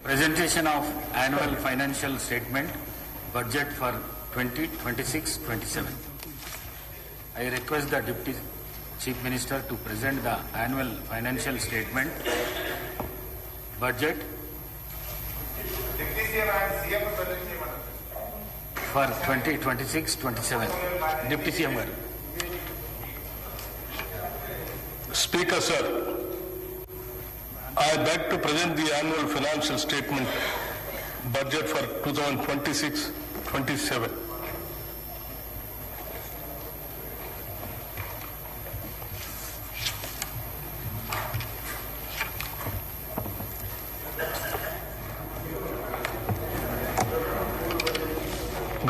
Presentation of annual financial statement, budget for 2026-27. I request the Deputy Chief Minister to present the annual financial statement, budget for 2026-27. Deputy CM. Speaker, sir, I beg to present the annual financial statement budget for 2026-27.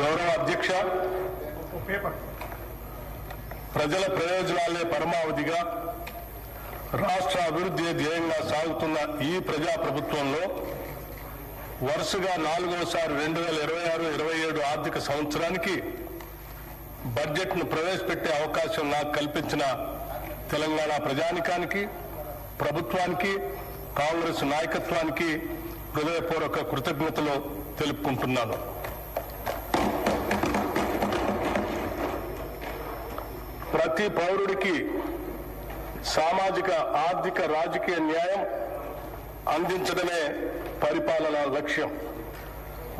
గౌరవ అధ్యక్ష, ప్రజల ప్రయోజనాలే పరమావధిగా రాష్ట్ర అభివృద్ధి ధ్యేయంగా సాగుతున్న ఈ ప్రజాప్రభుత్వంలో వరుసగా 4వసారి 2026-27 ఆర్థిక సంవత్సరానికి బడ్జెట్ను ప్రవేశపెట్టే అవకాశం నాకు కల్పించిన తెలంగాణ ప్రజానికానికి, ప్రభుత్వానికి, కాంగ్రెస్ నాయకత్వానికి హృదయపూర్వక కృతజ్ఞతలు తెలుపుకుంటున్నాను. ప్రతి పౌరుడికి సామాజిక, ఆర్థిక, రాజకీయ న్యాయం అందించడమే పరిపాలన లక్ష్యం.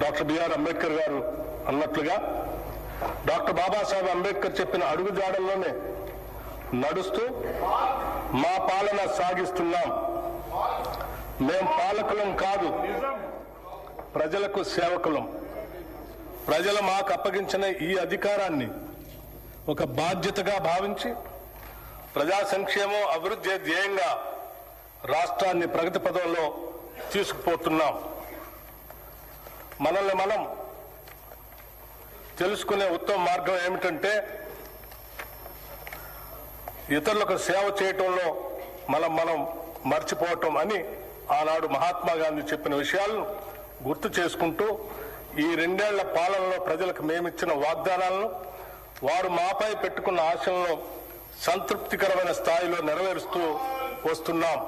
డాక్టర్ బిఆర్ అంబేద్కర్ గారు అన్నట్లుగా డాక్టర్ బాబాసాహెబ్ అంబేద్కర్ చెప్పిన అడుగుజాడల్లోనే నడుస్తూ మా పాలన సాగిస్తున్నాం. మేం పాలకులం కాదు, ప్రజలకు సేవకులం. ప్రజలు మాకు అప్పగించిన ఈ అధికారాన్ని ఒక బాధ్యతగా భావించి ప్రజా సంక్షేమం, అభివృద్ధి ధ్యేయంగా రాష్ట్రాన్ని ప్రగతి పదంలో తీసుకుపోతున్నాం. మనల్ని మనం తెలుసుకునే ఉత్తమ మార్గం ఏమిటంటే ఇతరులకు సేవ చేయటంలో మనం మర్చిపోవటం అని ఆనాడు మహాత్మా గాంధీ చెప్పిన విషయాలను గుర్తు చేసుకుంటూ ఈ 2 ఏళ్ల పాలనలో ప్రజలకు మేమిచ్చిన వాగ్దానాలను, వారు మాపై పెట్టుకున్న ఆశలను సంతృప్తికరమైన స్థాయిలో నెరవేరుస్తూ వస్తున్నాం.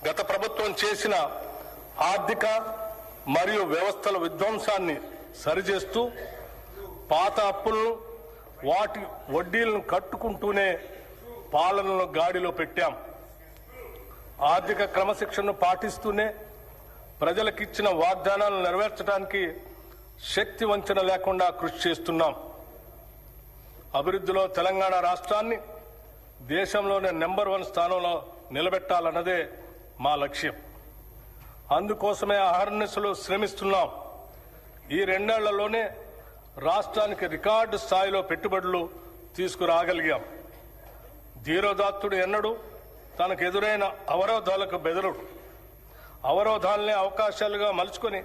గత ప్రభుత్వం చేసిన ఆర్థిక మరియు వ్యవస్థల విధ్వంసాన్ని సరిచేస్తూ పాత అప్పులను, వాటి వడ్డీలను కట్టుకుంటూనే పాలనను గాడిలో పెట్టాం. ఆర్థిక క్రమశిక్షణను పాటిస్తూనే ప్రజలకిచ్చిన వాగ్దానాలను నెరవేర్చడానికి శక్తి వంచన లేకుండా కృషి చేస్తున్నాం. అభివృద్ధిలో తెలంగాణ రాష్ట్రాన్ని దేశంలోనే నెంబర్ 1 స్థానంలో నిలబెట్టాలన్నదే మా లక్ష్యం. అందుకోసమే అహర్నిశలు శ్రమిస్తున్నాం. ఈ 2 ఏళ్లలోనే రాష్ట్రానికి రికార్డు స్థాయిలో పెట్టుబడులు తీసుకురాగలిగాం. ధీరోదాత్తుడు ఎన్నడూ తనకు ఎదురైన అవరోధాలకు బెదరుడు. అవరోధాలనే అవకాశాలుగా మలుచుకొని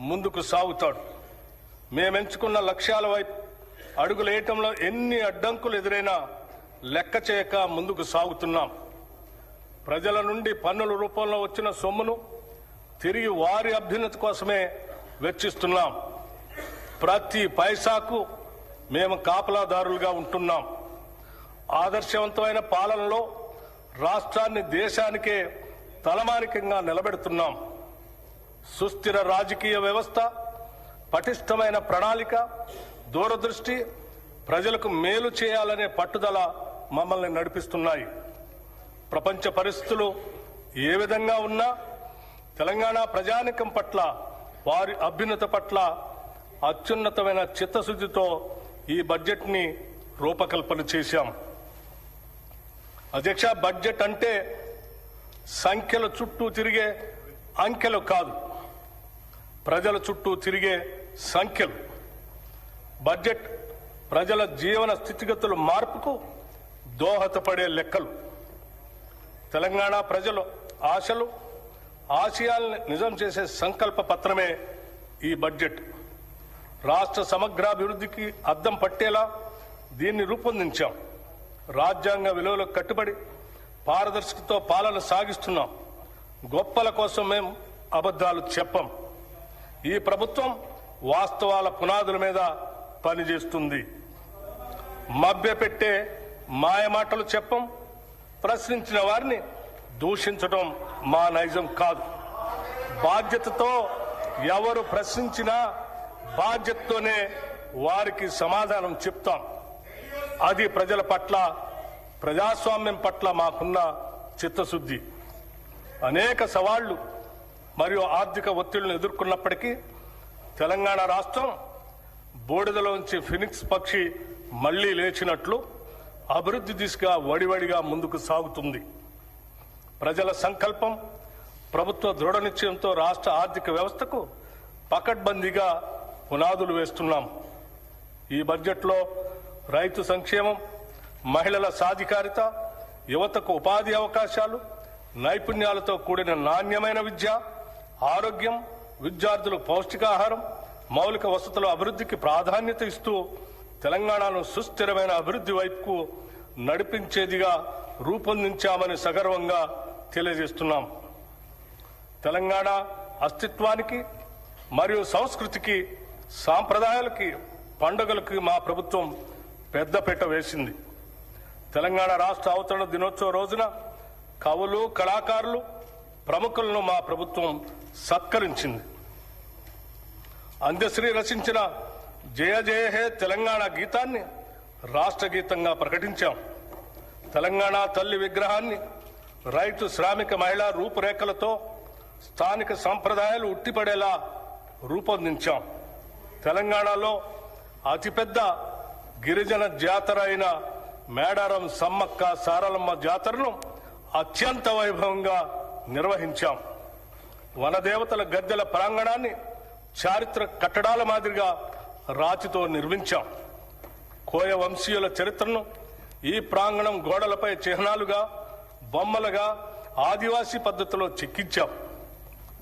ముందుకు సాగుతాడు. మేమెంచుకున్న లక్ష్యాల వైపు అడుగులేయటంలో ఎన్ని అడ్డంకులు ఎదురైనా లెక్క చేయక ముందుకు సాగుతున్నాం. ప్రజల నుండి పన్నుల రూపంలో వచ్చిన సొమ్మును తిరిగి వారి అభ్యున్నతి కోసమే వెచ్చిస్తున్నాం. ప్రతి పైసాకు మేము కాపలాదారులుగా ఉంటున్నాం. ఆదర్శవంతమైన పాలనలో రాష్ట్రాన్ని దేశానికే తలమానికంగా నిలబెడుతున్నాం. సుస్థిర రాజకీయ వ్యవస్థ, పటిష్టమైన ప్రణాళిక, దూరదృష్టి, ప్రజలకు మేలు చేయాలనే పట్టుదల మమ్మల్ని నడిపిస్తున్నాయి. ప్రపంచ పరిస్థితులు ఏ విధంగా ఉన్నా తెలంగాణ ప్రజానికం పట్ల, వారి అభ్యున్నత పట్ల అత్యున్నతమైన చిత్తశుద్ధితో ఈ బడ్జెట్ని రూపకల్పన చేశాం. అధ్యక్ష, బడ్జెట్ అంటే సంఖ్యల చుట్టూ తిరిగే అంకెలు కాదు, ప్రజల చుట్టూ తిరిగే సంఖ్యలు. బడ్జెట్ ప్రజల జీవన స్థితిగతుల మార్పుకు దోహదపడే లెక్కలు. తెలంగాణ ప్రజల ఆశలు, ఆశయాలను నిజం చేసే సంకల్ప పత్రమే ఈ బడ్జెట్. రాష్ట్ర సమగ్రాభివృద్ధికి అద్దం పట్టేలా దీన్ని రూపొందించాం. రాజ్యాంగ విలువలకు కట్టుబడి పారదర్శకతతో పాలన సాగిస్తున్నాం. గొప్పల కోసం మేము అబద్ధాలు చెప్పం. ఈ ప్రభుత్వం వాస్తవాల పునాదుల మీద పనిచేస్తుంది. మభ్యపెట్టే మాయమాటలు చెప్పం. ప్రశ్నించిన వారిని దూషించడం మా నైజం కాదు. బాధ్యతతో ఎవరు ప్రశ్నించినా బాధ్యతతోనే వారికి సమాధానం చెప్తాం. అది ప్రజల పట్ల, ప్రజాస్వామ్యం పట్ల మాకున్న చిత్తశుద్ధి. అనేక సవాళ్లు మరియు ఆర్థిక ఒత్తిళ్లను ఎదుర్కొన్నప్పటికీ తెలంగాణ రాష్ట్రం బూడిదలోంచి ఫినిక్స్ పక్షి మళ్లీ లేచినట్లు అభివృద్ధి దిశగా వడివడిగా ముందుకు సాగుతుంది. ప్రజల సంకల్పం, ప్రభుత్వ దృఢ నిశ్చయంతో రాష్ట్ర ఆర్థిక వ్యవస్థకు పకడ్బందీగా పునాదులు వేస్తున్నాం. ఈ బడ్జెట్లో రైతు సంక్షేమం, మహిళల సాధికారిత, యువతకు ఉపాధి అవకాశాలు, నైపుణ్యాలతో కూడిన నాణ్యమైన విద్య, ఆరోగ్యం, విద్యార్థులకు పౌష్టికాహారం, మౌలిక వసతుల అభివృద్ధికి ప్రాధాన్యత ఇస్తూ తెలంగాణను సుస్థిరమైన అభివృద్ధి వైపుకు నడిపించేదిగా రూపొందించామని సగర్వంగా తెలియజేస్తున్నాం. తెలంగాణ అస్తిత్వానికి మరియు సంస్కృతికి, సాంప్రదాయాలకి, పండుగలకి మా ప్రభుత్వం పెద్దపీట వేసింది. తెలంగాణ రాష్ట్ర అవతరణ దినోత్సవ రోజున కవులు, కళాకారులు, ప్రముఖులను మా ప్రభుత్వం సత్కరించింది. అందశ్రీ రచించిన జయ జయ హే తెలంగాణ గీతాన్ని రాష్ట్ర గీతంగా ప్రకటించాం. తెలంగాణ తల్లి విగ్రహాన్ని రైతు, శ్రామిక, మహిళా రూపురేఖలతో స్థానిక సంప్రదాయాలు ఉట్టిపడేలా రూపొందించాం. తెలంగాణలో అతిపెద్ద గిరిజన జాతర అయిన మేడారం సమ్మక్క సారలమ్మ జాతరను అత్యంత వైభవంగా నిర్వహించాం. వనదేవతల గద్దెల ప్రాంగణాన్ని చారిత్రక కట్టడాల మాదిరిగా రాతితో నిర్మించాం. కోయ వంశీయుల చరిత్రను ఈ ప్రాంగణం గోడలపై చిహ్నాలుగా, బొమ్మలుగా ఆదివాసీ పద్ధతిలో చెక్కించాం.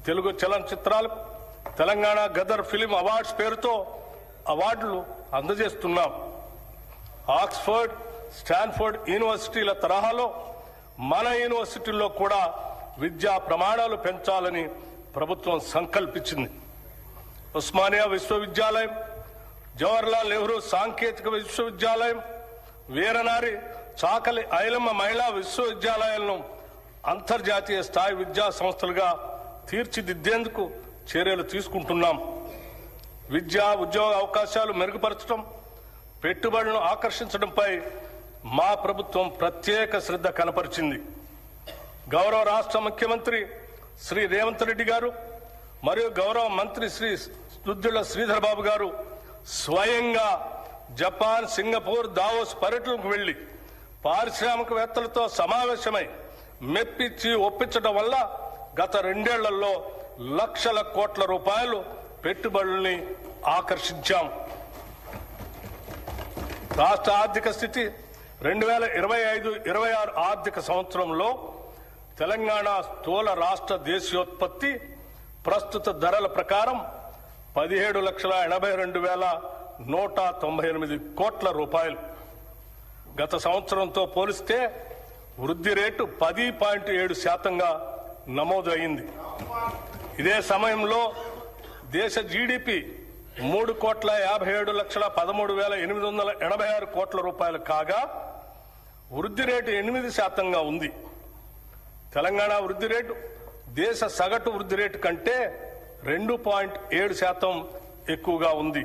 తెలుగు చలనచిత్రాలకు తెలంగాణ గదర్ ఫిలిం అవార్డ్స్ పేరుతో అవార్డులు అందజేస్తున్నాం. ఆక్స్ఫర్డ్, స్టాన్ఫోర్డ్ యూనివర్సిటీల తరహాలో మన యూనివర్సిటీల్లో కూడా విద్యా ప్రమాణాలు పెంచాలని ప్రభుత్వం సంకల్పించింది. ఉస్మానియా విశ్వవిద్యాలయం, జవహర్లాల్ నెహ్రూ సాంకేతిక విశ్వవిద్యాలయం, వీరనారి చాకలి ఐలమ్మ మహిళా విశ్వవిద్యాలయాలను అంతర్జాతీయ స్థాయి విద్యా సంస్థలుగా తీర్చిదిద్దేందుకు చర్యలు తీసుకుంటున్నాం. విద్యా, ఉద్యోగ అవకాశాలు మెరుగుపరచడం, పెట్టుబడులను ఆకర్షించడంపై మా ప్రభుత్వం ప్రత్యేక శ్రద్ధ కనపరిచింది. గౌరవ రాష్ట్ర ముఖ్యమంత్రి శ్రీ రేవంత్ రెడ్డి గారు మరియు గౌరవ మంత్రి శ్రీ దుద్దిళ్ల శ్రీధర్ బాబు గారు స్వయంగా జపాన్, సింగపూర్, దావోస్ పర్యటనకు వెళ్లి పారిశ్రామికవేత్తలతో సమావేశమై మెప్పించి ఒప్పించడం వల్ల గత 2 ఏళ్లలో లక్షల కోట్ల రూపాయలు పెట్టుబడుల్ని ఆకర్షించాం. రాష్ట్ర ఆర్థిక స్థితి 2025-26 ఆర్థిక సంవత్సరంలో తెలంగాణ స్థూల రాష్ట్ర దేశీయోత్పత్తి ప్రస్తుత ధరల ప్రకారం 17,82,198 కోట్ల రూపాయలు. గత సంవత్సరంతో పోలిస్తే వృద్ధి రేటు 10.7% నమోదు అయింది. ఇదే సమయంలో దేశ జీడిపి 3,57,13,886 కోట్ల రూపాయలు కాగా వృద్ధి రేటు 8% ఉంది. తెలంగాణ వృద్ధి రేటు దేశ సగటు వృద్ధి రేటు కంటే 2.7% ఎక్కువగా ఉంది.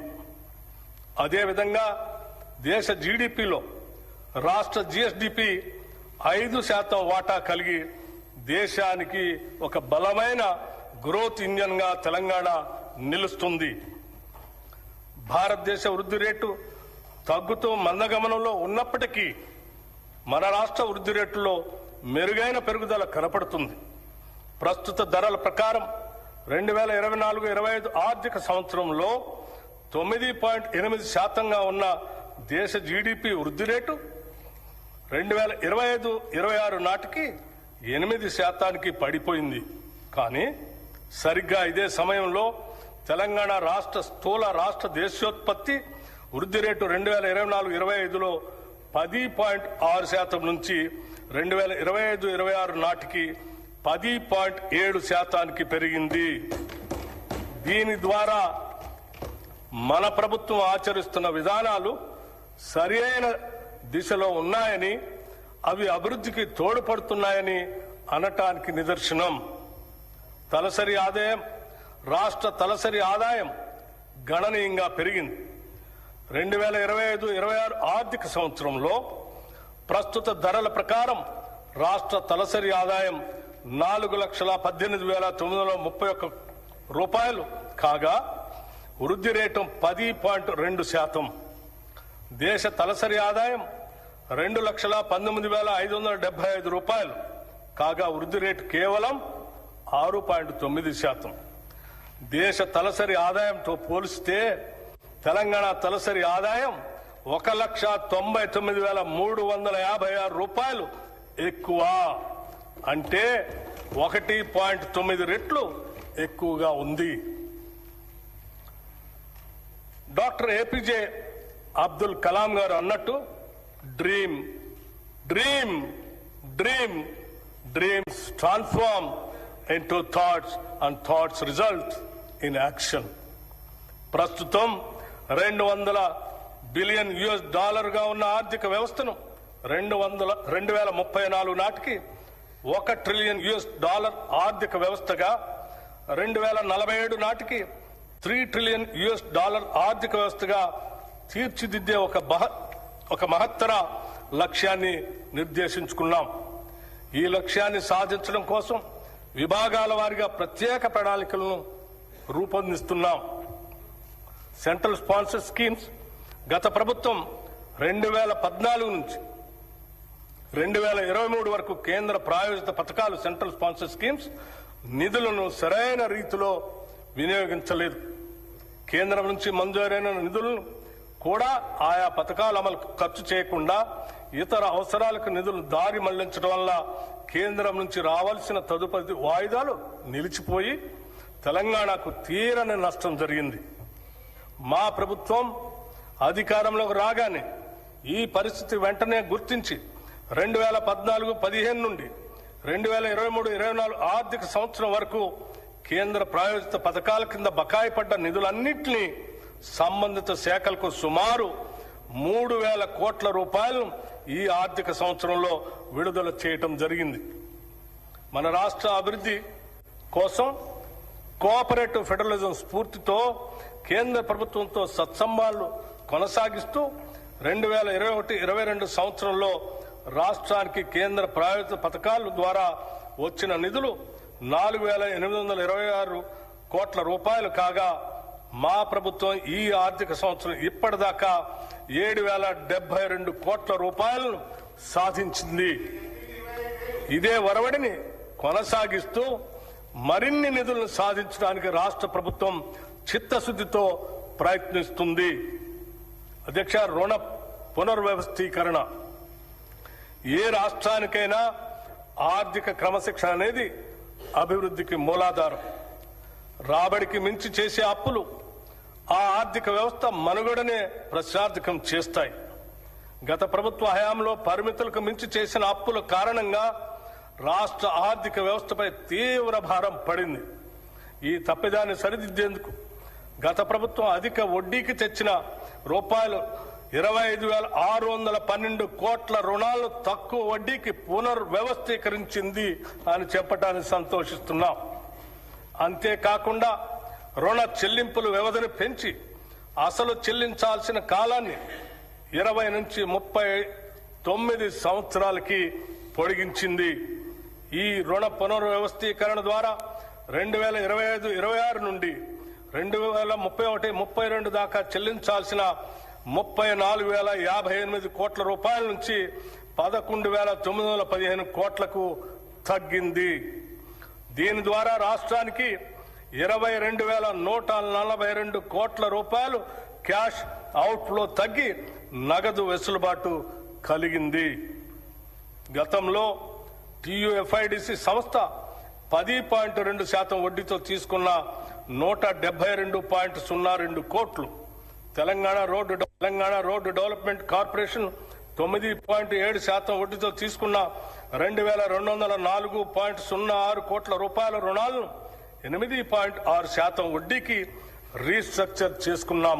అదేవిధంగా దేశ జీడిపిలో రాష్ట్ర జిఎస్డిపి 5% వాటా కలిగి దేశానికి ఒక బలమైన గ్రోత్ ఇంజన్ గా తెలంగాణ నిలుస్తుంది. భారతదేశ వృద్ధి రేటు తగ్గుతూ మందగమనంలో ఉన్నప్పటికీ మన రాష్ట్ర వృద్ధి రేటులో మెరుగైన పెరుగుదల కనపడుతుంది. ప్రస్తుత ధరల ప్రకారం 2024-25 ఆర్థిక సంవత్సరంలో 9.8% ఉన్న దేశ జీడిపి వృద్ధి రేటు 2025-26 నాటికి 8% పడిపోయింది. కానీ సరిగ్గా ఇదే సమయంలో తెలంగాణ రాష్ట్ర స్థూల రాష్ట్ర దేశీయోత్పత్తి వృద్ధి రేటు 2024-25లో 10.6% నుంచి 2025-26 నాటికి 10.7% పెరిగింది. దీని ద్వారా మన ప్రభుత్వం ఆచరిస్తున్న విధానాలు సరియైన దిశలో ఉన్నాయని, అవి అభివృద్ధికి తోడ్పడుతున్నాయని అనటానికి నిదర్శనం. రాష్ట్ర తలసరి ఆదాయం గణనీయంగా పెరిగింది. 2025-26 ఆర్థిక సంవత్సరంలో ప్రస్తుత ధరల ప్రకారం రాష్ట్ర తలసరి ఆదాయం 4,18,931 రూపాయలు కాగా వృద్ధి రేటు 10.2%. దేశ తలసరి ఆదాయం 2,19,575 రూపాయలు కాగా వృద్ధి రేటు కేవలం 6.9%. దేశ తలసరి ఆదాయంతో పోలిస్తే తెలంగాణ తలసరి ఆదాయం 1,99,356 రూపాయలు ఎక్కువ, అంటే 1.9 రెట్లు ఎక్కువగా ఉంది. డాక్టర్ ఏపీజే అబ్దుల్ కలాం గారు అన్నట్టు dream dream dream dreams transform into thoughts and thoughts result in action. ప్రస్తుతం $200 బిలియన్ గా ఉన్న ఆర్థిక వ్యవస్థను 2034 నాటికి $1 ట్రిలియన్ ఆర్థిక వ్యవస్థగా, 2047 నాటికి $3 ట్రిలియన్ ఆర్థిక వ్యవస్థగా తీర్చిదిద్దే ఒక మహత్తర లక్ష్యాన్ని నిర్దేశించుకున్నాం. ఈ లక్ష్యాన్ని సాధించడం కోసం విభాగాల వారీగా ప్రత్యేక ప్రణాళికలను రూపొందిస్తున్నాం. సెంట్రల్ స్పాన్సర్ స్కీమ్స్ గత ప్రభుత్వం 2014 నుంచి 2023 వరకు కేంద్ర ప్రాయోజిత పథకాలు సెంట్రల్ స్పాన్సర్ స్కీమ్స్ నిధులను సరైన రీతిలో వినియోగించలేదు. కేంద్రం నుంచి మంజూరైన నిధులను కూడా ఆయా పథకాల అమలు ఖర్చు చేయకుండా ఇతర అవసరాలకు నిధులు దారి మళ్లించడం వల్ల కేంద్రం నుంచి రావాల్సిన తదుపరి వాయిదాలు నిలిచిపోయి తెలంగాణకు తీరని నష్టం జరిగింది. మా ప్రభుత్వం అధికారంలోకి రాగానే ఈ పరిస్థితి వెంటనే గుర్తించి 2014-15 నుండి 2023-24 ఆర్థిక సంవత్సరం వరకు కేంద్ర ప్రాయోజిత పథకాల కింద బకాయి పడ్డ నిధులన్నింటినీ సంబంధిత శాఖలకు సుమారు 3,000 కోట్ల రూపాయలను ఈ ఆర్థిక సంవత్సరంలో విడుదల చేయటం జరిగింది. మన రాష్ట్ర అభివృద్ధి కోసం కోఆపరేటివ్ ఫెడరలిజం స్ఫూర్తితో కేంద్ర ప్రభుత్వంతో సత్సంబాలు కొనసాగిస్తూ 2021-22 సంవత్సరంలో రాష్ట్రానికి కేంద్ర ప్రాయోజిత పథకాల ద్వారా వచ్చిన నిధులు 4,826 కోట్ల రూపాయలు కాగా మా ప్రభుత్వం ఈ ఆర్థిక సంవత్సరం ఇప్పటిదాకా 7,072 కోట్ల రూపాయలను సాధించింది. ఇదే ఒరవడిని కొనసాగిస్తూ మరిన్ని నిధులను సాధించడానికి రాష్ట్ర ప్రభుత్వం చిత్తశుద్ధితో ప్రయత్నిస్తుంది. అధ్యక్ష, రుణ పునర్వ్యవస్థీకరణ ఏ రాష్ట్రానికైనా ఆర్థిక క్రమశిక్షణ అనేది అభివృద్ధికి మూలాధారం. రాబడికి మించి చేసే అప్పులు ఆ ఆర్థిక వ్యవస్థ మనుగడనే ప్రశ్నార్థకం చేస్తాయి. గత ప్రభుత్వ హయాంలో పరిమితులకు మించి చేసిన అప్పుల కారణంగా రాష్ట్ర ఆర్థిక వ్యవస్థపై తీవ్ర భారం పడింది. ఈ తప్పిదాన్ని సరిదిద్దేందుకు గత ప్రభుత్వం అధిక వడ్డీకి తెచ్చిన ₹25,612 కోట్ల రుణాలను తక్కువ వడ్డీకి పునర్వ్యవస్థీకరించింది అని చెప్పడానికి సంతోషిస్తున్నాం. అంతేకాకుండా రుణ చెల్లింపుల వ్యవధిని పెంచి అసలు చెల్లించాల్సిన కాలాన్ని 20 నుంచి 39 సంవత్సరాలకి పొడిగించింది. ఈ రుణ పునర్వ్యవస్థీకరణ ద్వారా 2025-26 నుండి 2031-32 దాకా చెల్లించాల్సిన 34,058 కోట్ల రూపాయల నుంచి 11,915 కోట్లకు తగ్గింది. దీని ద్వారా రాష్ట్రానికి 22,142 కోట్ల రూపాయలు క్యాష్ అవుట్ఫ్లో తగ్గి నగదు వెసులుబాటు కలిగింది. గతంలో TUFIDC సంస్థ 10.2% వడ్డీతో తీసుకున్న 172.02 కోట్లు, తెలంగాణ రోడ్డు డెవలప్మెంట్ కార్పొరేషన్ 9.7% వడ్డీతో తీసుకున్న 2,204.06 కోట్ల రూపాయల రుణాలను 8.6% వడ్డీకి రీస్ట్రక్చర్ చేసుకున్నాం.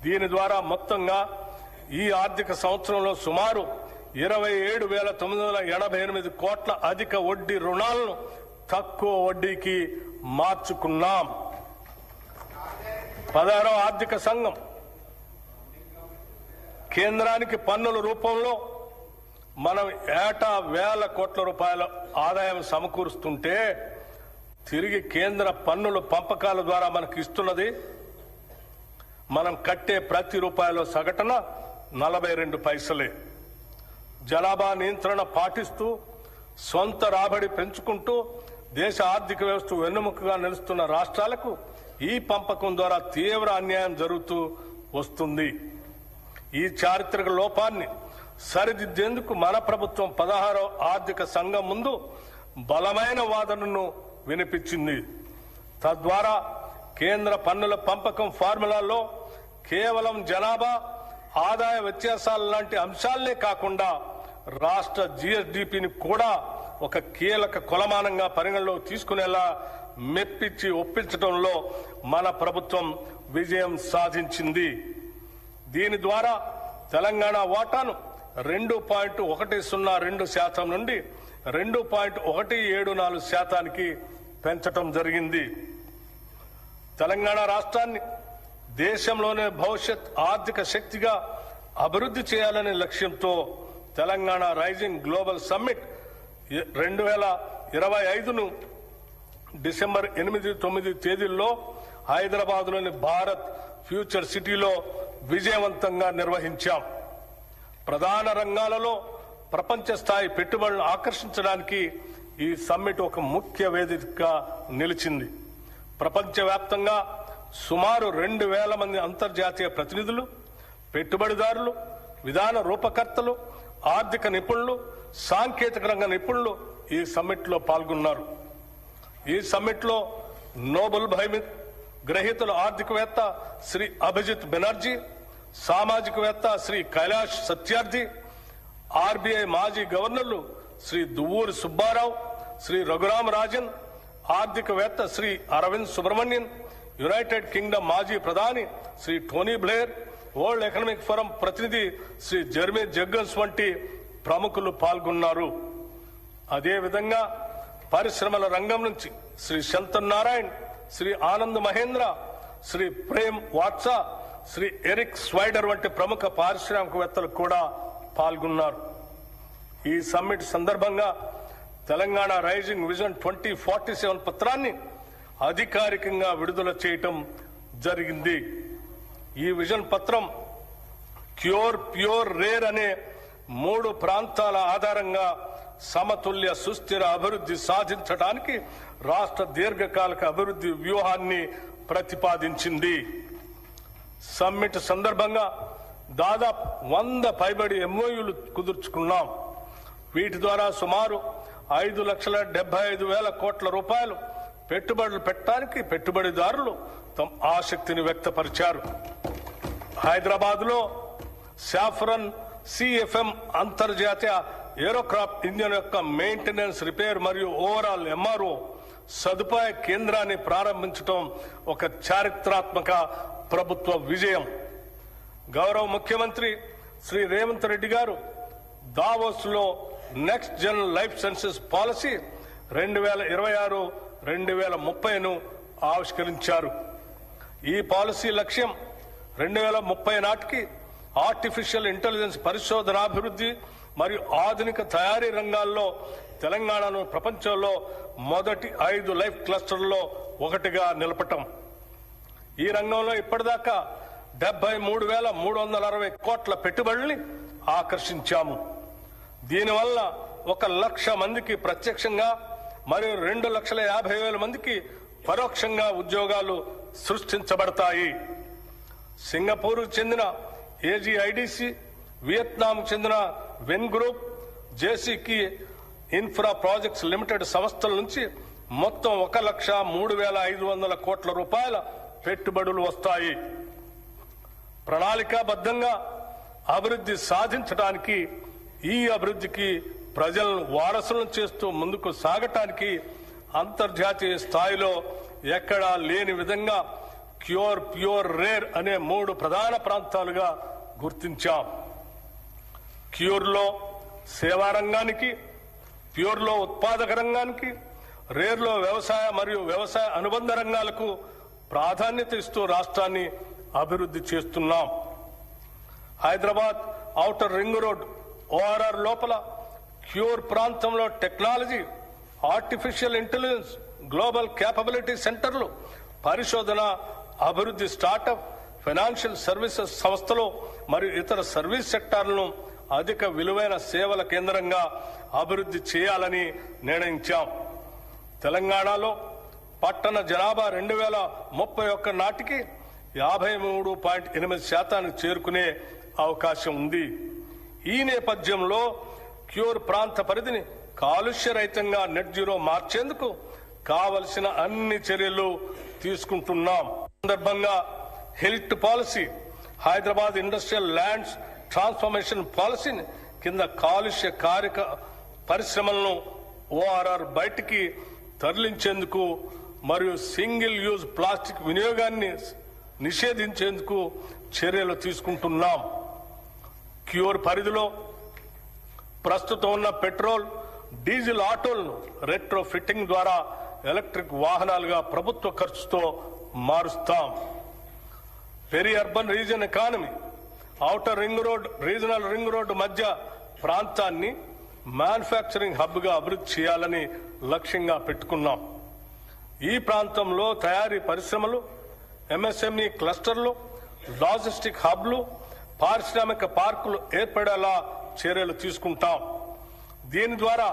దీని ద్వారా మొత్తంగా ఈ ఆర్థిక సంవత్సరంలో సుమారు 27,988 కోట్ల అధిక వడ్డీ రుణాలను తక్కువ వడ్డీకి మార్చుకున్నాం. 16వ ఆర్థిక సంఘం కేంద్రానికి పన్నుల రూపంలో మనం ఏటా వేల కోట్ల రూపాయల ఆదాయం సమకూరుస్తుంటే తిరిగి కేంద్ర పన్నుల పంపకాల ద్వారా మనకు ఇస్తున్నది మనం కట్టే ప్రతి రూపాయలో సగటున 42 పైసలే. జనాభా నియంత్రణ పాటిస్తూ సొంత రాబడి పెంచుకుంటూ దేశ ఆర్థిక వ్యవస్థ వెన్నెముకగా నిలుస్తున్న రాష్ట్రాలకు ఈ పంపకం ద్వారా తీవ్ర అన్యాయం జరుగుతూ వస్తుంది. ఈ చారిత్రక లోపాన్ని సరిదిద్దేందుకు మన ప్రభుత్వం 16వ ఆర్థిక సంఘం ముందు బలమైన వాదనను వినిపించింది. తద్వారా కేంద్ర పన్నుల పంపకం ఫార్ములాలో కేవలం జనాభా ఆదాయ వ్యత్యాసాల లాంటి అంశాలనే కాకుండా రాష్ట్ర జీఎస్డీపీని కూడా ఒక కీలక కొలమానంగా పరిగణలో తీసుకునేలా మెప్పించి ఒప్పించడంలో మన ప్రభుత్వం విజయం సాధించింది. దీని ద్వారా తెలంగాణ వాటాను 2.102% నుండి 2.174% పెంచడం జరిగింది. తెలంగాణ రాష్ట్రాన్ని దేశంలోనే భవిష్యత్ ఆర్థిక శక్తిగా అభివృద్ధి చేయాలనే లక్ష్యంతో తెలంగాణ రైజింగ్ గ్లోబల్ సమ్మిట్ 2025ను డిసెంబర్ 8-9 తేదీల్లో హైదరాబాద్లోని భారత్ ఫ్యూచర్ సిటీలో విజయవంతంగా నిర్వహించాం. ప్రధాన రంగాలలో ప్రపంచ స్థాయి పెట్టుబడులను ఆకర్షించడానికి ఈ సమ్మిట్ ఒక ముఖ్య వేదికగా నిలిచింది. ప్రపంచవ్యాప్తంగా సుమారు 2,000 మంది అంతర్జాతీయ ప్రతినిధులు, పెట్టుబడిదారులు, విధాన రూపకర్తలు, ఆర్థిక నిపుణులు, సాంకేతిక రంగ నిపుణులు ఈ సమ్మిట్లో పాల్గొన్నారు. ఈ సమ్మిట్లో నోబెల్ బహుమతి గ్రహీతలు ఆర్థికవేత్త శ్రీ అభిజిత్ బెనర్జీ, సామాజికవేత్త శ్రీ కైలాష్ సత్యార్థి, ఆర్బీఐ మాజీ గవర్నర్లు శ్రీ దువ్వూరి సుబ్బారావు, శ్రీ రఘురామ రాజన్, ఆర్థికవేత్త శ్రీ అరవింద్ సుబ్రహ్మణ్యన్, యునైటెడ్ కింగ్డమ్ మాజీ ప్రధాని Shri Tony Blair, World Economic Forum ప్రతినిధి శ్రీ జెర్మీ జగ్గన్స్ వంటి ప్రముఖులు పాల్గొన్నారు. అదేవిధంగా పరిశ్రమల రంగం నుంచి శ్రీ శంతన్ నారాయణ్, శ్రీ ఆనంద్ మహేంద్ర, శ్రీ ప్రేమ్ వాట్సా, శ్రీ ఎరిక్ స్వైడర్ వంటి ప్రముఖ పారిశ్రామికవేత్తలు కూడా పాల్గొన్నారు. ఈ సమ్మిట్ సందర్భంగా తెలంగాణ రైజింగ్ విజన్ 2047 పత్రాన్ని అధికారికంగా విడుదల చేయటం జరిగింది. ఈ విజన్ పత్రం క్యూర్, ప్యూర్, రేర్ అనే 3 ప్రాంతాల ఆధారంగా సమతుల్య సుస్థిర అభివృద్ధి సాధించడానికి రాష్ట్ర దీర్ఘకాలిక అభివృద్ధి వ్యూహాన్ని ప్రతిపాదించింది. సమ్మిట్ సందర్భంగా దాదాపు 100 పైబడి ఎంఓయూలు కుదుర్చుకున్నాం. వీటి ద్వారా సుమారు 5,75,000 కోట్ల రూపాయలు పెట్టుబడులు పెట్టడానికి పెట్టుబడిదారులు తమ ఆసక్తిని వ్యక్తపరిచారు. హైదరాబాద్ లో సాఫ్రన్ సిఎఫ్ఎం అంతర్జాతీయ ఏరోక్రాఫ్ట్ ఇంజిన్ యొక్క మెయింటెనెన్స్, రిపేర్ మరియు ఓవరాల్ ఎంఆర్ఓ సదుపాయ కేంద్రాన్ని ప్రారంభించడం ఒక చారిత్రాత్మక ప్రభుత్వ విజయం. గౌరవ ముఖ్యమంత్రి శ్రీ రేవంత్ రెడ్డి గారు దావోస్ లో next gen life sciences policy 2026-2030ను ఆవిష్కరించారు. ఈ పాలసీ లక్ష్యం 2030 నాటికి ఆర్టిఫిషియల్ ఇంటెలిజెన్స్ పరిశోధనాభివృద్ధి మరియు ఆధునిక తయారీ రంగాల్లో తెలంగాణను ప్రపంచంలో మొదటి 5 లైఫ్ క్లస్టర్లలో ఒకటిగా నిలపటం. ఈ రంగంలో ఇప్పటిదాకా 73,360 కోట్ల పెట్టుబడుల్ని ఆకర్షించాము. దీనివల్ల 1,00,000 మందికి ప్రత్యక్షంగా మరియు 2,50,000 మందికి పరోక్షంగా ఉద్యోగాలు సృష్టించబడతాయి. సింగపూర్ చెందిన ఏజీఐడిసి, వియత్నాం చెందిన వెన్ group, JCK infra projects limited సంస్థల నుంచి మొత్తం 1,03,500 కోట్ల రూపాయల పెట్టుబడులు వస్తాయి. ప్రణాళికాబద్ధంగా అభివృద్ధి సాధించడానికి, ఈ అభివృద్ధికి ప్రజలను వారసులను చేస్తూ ముందుకు సాగటానికి అంతర్జాతీయ స్థాయిలో ఎక్కడా లేని విధంగా క్యూర్, ప్యూర్, రేర్ అనే 3 ప్రధాన ప్రాంతాలుగా గుర్తించాం. క్యూర్లో సేవా రంగానికి, ప్యూర్లో ఉత్పాదక రంగానికి, రేర్లో వ్యవసాయ మరియు వ్యవసాయ అనుబంధ రంగాలకు ప్రాధాన్యత ఇస్తూ రాష్ట్రాన్ని అభివృద్ధి చేస్తున్నాం. Hyderabad outer ring road ORR లోపల క్యూర్ ప్రాంతంలో technology, artificial intelligence, global capability సెంటర్లు, పరిశోధన, అభివృద్ధి, స్టార్టప్, ఫైనాన్షియల్ సర్వీసెస్ సంస్థలు మరియు ఇతర సర్వీస్ సెక్టార్లను అధిక విలువైన సేవల కేంద్రంగా అభివృద్ధి చేయాలని నిర్ణయించాం. తెలంగాణలో పట్టణ జనాభా 2031 నాటికి 53.8% చేరుకునే అవకాశం ఉంది. ఈ నేపథ్యంలో క్యూర్ ప్రాంత పరిధిని కాలుష్య రహితంగా నెట్ జీరో మార్చేందుకు కావలసిన అన్ని చర్యలు తీసుకుంటున్నాం. సందర్భంగా HILT policy, Hyderabad industrial lands transformation పాలసీని కింద కాలుష్య కారక పరిశ్రమలను ఓఆర్ఆర్ బయటికి తరలించేందుకు మరియు సింగిల్ యూజ్ ప్లాస్టిక్ వినియోగాన్ని నిషేధించేందుకు చర్యలు తీసుకుంటున్నాం. క్యూర్ పరిధిలో ప్రస్తుతం ఉన్న పెట్రోల్, డీజిల్ ఆటోలను రెట్రో ఫిట్టింగ్ ద్వారా ఎలక్ట్రిక్ వాహనాలుగా ప్రభుత్వ ఖర్చుతో మారుస్తాం. Peri urban region economy, outer ring road, regional ring road మధ్య ప్రాంతాన్ని మ్యానుఫ్యాక్చరింగ్ హబ్ గా అభివృద్ధి చేయాలని లక్ష్యంగా పెట్టుకున్నాం. ఈ ప్రాంతంలో తయారీ పరిశ్రమలు, ఎంఎస్ఎంఈ క్లస్టర్లు, లాజిస్టిక్ హబ్లు, పారిశ్రామిక పార్కులు ఏర్పడేలా చర్యలు తీసుకుంటాం. దీని ద్వారా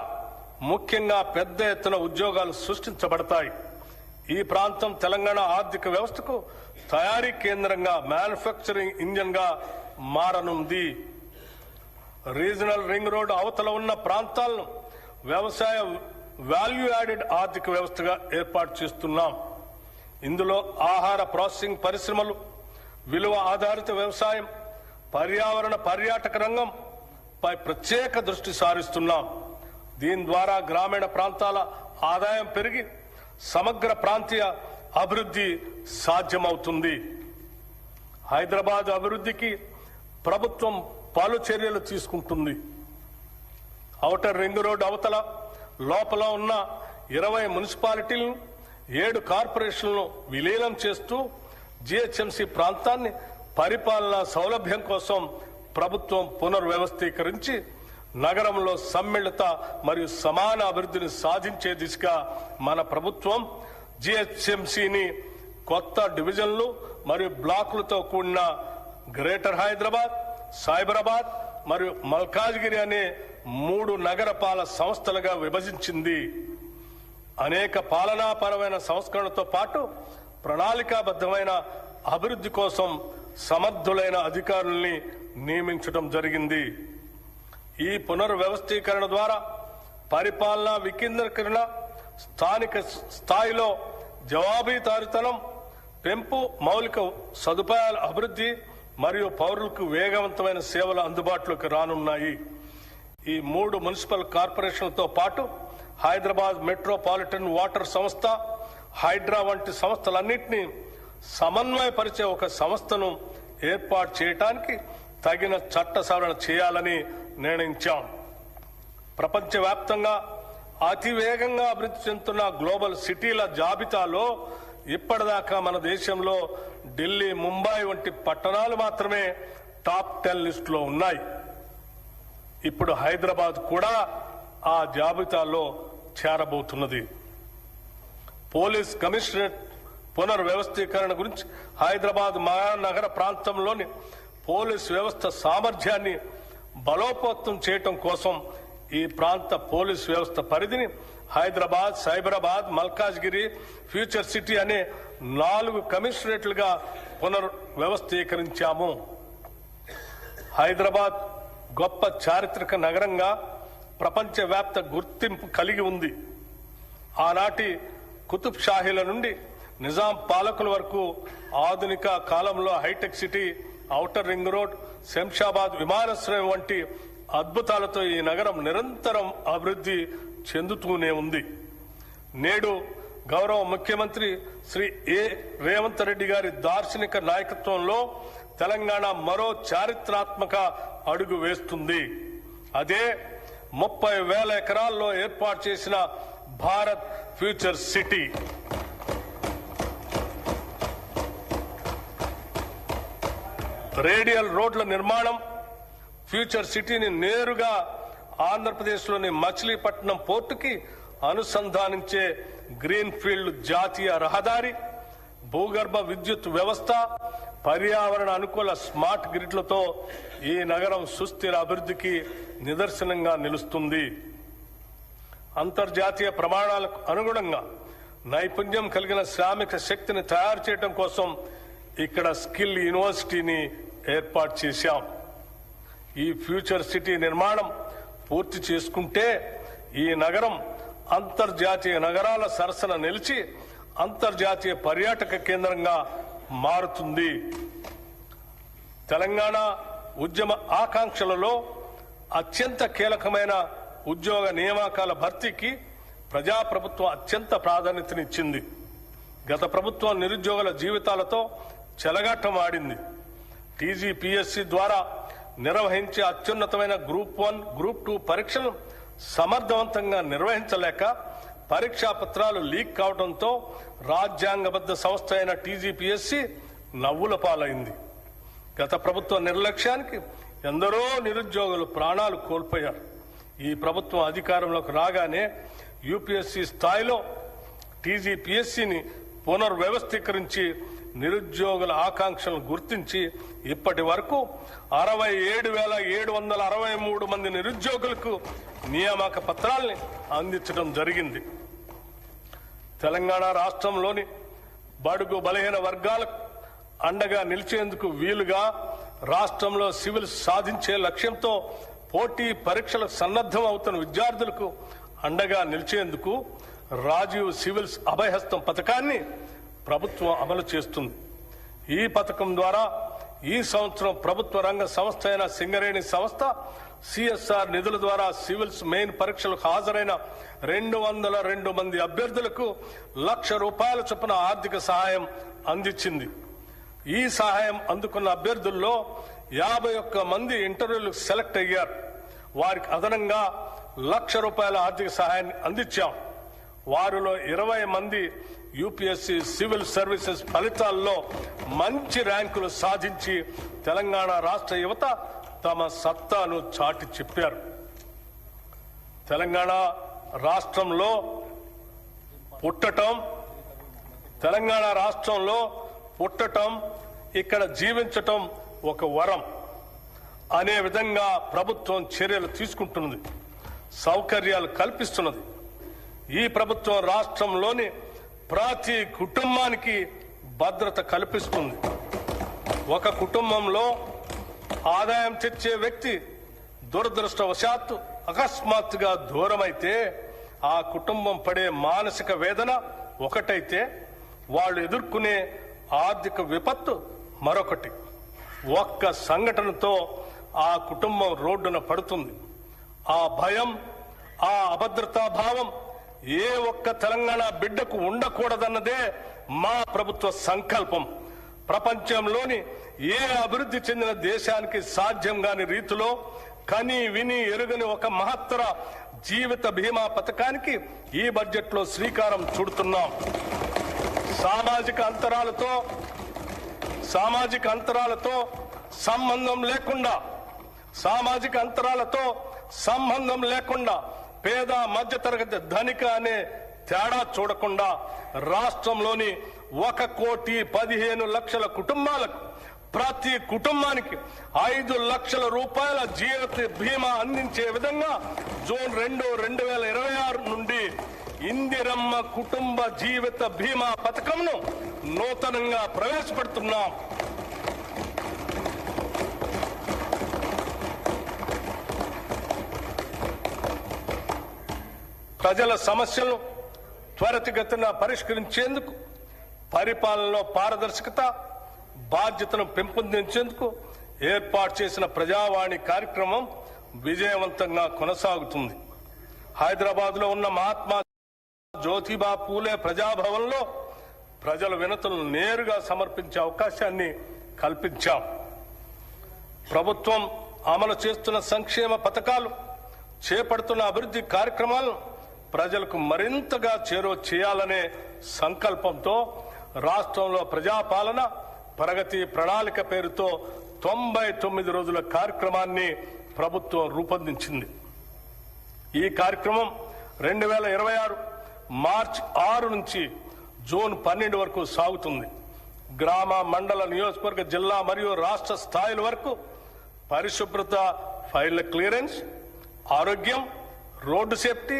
ముఖ్యంగా పెద్ద ఎత్తున ఉద్యోగాలు సృష్టించబడతాయి. ఈ ప్రాంతం తెలంగాణ ఆర్థిక వ్యవస్థకు తయారీ కేంద్రంగా, మ్యానుఫ్యాక్చరింగ్ ఇంజన్ గా మారనుంది. రీజనల్ రింగ్ రోడ్ అవతల ఉన్న ప్రాంతాలను వ్యవసాయ వాల్యూ యాడెడ్ ఆర్థిక వ్యవస్థగా ఏర్పాటు చేస్తున్నాం. ఇందులో ఆహార ప్రాసెసింగ్ పరిశ్రమలు, విలువ ఆధారిత వ్యవసాయం, పర్యావరణ పర్యాటక రంగం పై ప్రత్యేక దృష్టి సారిస్తున్నాం. దీని ద్వారా గ్రామీణ ప్రాంతాల ఆదాయం పెరిగి సమగ్ర ప్రాంతీయ అభివృద్ధి సాధ్యమవుతుంది. హైదరాబాద్ అభివృద్ధికి ప్రభుత్వం పలు చర్యలు తీసుకుంటుంది. ఔటర్ రింగ్ రోడ్ అవతల లోపల ఉన్న 20 మున్సిపాలిటీలను, 7 కార్పొరేషన్లను విలీనం చేస్తూ జిహెచ్ఎంసీ ప్రాంతాన్ని పరిపాలనా సౌలభ్యం కోసం ప్రభుత్వం పునర్వ్యవస్థీకరించి నగరంలో సమ్మిళిత మరియు సమాన అభివృద్ధిని సాధించే దిశగా మన ప్రభుత్వం జిహెచ్ఎంసీని కొత్త డివిజన్లు మరియు బ్లాకులతో కూడిన గ్రేటర్ హైదరాబాద్, సైబరాబాద్ మరియు మల్కాజ్గిరి అనే 3 నగరపాలక సంస్థలుగా విభజించింది. అనేక పాలనాపరమైన సంస్కరణలతో పాటు ప్రణాళికాబద్ధమైన అభివృద్ధి కోసం సమర్థులైన అధికారుల్ని నియమించడం జరిగింది. ఈ పునర్వ్యవస్థీకరణ ద్వారా పరిపాలనా వికేంద్రీకరణ, స్థానిక స్థాయిలో జవాబుదారీతనం పెంపు, మౌలిక సదుపాయాల అభివృద్ధి మరియు పౌరులకు వేగవంతమైన సేవలు అందుబాటులోకి రానున్నాయి. ఈ 3 మున్సిపల్ కార్పొరేషన్లతో పాటు హైదరాబాద్ మెట్రోపాలిటన్ వాటర్ సంస్థ, హైడ్రా వంటి సంస్థలన్నింటినీ సమన్వయపరిచే ఒక సంస్థను ఏర్పాటు చేయడానికి తగిన చట్ట సవరణ చేయాలని నిర్ణయించాం. ప్రపంచవ్యాప్తంగా అతివేగంగా అభివృద్ధి చెందుతున్న గ్లోబల్ సిటీల జాబితాలో ఇప్పటిదాకా మన దేశంలో ఢిల్లీ, ముంబై వంటి పట్టణాలు మాత్రమే టాప్ 10 లిస్టులో ఉన్నాయి. ఇప్పుడు హైదరాబాద్ కూడా ఆ జాబితాలో చేరబోతున్నది. పోలీస్ కమిషనరేట్ పునర్వ్యవస్థీకరణ గురించి హైదరాబాద్ మహానగర ప్రాంతంలోని పోలీస్ వ్యవస్థ సామర్థ్యాన్ని బలోపేతం చేయటం కోసం ఈ ప్రాంత పోలీస్ వ్యవస్థ పరిధిని హైదరాబాద్, సైబరాబాద్, మల్కాజ్గిరి, ఫ్యూచర్ సిటీ అనే 4 కమిషనరేట్లుగా పునర్వ్యవస్థీకరించాము. హైదరాబాద్ గొప్ప చారిత్రక నగరంగా ప్రపంచవ్యాప్త గుర్తింపు కలిగి ఉంది. ఆనాటి కుతుబ్ షాహీల నుండి నిజాం పాలకుల వరకు ఆధునిక కాలంలో hitech city, outer ring road, Shamshabad విమానాశ్రయం వంటి అద్భుతాలతో ఈ నగరం నిరంతరం అభివృద్ధి చెందుతూనే ఉంది. నేడు గౌరవ ముఖ్యమంత్రి శ్రీ రేవంత్ రెడ్డి గారి దార్శనిక నాయకత్వంలో తెలంగాణ మరో చారిత్రాత్మక అడుగు వేస్తుంది. అదే 30,000 ఎకరాల్లో ఏర్పాటు చేసిన భారత్ ఫ్యూచర్ సిటీ. రేడియల్ రోడ్ల నిర్మాణం, ఫ్యూచర్ సిటీని నేరుగా ఆంధ్రప్రదేశ్లోని మచిలీపట్నం పోర్టుకి అనుసంధానించే గ్రీన్ ఫీల్డ్ జాతీయ రహదారి, భూగర్భ విద్యుత్ వ్యవస్థ, పర్యావరణ అనుకూల స్మార్ట్ గ్రిడ్లతో ఈ నగరం సుస్థిర అభివృద్ధికి నిదర్శనంగా నిలుస్తుంది. అంతర్జాతీయ ప్రమాణాలకు అనుగుణంగా నైపుణ్యం కలిగిన శ్రామిక శక్తిని తయారు చేయడం కోసం ఇక్కడ స్కిల్ యూనివర్సిటీని ఏర్పాటు చేశాం. ఈ ఫ్యూచర్ సిటీ నిర్మాణం పూర్తి చేసుకుంటే ఈ నగరం అంతర్జాతీయ నగరాల సరసన నిలిచి అంతర్జాతీయ పర్యాటక కేంద్రంగా మారుతుంది. తెలంగాణ ఉద్యమ ఆకాంక్షలలో అత్యంత కీలకమైన ఉద్యోగ నియామకాల భర్తీకి ప్రజాప్రభుత్వం అత్యంత ప్రాధాన్యతనిచ్చింది. గత ప్రభుత్వం నిరుద్యోగుల జీవితాలతో చెలగాటం ఆడింది. టీజీపీఎస్సీ ద్వారా నిర్వహించే అత్యున్నతమైన గ్రూప్ 1, గ్రూప్ 2 పరీక్షలు సమర్థవంతంగా నిర్వహించలేక పరీక్షా పత్రాలు లీక్ కావడంతో రాజ్యాంగబద్ధ సంస్థ అయిన టీజీపీఎస్సీ నవ్వుల పాలైంది. గత ప్రభుత్వ నిర్లక్ష్యానికి ఎందరో నిరుద్యోగులు ప్రాణాలు కోల్పోయారు. ఈ ప్రభుత్వం అధికారంలోకి రాగానే యూపీఎస్సీ స్థాయిలో టీజీపీఎస్సీని పునర్వ్యవస్థీకరించి నిరుద్యోగుల ఆకాంక్షలను గుర్తించి ఇప్పటి వరకు 67,763 మంది నిరుద్యోగులకు నియామక పత్రాల్ని అందించడం జరిగింది. తెలంగాణ రాష్ట్రంలోని బడుగు బలహీన వర్గాలకు అండగా నిలిచేందుకు వీలుగా రాష్ట్రంలో సివిల్ సాధించే లక్ష్యంతో పోటీ పరీక్షలకు సన్నద్దం అవుతున్న విద్యార్థులకు అండగా నిలిచేందుకు రాజీవ్ సివిల్స్ అభయహస్తం పథకాన్ని ప్రభుత్వం అమలు చేస్తుంది. ఈ పథకం ద్వారా ఈ సంవత్సరం ప్రభుత్వ రంగ సంస్థ అయిన సింగరేణి సంస్థ సిఎస్ఆర్ నిధుల ద్వారా సివిల్స్ మెయిన్ పరీక్షలకు హాజరైన 202 మంది అభ్యర్థులకు ₹1,00,000 చొప్పున ఆర్థిక సహాయం అందించింది. ఈ సహాయం అందుకున్న అభ్యర్థుల్లో 51 మంది ఇంటర్వ్యూలకు సెలెక్ట్ అయ్యారు. వారికి అదనంగా ₹1,00,000 ఆర్థిక సహాయాన్ని అందించాం. వారిలో 20 మంది యూపీఎస్సీ సివిల్ సర్వీసెస్ ఫలితాల్లో మంచి ర్యాంకులు సాధించి తెలంగాణ రాష్ట్ర యువత తమ సత్తాను చాటి చెప్పారు. తెలంగాణ రాష్ట్రంలో పుట్టటం, ఇక్కడ జీవించటం ఒక వరం అనే విధంగా ప్రభుత్వం చర్యలు తీసుకుంటున్నది, సౌకర్యాలు కల్పిస్తున్నది. ఈ ప్రభుత్వం రాష్ట్రంలోని ప్రతి కుటుంబానికి భద్రత కల్పిస్తుంది. ఒక కుటుంబంలో ఆదాయం తెచ్చే వ్యక్తి దురదృష్టవశాత్తు అకస్మాత్తుగా దూరమైతే ఆ కుటుంబం పడే మానసిక వేదన ఒకటైతే వాళ్ళు ఎదుర్కొనే ఆర్థిక విపత్తు మరొకటి. ఒక్క సంఘటనతో ఆ కుటుంబం రోడ్డున పడుతుంది. ఆ భయం, ఆ అభద్రతా భావం ఏ ఒక్క తెలంగాణ బిడ్డకు ఉండకూడదన్నదే మా ప్రభుత్వ సంకల్పం. ప్రపంచంలోని ఏ అభివృద్ధి చెందిన దేశానికి సాధ్యం కాని రీతిలో కని విని ఎరుగని ఒక మహత్తర జీవిత బీమా పథకానికి ఈ బడ్జెట్లో శ్రీకారం చుడుతున్నాం. సామాజిక అంతరాలతో సంబంధం లేకుండా పేద మధ్యతరగతి ధనిక అనే తేడా చూడకుండా రాష్ట్రంలోని 1,15,00,000 కుటుంబాలకు ప్రతి కుటుంబానికి ₹5,00,000 జీవిత బీమా అందించే విధంగా జూన్ 2, 2026 నుండి ఇందిరమ్మ కుటుంబ జీవిత బీమా పథకంను నూతనంగా ప్రవేశపెడుతున్నాం. ప్రజల సమస్యలను త్వరితగతిన పరిష్కరించేందుకు, పరిపాలనలో పారదర్శకత, బాధ్యతను పెంపొందించేందుకు ఏర్పాటు చేసిన ప్రజావాణి కార్యక్రమం విజయవంతంగా కొనసాగుతుంది. హైదరాబాద్లో ఉన్న మహాత్మా జ్యోతిబా పూలే ప్రజాభవన్లో ప్రజల వినతులను నేరుగా సమర్పించే అవకాశాన్ని కల్పించాం. ప్రభుత్వం అమలు చేస్తున్న సంక్షేమ పథకాలు, చేపడుతున్న అభివృద్ధి కార్యక్రమాలను ప్రజలకు మరింతగా చేరువ చేయాలనే సంకల్పంతో రాష్ట్రంలో ప్రజాపాలన ప్రగతి ప్రణాళిక పేరుతో 99 రోజుల కార్యక్రమాన్ని ప్రభుత్వం రూపొందించింది. ఈ కార్యక్రమం 2026 మార్చి 6 నుంచి జూన్ 12 వరకు సాగుతుంది. గ్రామ, మండల, నియోజకవర్గ, జిల్లా మరియు రాష్ట్ర స్థాయిల వరకు పరిశుభ్రత, ఫైళ్ల క్లియరెన్స్, ఆరోగ్యం, రోడ్డు సేఫ్టీ,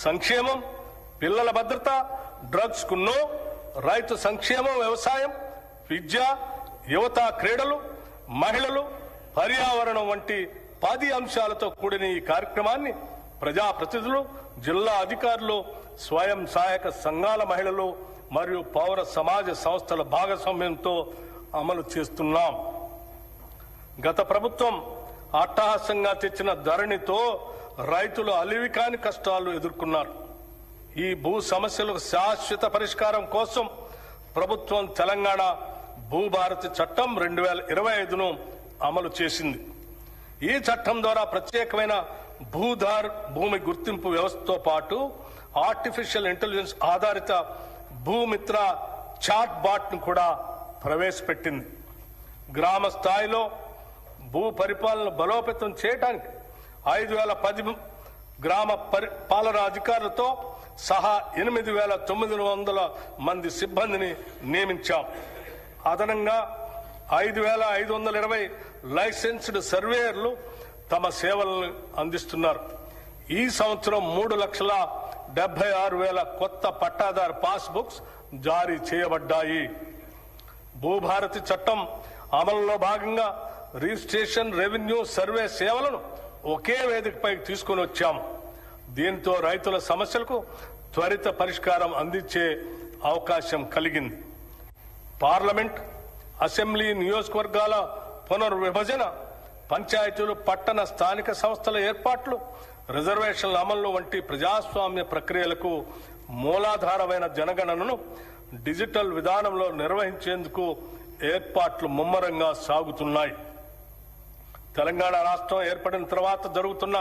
సంక్షేమం, పిల్లల భద్రత, డ్రగ్స్ కు నో, రైతు సంక్షేమం, వ్యవసాయం, విద్య, యువత, క్రీడలు, మహిళలు, పర్యావరణం వంటి 10 అంశాలతో కూడిన ఈ కార్యక్రమాన్ని ప్రజాప్రతినిధులు, జిల్లా అధికారులు, స్వయం సహాయక సంఘాల మహిళలు మరియు పౌర సమాజ సంస్థల భాగస్వామ్యంతో అమలు చేస్తున్నాం. గత ప్రభుత్వం అట్టహాసంగా తెచ్చిన ధరణితో రైతులు అలివికాని కష్టాలు ఎదుర్కొన్నారు. ఈ భూ సమస్యలకు శాశ్వత పరిష్కారం కోసం ప్రభుత్వం తెలంగాణ భూభారతి చట్టం 2025ను అమలు చేసింది. ఈ చట్టం ద్వారా ప్రత్యేకమైన భూమి గుర్తింపు వ్యవస్థతో పాటు ఆర్టిఫిషియల్ ఇంటెలిజెన్స్ ఆధారిత భూమిత్ర చాట్ బాట్ ను కూడా ప్రవేశపెట్టింది. గ్రామ స్థాయిలో భూ పరిపాలన బలోపేతం చేయడానికి 5010 గ్రామ పాలనా అధికారులతో సహా 8900 మంది సిబ్బందిని నియమించాం. అదనంగా 5520 లైసెన్స్డ్ సర్వేయర్లు తమ సేవలను అందిస్తున్నారు. ఈ సంవత్సరం 3,76,000 కొత్త పట్టాదారు పాస్ బుక్స్ జారీ చేయబడ్డాయి. భూభారతి చట్టం అమలులో భాగంగా రిజిస్ట్రేషన్, రెవెన్యూ, సర్వే సేవలను ఒకే వేదికపై తీసుకుని వచ్చాం. దీంతో రైతుల సమస్యలకు త్వరిత పరిష్కారం అందించే అవకాశం కలిగింది. పార్లమెంట్, అసెంబ్లీ, నియోజకవర్గాల పునర్విభజన, పంచాయతీలు, పట్టణ స్థానిక సంస్థల ఏర్పాట్లు, రిజర్వేషన్ల అమలు వంటి ప్రజాస్వామ్య ప్రక్రియలకు మూలాధారమైన జనగణనను డిజిటల్ విధానంలో నిర్వహించేందుకు ఏర్పాట్లు ముమ్మరంగా సాగుతున్నాయి. తెలంగాణ రాష్ట్రం ఏర్పడిన తర్వాత జరుగుతున్న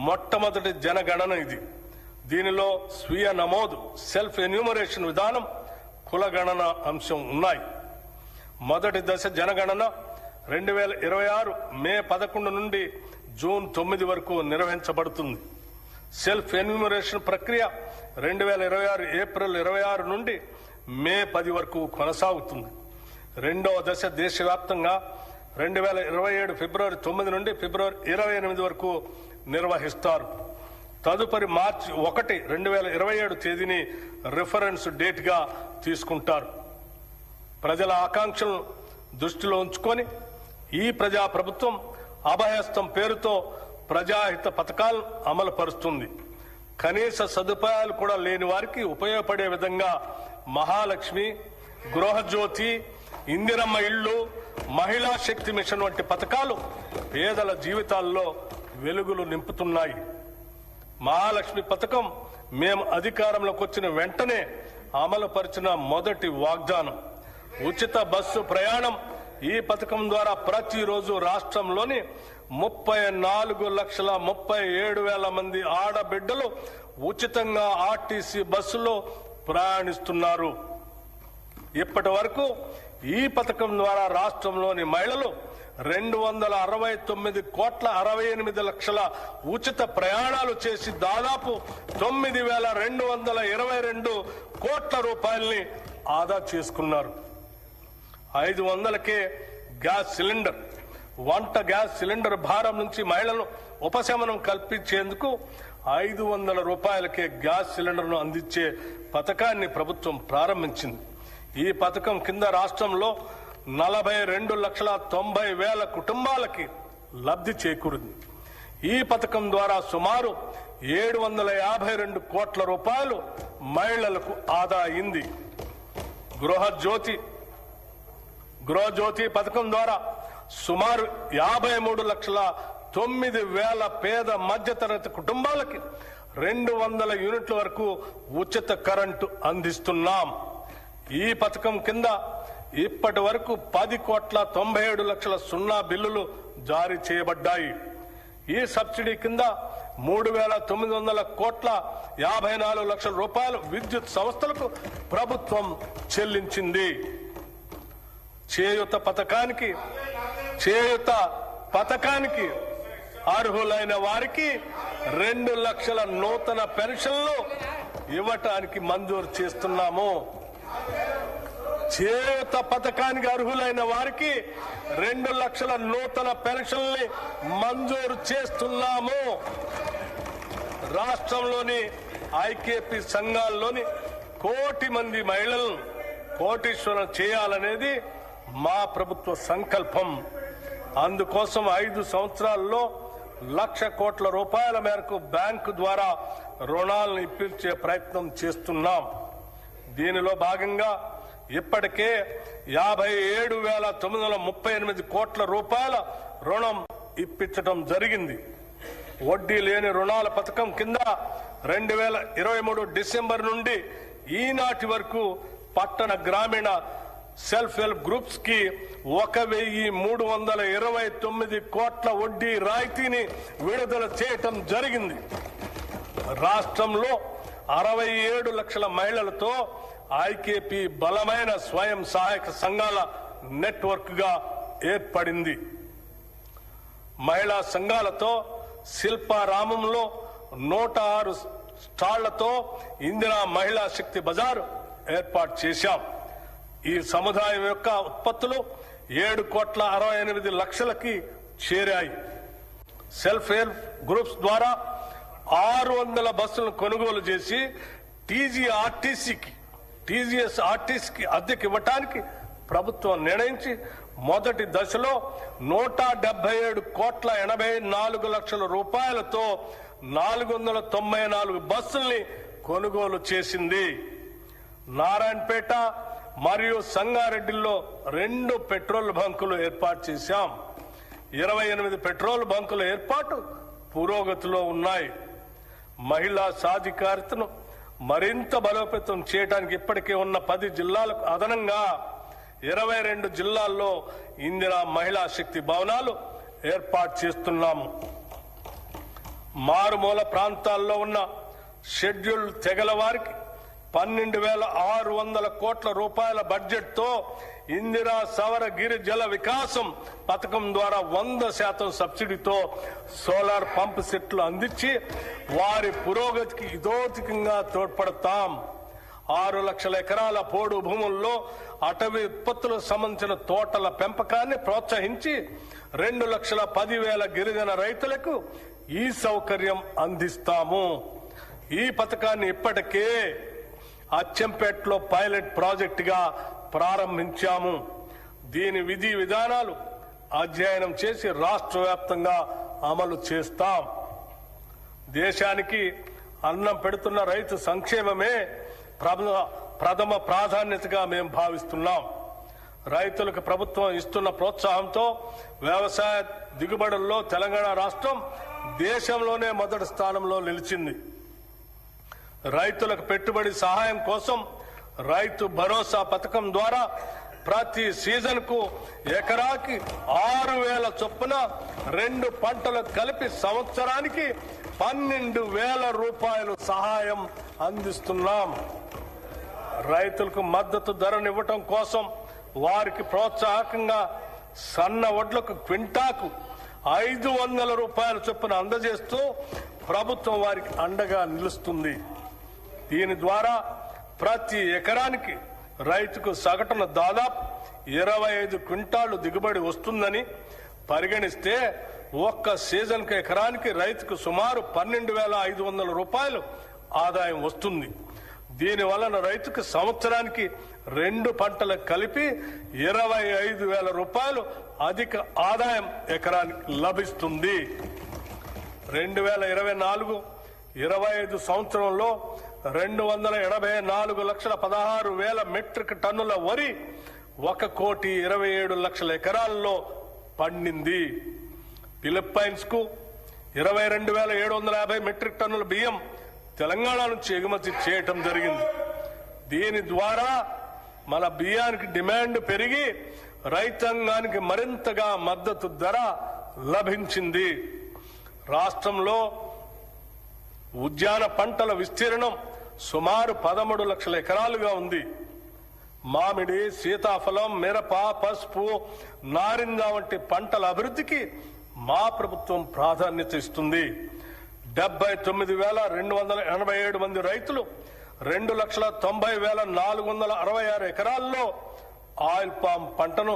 మొట్టమొదటి జనగణన ఇది. దీనిలో స్వీయ నమోదు, సెల్ఫ్ ఎన్యూమరేషన్ విధానం, కులగణన అంశం ఉన్నాయి. మొదటి దశ జనగణన 2026 మే 11 నుండి జూన్ 9 వరకు నిర్వహించబడుతుంది. సెల్ఫ్ ఎన్యూమరేషన్ ప్రక్రియ 2026 ఏప్రిల్ 26 నుండి మే 10 వరకు కొనసాగుతుంది. రెండవ దశ దేశవ్యాప్తంగా 2027 ఫిబ్రవరి 9 నుండి ఫిబ్రవరి 28 వరకు నిర్వహిస్తారు. తదుపరి మార్చి 1, 2027 తేదీని రిఫరెన్స్ డేట్ గా తీసుకుంటారు. ప్రజల ఆకాంక్షలను దృష్టిలో ఉంచుకొని ఈ ప్రజా ప్రభుత్వం అభయహస్తం పేరుతో ప్రజాహిత పథకాలను అమలు పరుస్తుంది. కనీస సదుపాయాలు కూడా లేని వారికి ఉపయోగపడే విధంగా మహాలక్ష్మి, గృహజ్యోతి, ఇందిరమ్మ ఇళ్లు, మహిళా శక్తి మిషన్ వంటి పథకాలు పేదల జీవితాల్లో వెలుగులు నింపుతున్నాయి. మహాలక్ష్మి పథకం మేము అధికారంలోకి వచ్చిన వెంటనే అమలు పరిచిన మొదటి వాగ్దానం. ఉచిత బస్సు ప్రయాణం. ఈ పథకం ద్వారా ప్రతిరోజు రాష్ట్రంలోని 34,37,000 మంది ఆడబిడ్డలు ఉచితంగా ఆర్టీసీ బస్సులో ప్రయాణిస్తున్నారు. ఇప్పటి వరకు ఈ పథకం ద్వారా రాష్ట్రంలోని మహిళలు 269,68,00,000 ఉచిత ప్రయాణాలు చేసి దాదాపు 9,222 కోట్ల రూపాయల్ని ఆదా చేసుకున్నారు. 500కే గ్యాస్ సిలిండర్. వంట గ్యాస్ సిలిండర్ భారం నుంచి మహిళలను ఉపశమనం కల్పించేందుకు 500 రూపాయలకే గ్యాస్ సిలిండర్ను అందించే పథకాన్ని ప్రభుత్వం ప్రారంభించింది. ఈ పథకం కింద రాష్ట్రంలో 42,90,000 కుటుంబాలకి లబ్ధి చేకూరింది. ఈ పథకం ద్వారా సుమారు 752 కోట్ల రూపాయలు మహిళలకు ఆదా అయింది. గృహజ్యోతి పథకం ద్వారా సుమారు 53,09,000 పేద మధ్యతరగతి కుటుంబాలకి 200 యూనిట్ల వరకు ఉచిత కరెంటు అందిస్తున్నాం. ఈ పథకం కింద ఇప్పటి వరకు 10,97,00,000 సున్నా బిల్లులు జారీ చేయబడ్డాయి. ఈ సబ్సిడీ కింద 3,954 రూపాయలు విద్యుత్ సంస్థలకు ప్రభుత్వం చెల్లించింది. చేయూత పథకానికి అర్హులైన వారికి 2 లక్షల నూతన పెన్షన్లు ఇవ్వటానికి మంజూరు చేస్తున్నాము. చేయూత పథకానికి అర్హులైన వారికి 2 లక్షల నూతన పెన్షన్లు మంజూరు చేస్తున్నాము. రాష్ట్రంలోని ఐకేపీ సంఘాల్లోని 1 కోటి మంది మహిళలను కోటీశ్వరం చేయాలనేది మా ప్రభుత్వ సంకల్పం. అందుకోసం 5 సంవత్సరాల్లో 1,00,000 కోట్ల రూపాయల మేరకు బ్యాంకు ద్వారా రుణాలను ఇప్పించే ప్రయత్నం చేస్తున్నాం. దీనిలో భాగంగా ఇప్పటికే 57,938 కోట్ల రూపాయల రుణం ఇప్పించడం జరిగింది. వడ్డీ లేని రుణాల పథకం కింద 2023 డిసెంబర్ నుండి ఈనాటి వరకు పట్టణ గ్రామీణ సెల్ఫ్ హెల్ప్ గ్రూప్స్ కి 1,329 కోట్ల వడ్డీ రాయితీని విడుదల చేయటం జరిగింది. రాష్ట్రంలో 67 లక్షల మహిళలతో ఐకేపీ బలమైన స్వయం సహాయక సంఘాల నెట్వర్క్ గా ఏర్పడింది. మహిళా సంఘాలతో శిల్పారామంలో 106 స్టాళ్లతో ఇందిరా మహిళా శక్తి బజార్ ఏర్పాటు చేశాం. ఈ సముదాయం యొక్క ఉత్పత్తులు 7,68 లక్షలకి చేరాయి. సెల్ఫ్ హెల్ప్ గ్రూప్స్ ద్వారా 600 బస్సులను కొనుగోలు చేసి టీజీఎస్ఆర్టీసీకి అద్దెకి ఇవ్వటానికి ప్రభుత్వం నిర్ణయించి మొదటి దశలో 177,84 లక్షల రూపాయలతో 494 బస్సుల్ని కొనుగోలు చేసింది. నారాయణపేట మరియు సంగారెడ్డిలో 2 పెట్రోల్ బంకులు ఏర్పాటు చేశాం. 28 పెట్రోల్ బంకుల ఏర్పాటు పురోగతిలో ఉన్నాయి. మహిళా సాధికారితను మరింత బలోపేతం చేయడానికి ఇప్పటికే ఉన్న 10 జిల్లాలకు అదనంగా 22 జిల్లాల్లో ఇందిరా మహిళా శక్తి భవనాలు ఏర్పాటు చేస్తున్నాము. మారుమూల ప్రాంతాల్లో ఉన్న షెడ్యూల్ తెగల వారికి 12,600 కోట్ల రూపాయల బడ్జెట్ తో ఇందిరా సవర గిరి జల వికాసం పథకం ద్వారా 100% సబ్సిడీతో సోలార్ పంప్ సెట్లు అందించి వారి పురోగతికి ఇదోతికంగా తోడ్పడతాం. 6 లక్షల ఎకరాల పోడు భూముల్లో అటవీ ఉత్పత్తులకు సంబంధించిన తోటల పెంపకాన్ని ప్రోత్సహించి 2,10,000 గిరిజన రైతులకు ఈ సౌకర్యం అందిస్తాము. ఈ పథకాన్ని ఇప్పటికే అచ్చంపేటలో పైలట్ ప్రాజెక్టుగా ప్రారంభించాము. దీని విధి విధానాలు అధ్యయనం చేసి రాష్ట్ర వ్యాప్తంగా అమలు చేస్తాం. దేశానికి అన్నం పెడుతున్న రైతు సంక్షేమమే ప్రథమ ప్రాధాన్యతగా మేము భావిస్తున్నాం. రైతులకు ప్రభుత్వం ఇస్తున్న ప్రోత్సాహంతో వ్యవసాయ దిగుబడుల్లో తెలంగాణ రాష్ట్రం దేశంలోనే మొదటి స్థానంలో నిలిచింది. రైతులకు పెట్టుబడి సహాయం కోసం రైతు భరోసా పథకం ద్వారా ప్రతి సీజన్ కు ఎకరాకి 6,000 చొప్పున 2 పంటలకు కలిపి సంవత్సరానికి 12,000 రూపాయలు సహాయం అందిస్తున్నాం. రైతులకు మద్దతు ధరనివ్వటం కోసం వారికి ప్రోత్సాహకంగా సన్న వడ్లకు క్వింటాకు 500 రూపాయల చొప్పున అందజేస్తూ ప్రభుత్వం వారికి అండగా నిలుస్తుంది. దీని ద్వారా ప్రతి ఎకరానికి రైతుకు సగటున దాదాపు 25 క్వింటాళ్లు దిగుబడి వస్తుందని పరిగణిస్తే ఒక్క సీజన్ కు ఎకరానికి రైతుకు సుమారు 12,500 రూపాయలు ఆదాయం వస్తుంది. దీని వలన రైతుకు సంవత్సరానికి 2 పంటలకు కలిపి 25,000 రూపాయలు అధిక ఆదాయం ఎకరానికి లభిస్తుంది. 2024-25 సంవత్సరంలో 284,16,000 మెట్రిక్ టన్నుల వరి 1,27,00,000 ఎకరాల్లో పండింది. ఫిలిప్పైన్స్ కు 22,750 మెట్రిక్ టన్నుల బియ్యం తెలంగాణ నుంచి ఎగుమతి చేయటం జరిగింది. దీని ద్వారా మన బియ్యానికి డిమాండ్ పెరిగి రైతాంగానికి మరింతగా మద్దతు ధర లభించింది. రాష్ట్రంలో ఉద్యాన పంటల విస్తీర్ణం సుమారు 13 లక్షల ఎకరాలుగా ఉంది. మామిడి, సీతాఫలం, మిరప, పసుపు, నారింజ వంటి పంటల అభివృద్ధికి మా ప్రభుత్వం ప్రాధాన్యత ఇస్తుంది. 79,287 మంది రైతులు 2,90,466 ఎకరాల్లో ఆయిల్ పామ్ పంటను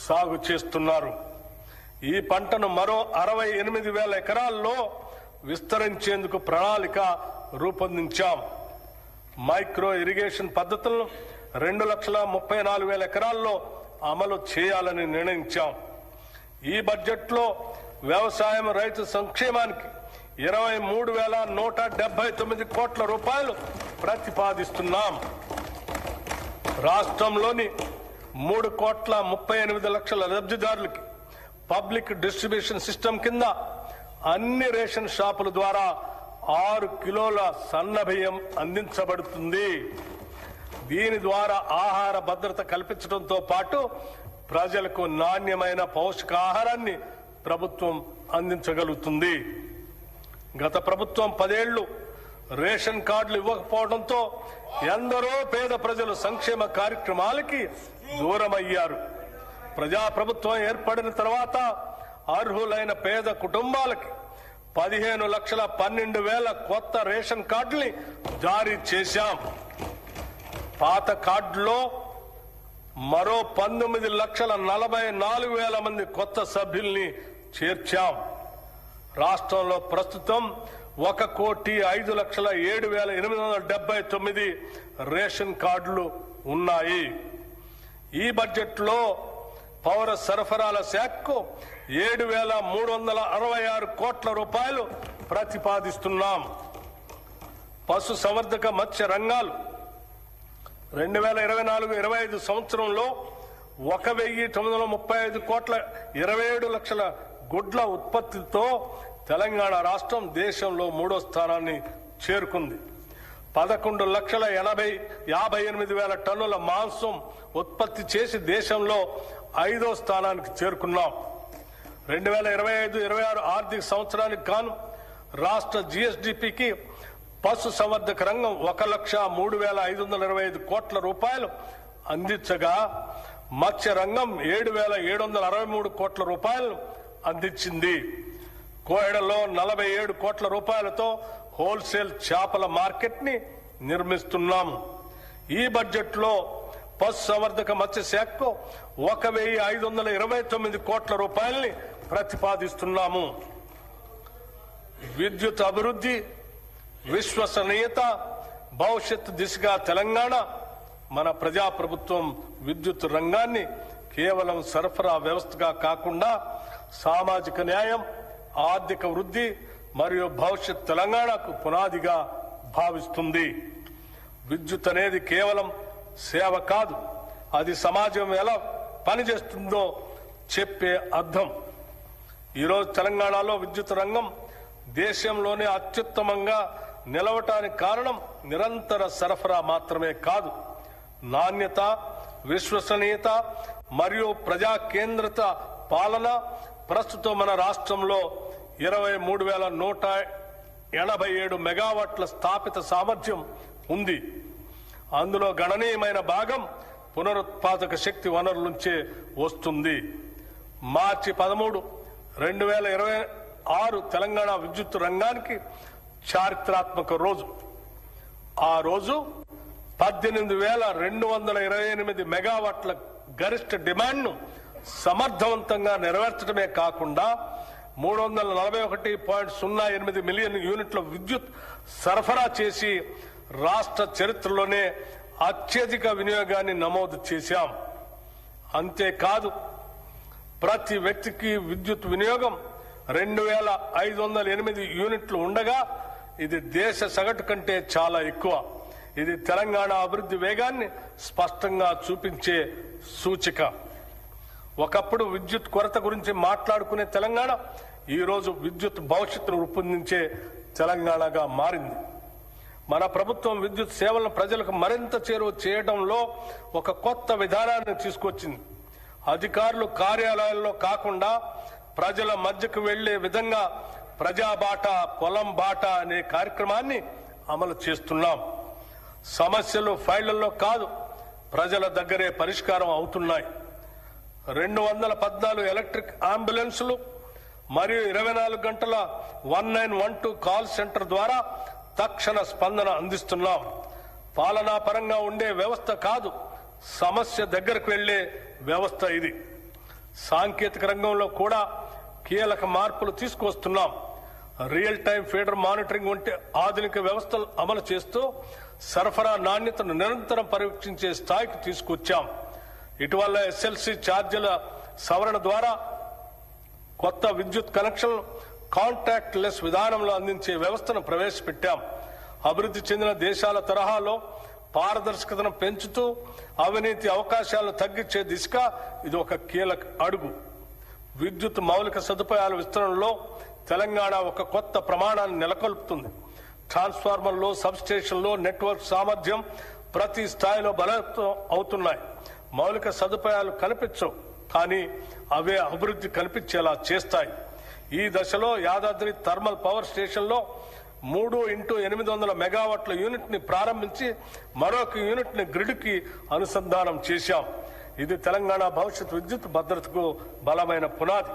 సాగు చేస్తున్నారు. ఈ పంటను మరో 68,000 ఎకరాల్లో విస్తరించేందుకు ప్రణాళిక రూపొందించాం. మైక్రో ఇరిగేషన్ పద్ధతులను 2,34,000 ఎకరాల్లో అమలు చేయాలని నిర్ణయించాం. ఈ బడ్జెట్లో వ్యవసాయం, రైతు సంక్షేమానికి 23,179 కోట్ల రూపాయలు ప్రతిపాదిస్తున్నాం. రాష్ట్రంలోని 3,38 లక్షల లబ్ధిదారులకి పబ్లిక్ డిస్ట్రిబ్యూషన్ సిస్టమ్ కింద అన్ని రేషన్ షాపుల ద్వారా 6 కిలోల సన్న బియ్యం అందించబడుతుంది. దీని ద్వారా ఆహార భద్రత కల్పించడంతో పాటు ప్రజలకు నాణ్యమైన పౌష్టికాహారాన్ని ప్రభుత్వం అందించగలుగుతుంది. గత ప్రభుత్వం 10 ఏళ్లు రేషన్ కార్డులు ఇవ్వకపోవడంతో ఎందరో పేద ప్రజలు సంక్షేమ కార్యక్రమాలకి దూరమయ్యారు. ప్రజాప్రభుత్వం ఏర్పడిన తర్వాత అర్హులైన పేద కుటుంబాలకి 15,12,000 కొత్త రేషన్ కార్డుల్ని జారీ చేశాం. పాత కార్డులో మరో 19,44,000 మంది కొత్త సభ్యుల్ని చేర్చాం. రాష్ట్రంలో ప్రస్తుతం 1,05,07,879 రేషన్ కార్డులు ఉన్నాయి. ఈ బడ్జెట్లో పౌర సరఫరాల శాఖకు 7,366 కోట్ల రూపాయలు ప్రతిపాదిస్తున్నాం. పశు సంవర్ధక మత్స్య రంగాలు 2024-25 సంవత్సరంలో 1,935 కోట్ల 27 లక్షల గుడ్ల ఉత్పత్తితో తెలంగాణ రాష్ట్రం దేశంలో 3వ స్థానాన్ని చేరుకుంది. 11,58,000 టన్నుల మాంసం ఉత్పత్తి చేసి దేశంలో 5వ స్థానానికి చేరుకున్నాం. 2025-26 ఆర్థిక సంవత్సరానికి గాను రాష్ట్ర జీఎస్డీపీకి పశు సంవర్ధక రంగం 1,03,525 కోట్ల రూపాయలు అందించగా మత్స్య రంగం 7,763 కోట్ల రూపాయలు అందించింది. కోయడలో 47 కోట్ల రూపాయలతో హోల్సేల్ చేపల మార్కెట్ ని నిర్మిస్తున్నాము. ఈ బడ్జెట్లో పశు సంవర్ధక మత్స్య శాఖకు 1,529 కోట్ల రూపాయల్ని ప్రతిపాదిస్తున్నాము. విద్యుత్ అభివృద్ధి, విశ్వసనీయత, భవిష్యత్తు దిశగా తెలంగాణ మన ప్రజాప్రభుత్వం విద్యుత్ రంగాన్ని కేవలం సరఫరా వ్యవస్థగా కాకుండా సామాజిక న్యాయం, ఆర్థిక వృద్ధి మరియు భవిష్యత్ తెలంగాణకు పునాదిగా భావిస్తుంది. విద్యుత్ అనేది కేవలం సేవ కాదు, అది సమాజం ఎలా పనిచేస్తుందో చెప్పే అర్థం. ఈరోజు తెలంగాణలో విద్యుత్ రంగం దేశంలోనే అత్యుత్తమంగా నిలవటానికి కారణం నిరంతర సరఫరా మాత్రమే కాదు, నాణ్యత, విశ్వసనీయత మరియు ప్రజా కేంద్రిత పాలన. ప్రస్తుతం మన రాష్ట్రంలో 23,187 మెగావాట్ల స్థాపిత సామర్థ్యం ఉంది. అందులో గణనీయమైన భాగం పునరుత్పాదక శక్తి వనరుల నుంచే వస్తుంది. మార్చి 13, 2026 తెలంగాణ విద్యుత్ రంగానికి చారిత్రాత్మక రోజు. ఆ రోజు 18,228 మెగావాట్ల గరిష్ట డిమాండ్ను సమర్థవంతంగా నెరవేర్చడమే కాకుండా 341.08 మిలియన్ యూనిట్ల విద్యుత్ సరఫరా చేసి రాష్ట్ర చరిత్రలోనే అత్యధిక వినియోగాన్ని నమోదు చేశాం. అంతేకాదు, ప్రతి వ్యక్తికి విద్యుత్ వినియోగం 2,508 యూనిట్లు ఉండగా ఇది దేశ సగటు కంటే చాలా ఎక్కువ. ఇది తెలంగాణ అభివృద్ధి వేగాన్ని స్పష్టంగా చూపించే సూచిక. ఒకప్పుడు విద్యుత్ కొరత గురించి మాట్లాడుకునే తెలంగాణ ఈరోజు విద్యుత్ భవిష్యత్తును రూపొందించే తెలంగాణగా మారింది. మన ప్రభుత్వం విద్యుత్ సేవలను ప్రజలకు మరింత చేరువ చేయడంలో ఒక కొత్త విధానాన్ని తీసుకొచ్చింది. అధికారులు కార్యాలయాల్లో కాకుండా ప్రజల మధ్యకు వెళ్లే విధంగా ప్రజా బాట పొలం బాట అనే కార్యక్రమాన్ని అమలు చేస్తున్నాం. సమస్యలు ఫైళ్లలో కాదు, ప్రజల దగ్గరే పరిష్కారం అవుతున్నాయి. 214 ఎలక్ట్రిక్ అంబులెన్సులు మరియు 24 గంటల 1912 కాల్ సెంటర్ ద్వారా తక్షణ స్పందన అందిస్తున్నాం. పాలనా పరంగా ఉండే వ్యవస్థ కాదు, సమస్య దగ్గరకు వెళ్లే వ్యవస్థ ఇది. సాంకేతిక రంగంలో కూడా కీలక మార్పులు తీసుకొస్తున్నాం. రియల్ టైం ఫీడర్ మానిటరింగ్ వంటి ఆధునిక వ్యవస్థలు అమలు చేస్తూ సరఫరా నాణ్యతను నిరంతరం పరీక్షించే స్థాయికి తీసుకొచ్చాం. ఇటీవల ఎస్ఎల్సి ఛార్జీల సవరణ ద్వారా కొత్త విద్యుత్ కనెక్షన్లు కాంటాక్ట్ లెస్ విధానంలో అందించే వ్యవస్థను ప్రవేశపెట్టాం. అభివృద్ధి చెందిన దేశాల తరహాలో పారదర్శకతను పెంచుతూ అవినీతి అవకాశాలను తగ్గించే దిశగా ఇది ఒక కీలక అడుగు. విద్యుత్ మౌలిక సదుపాయాల విస్తరణలో తెలంగాణ ఒక కొత్త ప్రమాణాన్ని నెలకొల్పుతుంది. ట్రాన్స్ఫార్మర్లు, సబ్స్టేషన్లు, నెట్వర్క్ సామర్థ్యం ప్రతి స్థాయిలో బలోపేతం అవుతున్నాయి. మౌలిక సదుపాయాలు కనిపించవు, కానీ అవే అభివృద్ధి కనిపించేలా చేస్తాయి. ఈ దశలో యాదాద్రి థర్మల్ పవర్ స్టేషన్లో 3x800 మెగావాట్ల యూనిట్ ని ప్రారంభించి మరొక యూనిట్ ని గ్రిడ్ కి అనుసంధానం చేశాం. ఇది తెలంగాణ భవిష్యత్ విద్యుత్ భద్రతకు బలమైన పునాది.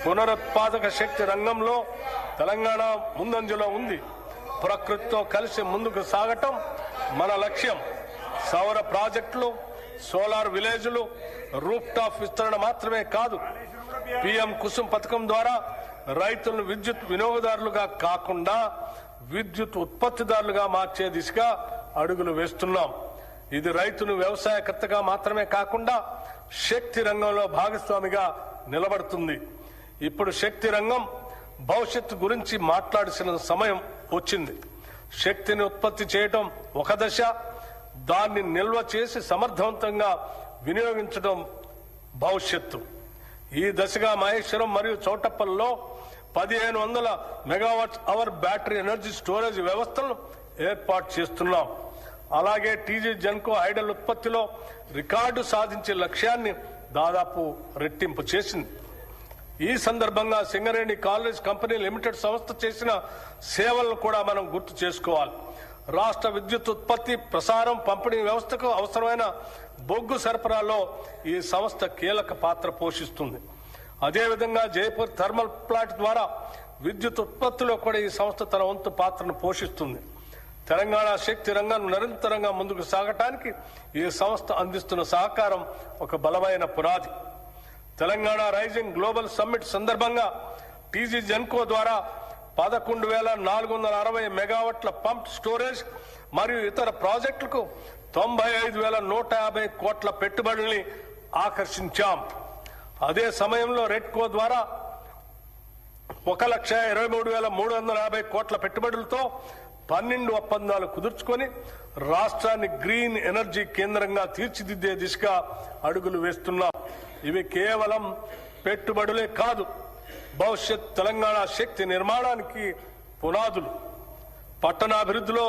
పునరుత్పాదక శక్తి రంగంలో తెలంగాణ ముందంజలో ఉంది. ప్రకృతితో కలిసి ముందుకు సాగటం మన లక్ష్యం. సౌర ప్రాజెక్టులు, సోలార్ విలేజ్లు, రూఫ్ టాప్ విస్తరణ మాత్రమే కాదు, పిఎం కుసుమ్ పథకం ద్వారా రైతులను విద్యుత్ వినియోగదారులుగా కాకుండా విద్యుత్ ఉత్పత్తిదారులుగా మార్చే దిశగా అడుగులు వేస్తున్నాం. ఇది రైతును వ్యవసాయకర్తగా మాత్రమే కాకుండా శక్తి రంగంలో భాగస్వామిగా నిలబడుతుంది. ఇప్పుడు శక్తి రంగం భవిష్యత్తు గురించి మాట్లాడాల్సిన సమయం వచ్చింది. శక్తిని ఉత్పత్తి చేయడం ఒక దశ, దాన్ని నిల్వ చేసి సమర్థవంతంగా వినియోగించడం భవిష్యత్తు. ఈ దశగా మహేశ్వరం మరియు చౌటప్పల్లో 1500 megawatt hour battery energy storage వ్యవస్థలను ఏర్పాటు చేస్తున్నాం. అలాగే టీజీ జెన్కో ఐడల్ ఉత్పత్తిలో రికార్డు సాధించే లక్ష్యాన్ని దాదాపు రెట్టింపు చేసింది. ఈ సందర్భంగా సింగరేణి కాలేజ్ కంపెనీ లిమిటెడ్ సంస్థ చేసిన సేవలను కూడా మనం గుర్తు చేసుకోవాలి. రాష్ట్ర విద్యుత్ ఉత్పత్తి, ప్రసారం, పంపిణీ వ్యవస్థకు అవసరమైన బొగ్గు సరఫరాలో ఈ సంస్థ కీలక పాత్ర పోషిస్తుంది. అదేవిధంగా జైపూర్ థర్మల్ ప్లాంట్ ద్వారా విద్యుత్ ఉత్పత్తిలో కూడా ఈ సంస్థ తన వంతు పాత్రను పోషిస్తుంది. తెలంగాణ శక్తి రంగం నిరంతరంగా ముందుకు సాగటానికి ఈ సంస్థ అందిస్తున్న సహకారం ఒక బలమైన పునాది. తెలంగాణ రైజింగ్ గ్లోబల్ సమ్మిట్ సందర్భంగా టీజీ జెన్కో ద్వారా 11,460 మెగావాట్ల పంప్ స్టోరేజ్ మరియు ఇతర ప్రాజెక్టులకు 95,150 కోట్ల పెట్టుబడుల్ని ఆకర్షించాం. అదే సమయంలో రెడ్కో ద్వారా 1,23,350 కోట్ల పెట్టుబడులతో 12 ఒప్పందాలు కుదుర్చుకొని రాష్ట్రాన్ని గ్రీన్ ఎనర్జీ కేంద్రంగా తీర్చిదిద్దే దిశగా అడుగులు వేస్తున్నాం. ఇవి కేవలం పెట్టుబడులే కాదు, భవిష్యత్ తెలంగాణ శక్తి నిర్మాణానికి పునాదులు. పట్టణాభివృద్ధిలో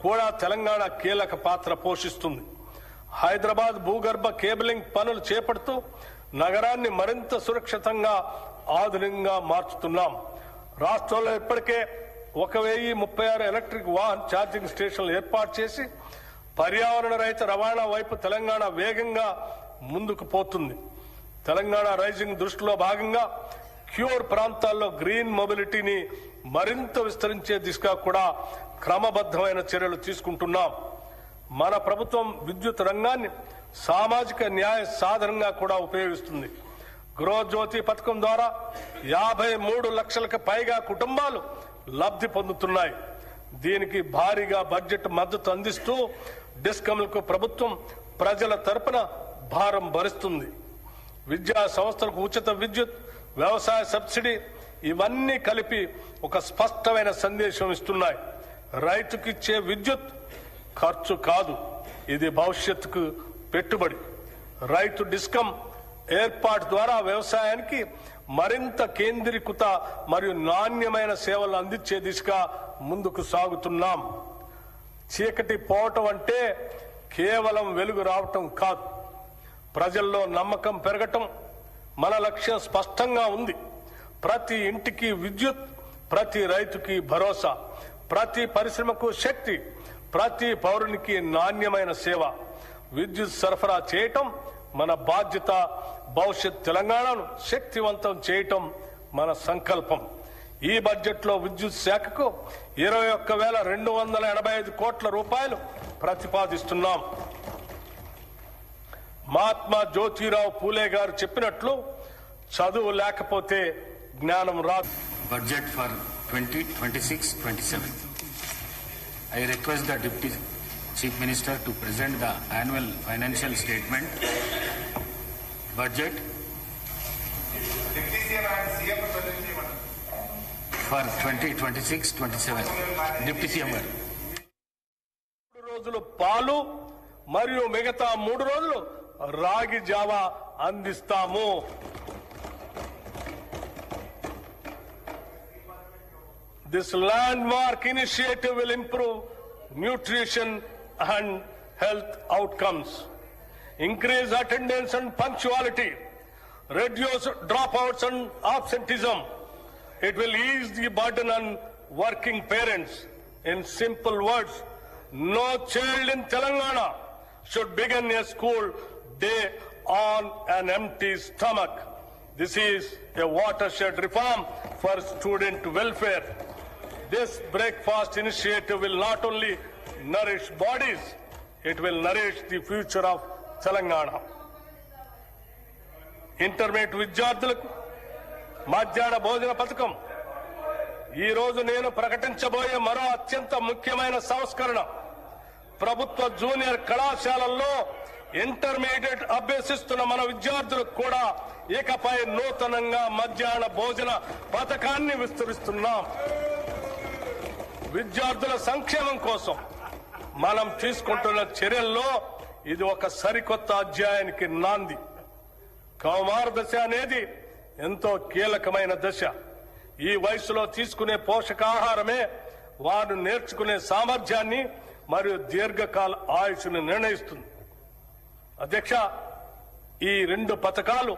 కూడా తెలంగాణ కీలక పాత్ర పోషిస్తుంది. హైదరాబాద్ భూగర్భ కేబులింగ్ పనులు చేపడుతూ నగరాన్ని మరింత సురక్షితంగా, ఆధునికంగా మార్చుతున్నాం. రాష్ట్రంలో ఇప్పటికే 1036 ఎలక్ట్రిక్ వాహన్ ఛార్జింగ్ స్టేషన్లు ఏర్పాటు చేసి పర్యావరణ రహిత రవాణా వైపు తెలంగాణ వేగంగా ముందుకు పోతుంది. తెలంగాణ రైజింగ్ దృష్టిలో భాగంగా క్యూర్ ప్రాంతాల్లో గ్రీన్ మొబిలిటీని మరింత విస్తరించే దిశగా కూడా క్రమబద్ధమైన చర్యలు తీసుకుంటున్నాం. మన ప్రభుత్వం విద్యుత్ రంగాన్ని సామాజిక న్యాయ సాధనంగా కూడా ఉపయోగిస్తుంది. గృహజ్యోతి పథకం ద్వారా 53 లక్షలకు పైగా కుటుంబాలు లబ్ధి పొందుతున్నాయి. దీనికి భారీగా బడ్జెట్ మద్దతు అందిస్తూ డిస్కంలకు ప్రభుత్వం ప్రజల తరపున భారం భరిస్తుంది. విద్యా సంస్థలకు ఉచిత విద్యుత్, వ్యవసాయ సబ్సిడీ ఇవన్నీ కలిపి ఒక స్పష్టమైన సందేశం ఇస్తున్నాయి. రైతుకిచ్చే విద్యుత్ ఖర్చు కాదు, ఇది భవిష్యత్తుకు పెట్టుబడి. రైతు డిస్కం ఏర్పాటు ద్వారా వ్యవసాయానికి మరింత కేంద్రీకృత మరియు నాణ్యమైన సేవలు అందించే దిశగా ముందుకు సాగుతున్నాం. చీకటి పోవటం అంటే కేవలం వెలుగు రావటం కాదు, ప్రజల్లో నమ్మకం పెరగటం. మన లక్ష్యం స్పష్టంగా ఉంది. ప్రతి ఇంటికి విద్యుత్, ప్రతి రైతుకి భరోసా, ప్రతి పరిశ్రమకు శక్తి, ప్రతి పౌరునికి నాణ్యమైన సేవ. విద్యుత్ సరఫరా చేయటం మన బాధ్యత. భవిష్యత్ తెలంగాణను శక్తివంతం చేయటం మన సంకల్పం. ఈ బడ్జెట్లో విద్యుత్ శాఖకు 21,285 కోట్ల రూపాయలు ప్రతిపాదిస్తున్నాం. మహాత్మా జ్యోతిరావు పూలే గారు చెప్పినట్లు చదువు లేకపోతే జ్ఞానం రాదు. Budget for 2026-27. I request the Deputy Chief Minister to present the annual financial statement, budget for 2026-27. Deputy CM గారు. 3 రోజులు పాలు మరియు మిగతా 3 రోజులు రాగి జావా అందిస్తాము. This landmark initiative will improve nutrition and health outcomes, increase attendance and punctuality, reduce dropouts and absenteeism. It will ease the burden on working parents. In simple words, no child in Telangana should begin a school day on an empty stomach. This is a watershed reform for student welfare. This breakfast initiative will not only nourish bodies, it will nourish the future of Telangana. Intermediate విద్యార్థులకు మధ్యాహ్న భోజన పథకం ఈ రోజు నేను ప్రకటించబోయే మరో అత్యంత ముఖ్యమైన సంస్కరణ. ప్రభుత్వ జూనియర్ కళాశాలల్లో ఇంటర్మీడియట్ అభ్యసిస్తున్న మన విద్యార్థులకు కూడా ఇకపై నూతనంగా మధ్యాహ్న భోజన పథకాన్ని విస్తరిస్తున్నాం. విద్యార్థుల సంక్షేమం కోసం మనం తీసుకుంటున్న చర్యల్లో ఇది ఒక సరికొత్త అధ్యాయానికి నాంది. కౌమార దశ అనేది ఎంతో కీలకమైన దశ. ఈ వయసులో తీసుకునే పోషకాహారమే వారు నేర్చుకునే సామర్థ్యాన్ని మరియు దీర్ఘకాల ఆయుష్ను నిర్ణయిస్తుంది. అధ్యక్ష, ఈ 2 పథకాలు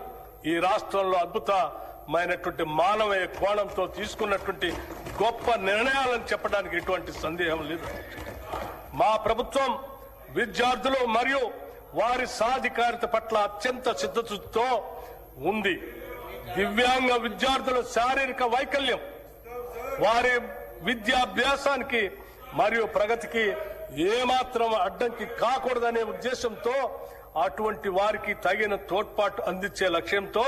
ఈ రాష్ట్రంలో అద్భుతమైనటువంటి మానవీయ కోణంతో తీసుకున్నటువంటి గొప్ప నిర్ణయాలను చెప్పడానికి ఎటువంటి సందేహం లేదు. మా ప్రభుత్వం విద్యార్థులు మరియు వారి సాధికారిత పట్ల అత్యంత చిత్తశుద్ధితో ఉంది. దివ్యాంగ విద్యార్థుల శారీరక వైకల్యం వారి విద్యాభ్యాసానికి మరియు ప్రగతికి ఏమాత్రం అడ్డంకి కాకూడదనే ఉద్దేశంతో అటువంటి వారికి తగిన తోడ్పాటు అందించే లక్ష్యంతో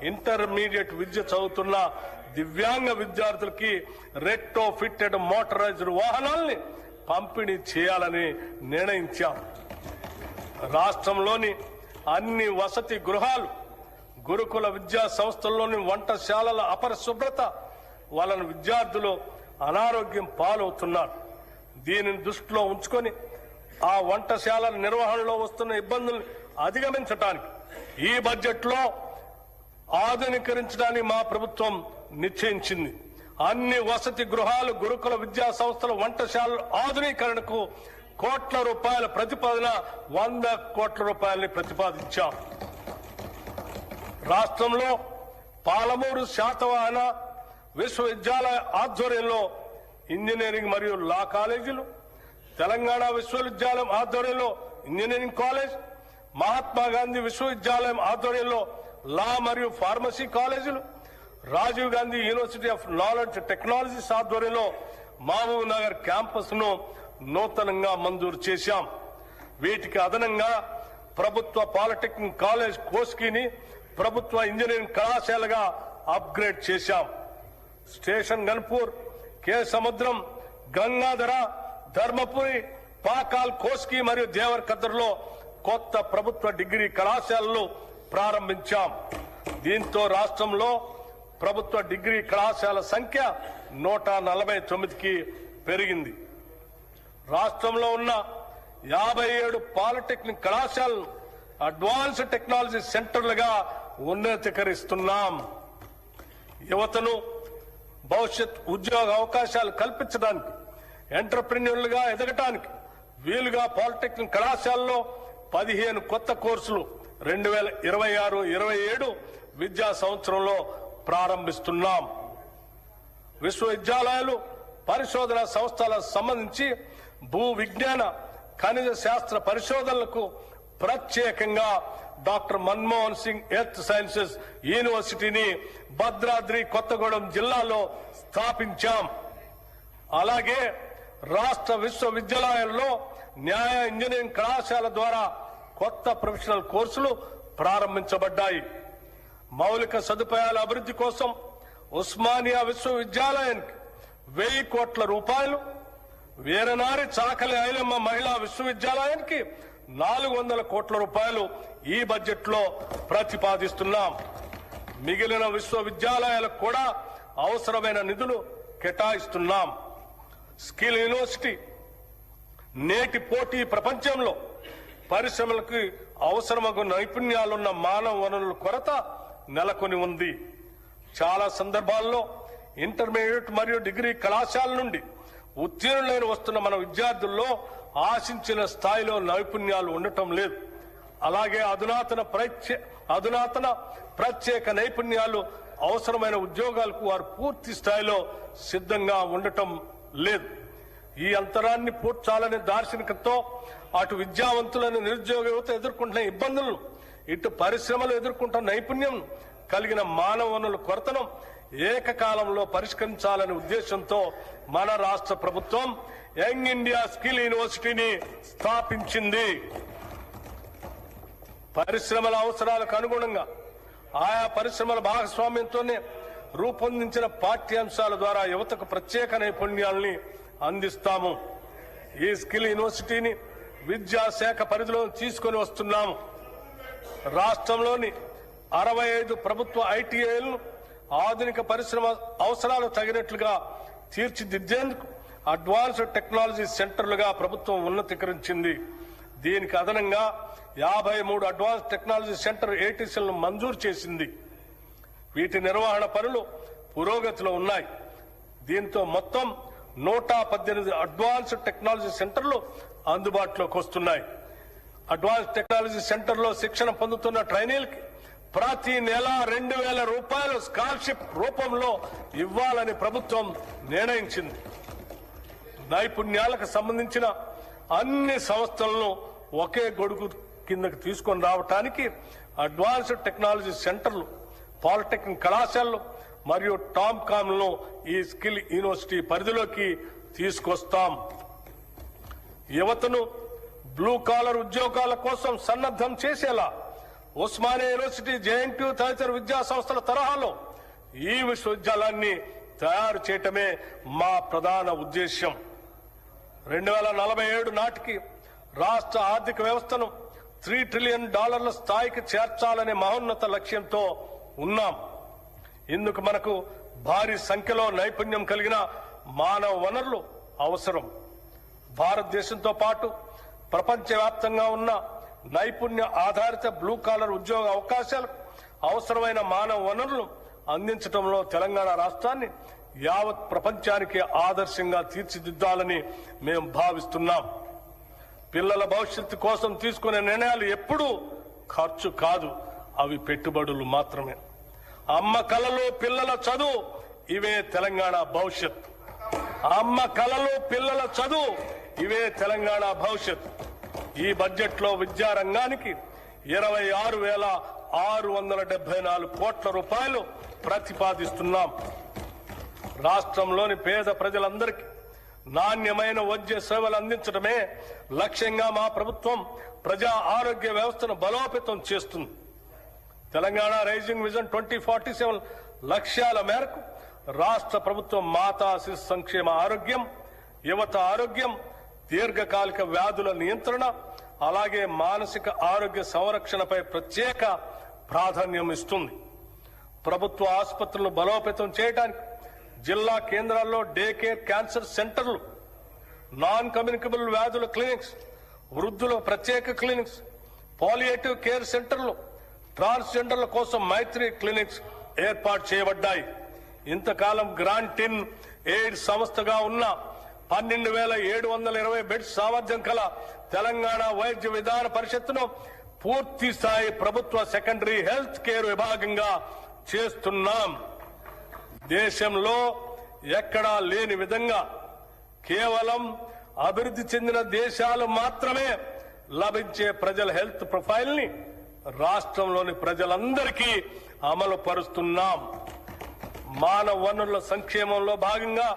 ఇంటర్మీడియట్ విద్య చదువుతున్న దివ్యాంగ విద్యార్థులకి రెట్రో ఫిట్టెడ్ మోటరైజ్డ్ వాహనాల్ని పంపిణీ చేయాలని నిర్ణయించాం. రాష్ట్రంలోని అన్ని వసతి గృహాలు, గురుకుల విద్యా సంస్థల్లోని వంటశాలల అపరిశుభ్రత వలన విద్యార్థులు అనారోగ్యం పాలవుతున్నారు. దీనిని దృష్టిలో ఉంచుకొని ఆ వంటశాలల నిర్వహణలో వస్తున్న ఇబ్బందుల్ని అధిగమించడానికి ఈ బడ్జెట్లో ఆధునీకరించడానికి మా ప్రభుత్వం నిశ్చయించింది. అన్ని వసతి గృహాలు, గురుకుల విద్యా సంస్థల వంటశాలల ఆధునీకరణకు కోట్ల రూపాయల ప్రతిపాదన 100 కోట్ల రూపాయలని ప్రతిపాదించాం. రాష్ట్రంలో పాలమూరు శాతవాహన విశ్వవిద్యాలయ ఆధ్వర్యంలో ఇంజనీరింగ్ మరియు లా కాలేజీలు, తెలంగాణ విశ్వవిద్యాలయం ఆధ్వర్యంలో ఇంజనీరింగ్ కాలేజ్, మహాత్మా గాంధీ విశ్వవిద్యాలయం ఆధ్వర్యంలో లా మరియు ఫార్మసీ కాలేజీలు, Rajiv Gandhi University of Knowledge Technologies ఆధ్వర్యంలో మహబూబ్ నగర్ క్యాంపస్ ను నూతనంగా మంజూరు చేశాం. వీటికి అదనంగా ప్రభుత్వ పాలిటెక్నిక్ కాలేజ్ కోస్గిని ప్రభుత్వ ఇంజనీరింగ్ కళాశాలగా అప్గ్రేడ్ చేశాం. స్టేషన్ గన్పూర్, కె సముద్రం, గంగాధర, ధర్మపురి, పాకాల్, కోస్గి మరియు దేవరకద్రలో కొత్త ప్రభుత్వ డిగ్రీ కళాశాలలు ప్రారంభించాం. దీంతో రాష్ట్రంలో ప్రభుత్వ డిగ్రీ కళాశాల సంఖ్య 149కి పెరిగింది. రాష్ట్రంలో ఉన్న 57 పాలిటెక్నిక్ కళాశాలను అడ్వాన్స్డ్ టెక్నాలజీ సెంటర్లుగా ఉన్నతీకరిస్తున్నాం. యువతను భవిష్యత్ ఉద్యోగ అవకాశాలు కల్పించడానికి, ఎంటర్ప్రెన్యూర్లుగా ఎదగటానికి వీలుగా పాలిటెక్నిక్ కళాశాలలో 15 కొత్త కోర్సులు 2026-27 విద్యా సంవత్సరంలో ప్రారంభిస్తున్నాం. విశ్వవిద్యాలయాలు పరిశోధన సంస్థలకు సంబంధించి భూ విజ్ఞాన ఖనిజ శాస్త్ర పరిశోధనలకు ప్రత్యేకంగా doctor Manmohan Singh earth sciences యూనివర్సిటీని భద్రాద్రి కొత్తగూడెం జిల్లాలో స్థాపించాం. అలాగే రాష్ట్ర విశ్వవిద్యాలయాల్లో న్యాయ ఇంజనీరింగ్ కళాశాల ద్వారా కొత్త ప్రొఫెషనల్ కోర్సులు ప్రారంభించబడ్డాయి. మౌలిక సదుపాయాల అభివృద్ధి కోసం ఉస్మానియా విశ్వవిద్యాలయానికి 1000 కోట్ల రూపాయలు, వీరనారి చాకలి ఐలమ్మ మహిళా విశ్వవిద్యాలయానికి 400 కోట్ల రూపాయలు ఈ బడ్జెట్లో ప్రతిపాదిస్తున్నాం. మిగిలిన విశ్వవిద్యాలయాలకు కూడా అవసరమైన నిధులు కేటాయిస్తున్నాం. స్కిల్ యూనివర్సిటీ నేటి పోటీ ప్రపంచంలో పరిశ్రమలకు అవసరమగు నైపుణ్యాలున్న మానవ వనరుల కొరత నెలకొని ఉంది. చాలా సందర్భాల్లో ఇంటర్మీడియట్ మరియు డిగ్రీ కళాశాల నుండి ఉత్తీర్ణులైన వస్తున్న మన విద్యార్థుల్లో ఆశించిన స్థాయిలో నైపుణ్యాలు ఉండటం లేదు. అలాగే అధునాతన ప్రత్యేక నైపుణ్యాలు అవసరమైన ఉద్యోగాలకు వారు పూర్తి స్థాయిలో సిద్ధంగా ఉండటం లేదు. ఈ అంతరాన్ని పూడ్చాలనే దార్శనికతో అటు విద్యావంతులను నిరుద్యోగ యువత ఎదుర్కొంటున్న ఇబ్బందులను, ఇటు పరిశ్రమలు ఎదుర్కొంటున్న నైపుణ్యం కలిగిన మానవ వనరుల కొరతను ఏకకాలంలో పరిష్కరించాలనే ఉద్దేశంతో మన రాష్ట్ర ప్రభుత్వం యంగ్ ఇండియా స్కిల్ యూనివర్సిటీని స్థాపించింది. పరిశ్రమల అవసరాలకు అనుగుణంగా ఆయా పరిశ్రమల భాగస్వామ్యంతోనే రూపొందించిన పాఠ్యాంశాల ద్వారా యువతకు ప్రత్యేక నైపుణ్యాలని అందిస్తాము. ఈ స్కిల్ యూనివర్సిటీని విద్యాశాఖ పరిధిలో తీసుకొని వస్తున్నాము. రాష్ట్రంలోని 65 ప్రభుత్వ ఐటీఐలను ఆధునిక పరిశ్రమ అవసరాలు తగినట్లుగా తీర్చిదిద్దేందుకు అడ్వాన్స్డ్ టెక్నాలజీ సెంటర్లుగా ప్రభుత్వం ఉన్నతీకరించింది. దీనికి అదనంగా 53 అడ్వాన్స్ టెక్నాలజీ సెంటర్ ఏటీసీలను మంజూరు చేసింది. వీటి నిర్వహణ పనులు పురోగతిలో ఉన్నాయి. దీంతో మొత్తం 118 అడ్వాన్స్డ్ టెక్నాలజీ సెంటర్లు అందుబాటులోకి వస్తున్నాయి. అడ్వాన్స్ టెక్నాలజీ సెంటర్లో శిక్షణ పొందుతున్న ట్రైనీలకి ప్రతి నెల 2000 రూపాయలు స్కాలర్షిప్ రూపంలో ఇవ్వాలని ప్రభుత్వం నిర్ణయించింది. నైపుణ్యాలకు సంబంధించిన అన్ని సంస్థలను ఒకే గొడుగు కిందకు తీసుకొని రావడానికి అడ్వాన్స్డ్ టెక్నాలజీ సెంటర్లు, పాలిటెక్నిక్ కళాశాలలు మరియు టామ్కామ్లను ఈ స్కిల్ యూనివర్సిటీ పరిధిలోకి తీసుకొస్తాం. యువతను బ్లూ కాలర్ ఉద్యోగాల కోసం సన్నద్దం చేసేలా ఉస్మానియా యూనివర్సిటీ, జేఎన్టీయూ తదితర విద్యా సంస్థల తరహాలో ఈ విశ్వవిద్యాలయాన్ని తయారు చేయటమే మా ప్రధాన ఉద్దేశ్యం. 2047 నాటికి రాష్ట్ర ఆర్థిక వ్యవస్థను $3 ట్రిలియన్ స్థాయికి చేర్చాలనే మహోన్నత లక్ష్యంతో ఉన్నాం. ఇందుకు మనకు భారీ సంఖ్యలో నైపుణ్యం కలిగిన మానవ వనరులు అవసరం. భారతదేశంతో పాటు ప్రపంచవ్యాప్తంగా ఉన్న నైపుణ్య ఆధారిత బ్లూ కాలర్ ఉద్యోగ అవకాశాలకు అవసరమైన మానవ వనరులను అందించడంలో తెలంగాణ రాష్ట్రాన్ని యావత్ ప్రపంచానికి ఆదర్శంగా తీర్చిదిద్దాలని మేము భావిస్తున్నాం. పిల్లల భవిష్యత్తు కోసం తీసుకునే నిర్ణయాలు ఎప్పుడూ ఖర్చు కాదు, అవి పెట్టుబడులు మాత్రమే. అమ్మ కలలో పిల్లల చదువు, ఇవే తెలంగాణ భవిష్యత్. అమ్మ కలలో పిల్లల చదువు, ఇవే తెలంగాణ భవిష్యత్. ఈ బడ్జెట్లో విద్యారంగానికి 26,674 కోట్ల రూపాయలు ప్రతిపాదిస్తున్నాం. రాష్ట్రంలోని పేద ప్రజలందరికీ నాణ్యమైన వైద్య సేవలు అందించడమే లక్ష్యంగా మా ప్రభుత్వం ప్రజా ఆరోగ్య వ్యవస్థను బలోపేతం చేస్తుంది. తెలంగాణ రైజింగ్ విజన్ 2047 లక్ష్యాల మేరకు రాష్ట్ర ప్రభుత్వం మాతా శిశు సంక్షేమ ఆరోగ్యం, యువత ఆరోగ్యం, దీర్ఘకాలిక వ్యాధుల నియంత్రణ, అలాగే మానసిక ఆరోగ్య సంరక్షణపై ప్రత్యేక ప్రాధాన్యం ఇస్తుంది. ప్రభుత్వ ఆసుపత్రులను బలోపేతం చేయడానికి జిల్లా కేంద్రాల్లో డే కేర్ క్యాన్సర్ సెంటర్లు, నాన్ కమ్యూనికబుల్ వ్యాధుల క్లినిక్స్, వృద్ధుల ప్రత్యేక క్లినిక్స్, పాలియేటివ్ కేర్ సెంటర్లు, ట్రాన్స్జెండర్ల కోసం మైత్రి క్లినిక్స్ ఏర్పాటు చేయబడ్డాయి. ఇంతకాలం గ్రాంట్ ఇన్ ఎయిడ్ సంస్థగా ఉన్న 12,720 బెడ్స్ సామర్థ్యం కల తెలంగాణ వైద్య విధాన పరిషత్తును పూర్తి స్థాయి ప్రభుత్వ సెకండరీ హెల్త్ కేర్ విభాగంగా చేస్తున్నాం. దేశంలో ఎక్కడా లేని విధంగా కేవలం అభివృద్ధి చెందిన దేశాలు మాత్రమే లభించే ప్రజల హెల్త్ ప్రొఫైల్ ని రాష్ట్రంలోని ప్రజలందరికీ అమలు పరుస్తున్నాం. మానవ వనరుల సంక్షేమంలో భాగంగా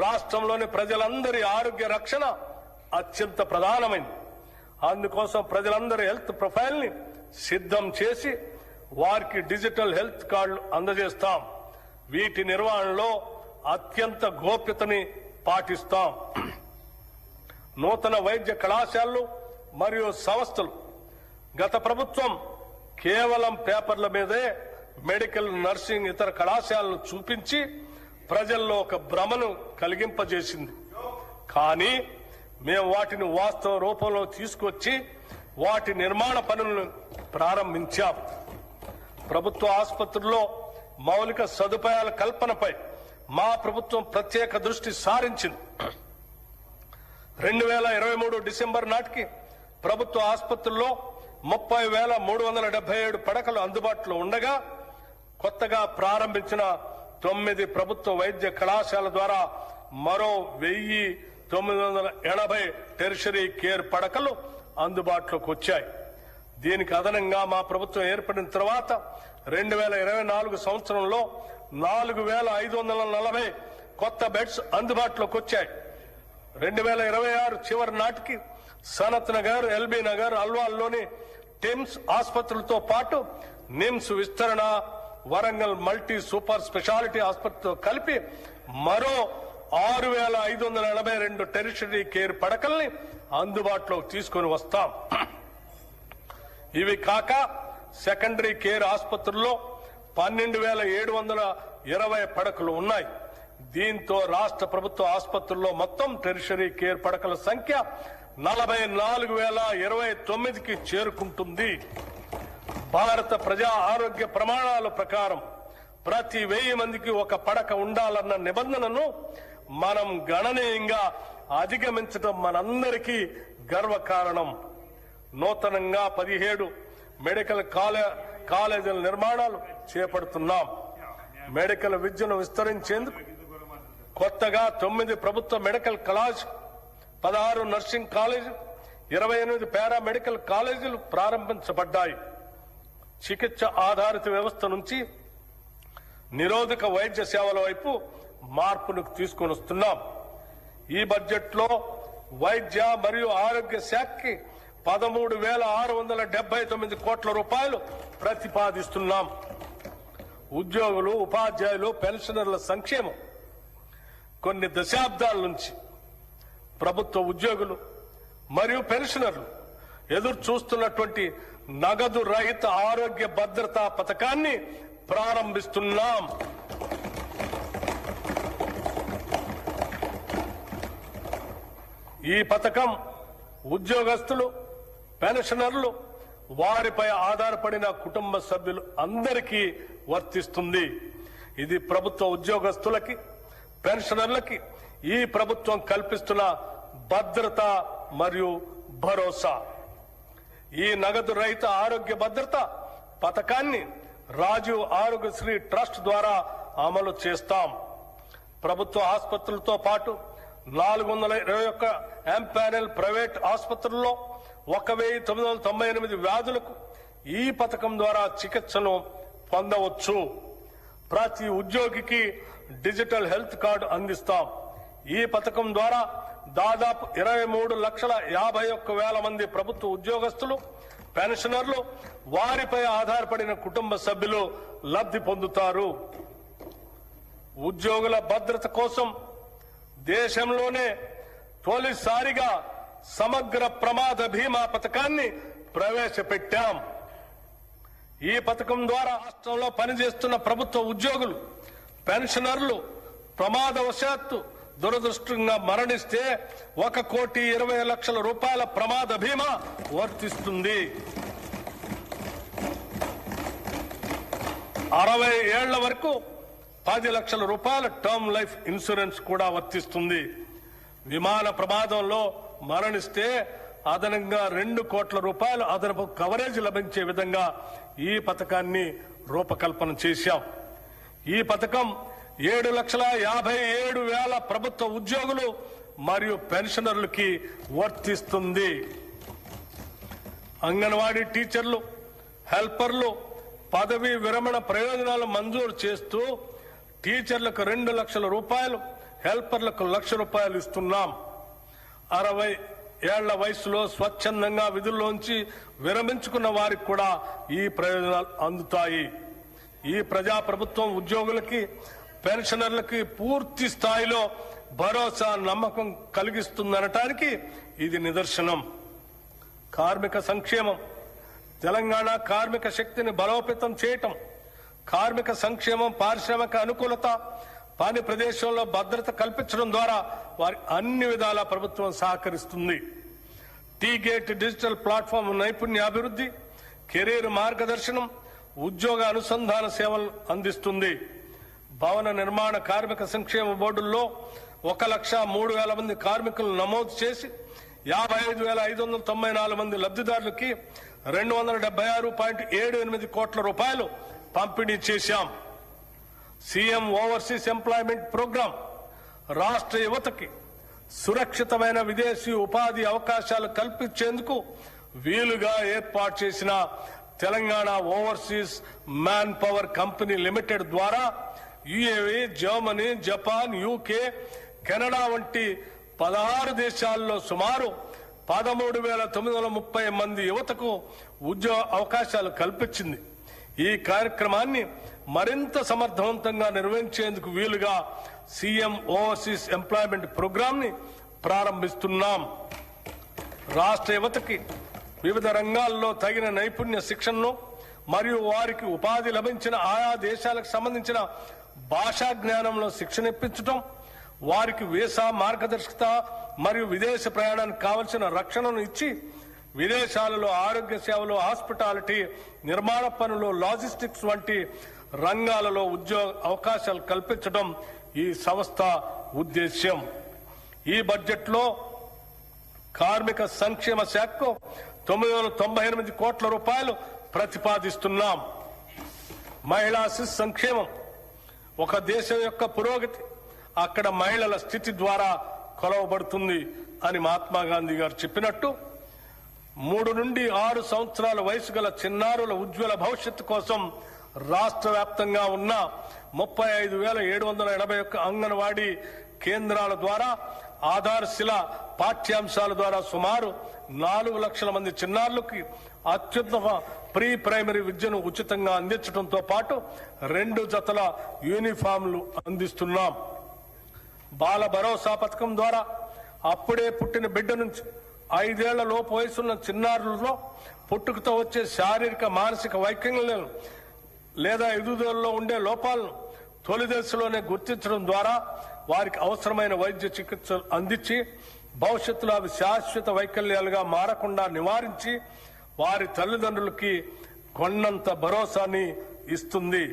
రాష్ట్రంలోని ప్రజలందరి ఆరోగ్య రక్షణ అత్యంత ప్రధానమైంది. అందుకోసం ప్రజలందరి హెల్త్ ప్రొఫైల్ ని సిద్ధం చేసి వారికి డిజిటల్ హెల్త్ కార్డులు అందజేస్తాం. వీటి నిర్వహణలో అత్యంత గోప్యతని పాటిస్తాం. నూతన వైద్య కళాశాలలు మరియు సంస్థలు గత ప్రభుత్వం కేవలం పేపర్ల మీదే మెడికల్, నర్సింగ్, ఇతర కళాశాలను చూపించి ప్రజల్లో ఒక భ్రమను కలిగింపజేసింది. కానీ మేము వాటిని వాస్తవ రూపంలో తీసుకొచ్చి వాటి నిర్మాణ పనులను ప్రారంభించాం. ప్రభుత్వ ఆసుపత్రుల్లో మౌలిక సదుపాయాల కల్పనపై మా ప్రభుత్వం ప్రత్యేక దృష్టి సారించింది. 2023 డిసెంబర్ నాటికి ప్రభుత్వ ఆసుపత్రుల్లో 30,377 పడకలు అందుబాటులో ఉండగా కొత్తగా ప్రారంభించిన 9 ప్రభుత్వ వైద్య కళాశాల ద్వారా మరో 1,980 టెరిషరీ కేర్ పడకలు అందుబాటులోకి వచ్చాయి. దీనికి అదనంగా మా ప్రభుత్వం ఏర్పడిన తర్వాత 2024 సంవత్సరంలో 4,540 కొత్త బెడ్స్ అందుబాటులోకి వచ్చాయి. 2026 చివరి నాటికి సనత్ నగర్, ఎల్బీ నగర్, అల్వాల్లోని టిమ్స్ ఆసుపత్రులతో పాటు నిమ్స్ విస్తరణ, వరంగల్ మల్టీ సూపర్ స్పెషాలిటీ ఆసుపత్రితో కలిపి మరో 6,582 టెరిషరీ కేర్ పడకల్ని అందుబాటులోకి తీసుకొని వస్తాం. ఇవి కాక సెకండరీ కేర్ ఆసుపత్రుల్లో 12,720 పడకలు ఉన్నాయి. దీంతో రాష్ట్ర ప్రభుత్వ ఆసుపత్రుల్లో మొత్తం టెరిషరీ కేర్ పడకల సంఖ్య 44,029కి చేరుకుంటుంది. భారత ప్రజా ఆరోగ్య ప్రమాణాల ప్రకారం ప్రతి 1000 మందికి ఒక పడక ఉండాలన్న నిబంధనను మనం గణనీయంగా అధిగమించడం మనందరికీ గర్వకారణం. నూతనంగా 17 మెడికల్ కాలేజీల నిర్మాణాలు చేపడుతున్నాం. మెడికల్ విద్యను విస్తరించేందుకు కొత్తగా 9 ప్రభుత్వ మెడికల్ కళాశాల, 16 నర్సింగ్ కాలేజీలు, 28 పారామెడికల్ కాలేజీలు ప్రారంభించబడ్డాయి. చికిత్స ఆధారిత వ్యవస్థ నుంచి నిరోధక వైద్య సేవల వైపు మార్పును తీసుకొని వస్తున్నాం. ఈ బడ్జెట్ లో వైద్య మరియు ఆరోగ్య శాఖకి 13,679 కోట్ల రూపాయలు ప్రతిపాదిస్తున్నాం. ఉద్యోగులు, ఉపాధ్యాయులు, పెన్షనర్ల సంక్షేమం. కొన్ని దశాబ్దాల నుంచి ప్రభుత్వ ఉద్యోగులు మరియు పెన్షనర్లు ఎదురు చూస్తున్నటువంటి నగదు రహిత ఆరోగ్య భద్రతా పథకాన్ని ప్రారంభిస్తున్నాం. ఈ పథకం ఉద్యోగస్తులు, పెన్షనర్లు, వారిపై ఆధారపడిన కుటుంబ సభ్యులు అందరికీ వర్తిస్తుంది. ఇది ప్రభుత్వ ఉద్యోగస్తులకి, పెన్షనర్లకి ఈ ప్రభుత్వం కల్పిస్తున్న భద్రత మరియు భరోసా. ఈ నగదు రహిత ఆరోగ్య భద్రత పథకాన్ని రాజీవ్ ఆరోగ్యశ్రీ ట్రస్ట్ ద్వారా అమలు చేస్తాం. ప్రభుత్వ ఆసుపత్రులతో పాటు 421 ఎంపానెల్ ప్రైవేట్ ఆసుపత్రుల్లో 1,998 వ్యాధులకు ఈ పథకం ద్వారా చికిత్సను పొందవచ్చు. ప్రతి ఉద్యోగికి డిజిటల్ హెల్త్ కార్డు అందిస్తాం. ఈ పథకం ద్వారా దాదాపు 23,51,000 మంది ప్రభుత్వ ఉద్యోగస్తులు, పెన్షనర్లు, వారిపై ఆధారపడిన కుటుంబ సభ్యులు లబ్ధి పొందుతారు. ఉద్యోగుల భద్రత కోసం దేశంలోనే తొలిసారిగా సమగ్ర ప్రమాద బీమా పథకాన్ని ప్రవేశపెట్టాం. ఈ పథకం ద్వారా రాష్ట్రంలో పనిచేస్తున్న ప్రభుత్వ ఉద్యోగులు, పెన్షనర్లు ప్రమాదవశాత్తు దురదృష్టంగా మరణిస్తే 1,20,00,000 రూపాయల ప్రమాద బీమా వర్తిస్తుంది. 60 ఏళ్ల వరకు 10 లక్షల రూపాయల టర్మ్ లైఫ్ ఇన్సూరెన్స్ కూడా వర్తిస్తుంది. విమాన ప్రమాదంలో మరణిస్తే అదనంగా 2 కోట్ల రూపాయలు అదనపు కవరేజ్ లభించే విధంగా ఈ పథకాన్ని రూపకల్పన చేశాం. ఈ పథకం 7,57,000 ప్రభుత్వ ఉద్యోగులు మరియు పెన్షనర్లకి వర్తిస్తుంది. అంగన్వాడీ టీచర్లు, హెల్పర్లు పదవీ విరమణ ప్రయోజనాలు మంజూరు చేస్తూ టీచర్లకు 2 లక్షల రూపాయలు, హెల్పర్లకు 1 లక్ష రూపాయలు ఇస్తున్నాం. 60 ఏళ్ల వయసులో స్వచ్ఛందంగా విధుల్లోంచి విరమించుకున్న వారికి కూడా ఈ ప్రయోజనాలు అందుతాయి. ఈ ప్రజాప్రభుత్వం ఉద్యోగులకి, పెన్షనర్లకి పూర్తి స్థాయిలో భరోసా, నమ్మకం కలిగిస్తుందనటానికి ఇది నిదర్శనం. కార్మిక సంక్షేమం. తెలంగాణ కార్మిక శక్తిని బలోపేతం చేయటం, కార్మిక సంక్షేమం, పారిశ్రామిక అనుకూలత, పని ప్రదేశంలో భద్రత కల్పించడం ద్వారా వారి అన్ని విధాల ప్రభుత్వం సహకరిస్తుంది. టీ-గేట్ డిజిటల్ ప్లాట్ఫామ్ నైపుణ్యాభివృద్ధి, కెరీర్ మార్గదర్శనం, ఉద్యోగ అనుసంధాన సేవలు అందిస్తుంది. భవన నిర్మాణ కార్మిక సంక్షేమ బోర్డుల్లో 1,03,000 మంది కార్మికులను నమోదు చేసి 55,594 మంది లబ్ధిదారులకి 276.78 కోట్ల రూపాయలు పంపిణీ చేశాం. సీఎం ఓవర్సీస్ ఎంప్లాయ్మెంట్ ప్రోగ్రాం రాష్ట్ర యువతకి సురక్షితమైన విదేశీ ఉపాధి అవకాశాలు కల్పించేందుకు వీలుగా ఏర్పాటు చేసిన Telangana overseas man power company limited ద్వారా UAE, Germany, Japan, UK, Canada వంటి 16 దేశాల్లో సుమారు 13,930 మంది యువతకు ఉద్యోగ అవకాశాలు కల్పించింది. ఈ కార్యక్రమాన్ని మరింత సమర్థవంతంగా నిర్వహించేందుకు వీలుగా సీఎం ఓవర్సీస్ ఎంప్లాయ్మెంట్ ప్రోగ్రాం ని ప్రారంభిస్తున్నాం. రాష్ట్ర యువతకి వివిధ రంగాల్లో తగిన నైపుణ్య శిక్షణను మరియు వారికి ఉపాధి లభించిన ఆయా దేశాలకు సంబంధించిన భాషా జ్ఞానంలో శిక్షణ ఇప్పించడం, వారికి వీసా మార్గదర్శకత మరియు విదేశ ప్రయాణానికి కావలసిన రక్షణను ఇచ్చి విదేశాలలో ఆరోగ్య సేవలు, హాస్పిటాలిటీ, నిర్మాణ పనులు, లాజిస్టిక్స్ వంటి రంగాలలో ఉద్యోగ అవకాశాలు కల్పించడం ఈ సంస్థ ఉద్దేశ్యం. ఈ బడ్జెట్లో కార్మిక సంక్షేమ శాఖకు 998 కోట్ల రూపాయలు ప్రతిపాదిస్తున్నాం. మహిళా శిశు సంక్షేమం. ఒక దేశం యొక్క పురోగతి అక్కడ మహిళల స్థితి ద్వారా కొలవబడుతుంది అని మహాత్మా గాంధీ గారు చెప్పినట్టు 3 నుండి 6 సంవత్సరాల వయసు గల చిన్నారుల ఉజ్వల భవిష్యత్తు కోసం రాష్ట్ర వ్యాప్తంగా ఉన్న 35,781 అంగన్వాడీ కేంద్రాల ద్వారా ఆధారశిల పాఠ్యాంశాల ద్వారా సుమారు 4 లక్షల మంది చిన్నారులకి అత్యుత్తమ ప్రీ ప్రైమరీ విద్యను ఉచితంగా అందించడంతో పాటు 2 జతల యూనిఫామ్లు అందిస్తున్నాం. బాల భరోసా పథకం ద్వారా అప్పుడే పుట్టిన బిడ్డ నుంచి 5 ఏళ్ల లోపు వయసున్న చిన్నారులలో పుట్టుకతో వచ్చే శారీరక, మానసిక వైకల్యాలను లేదా ఎదుగుదలలో ఉండే లోపాలను తొలి దశలోనే గుర్తించడం ద్వారా వారికి అవసరమైన వైద్య చికిత్సలు అందించి భవిష్యత్తులో అవి శాశ్వత వైకల్యాలుగా మారకుండా నివారించి వారి తల్లిదండ్రులకి కొన్నంత భరోసాని ఇస్తుంది.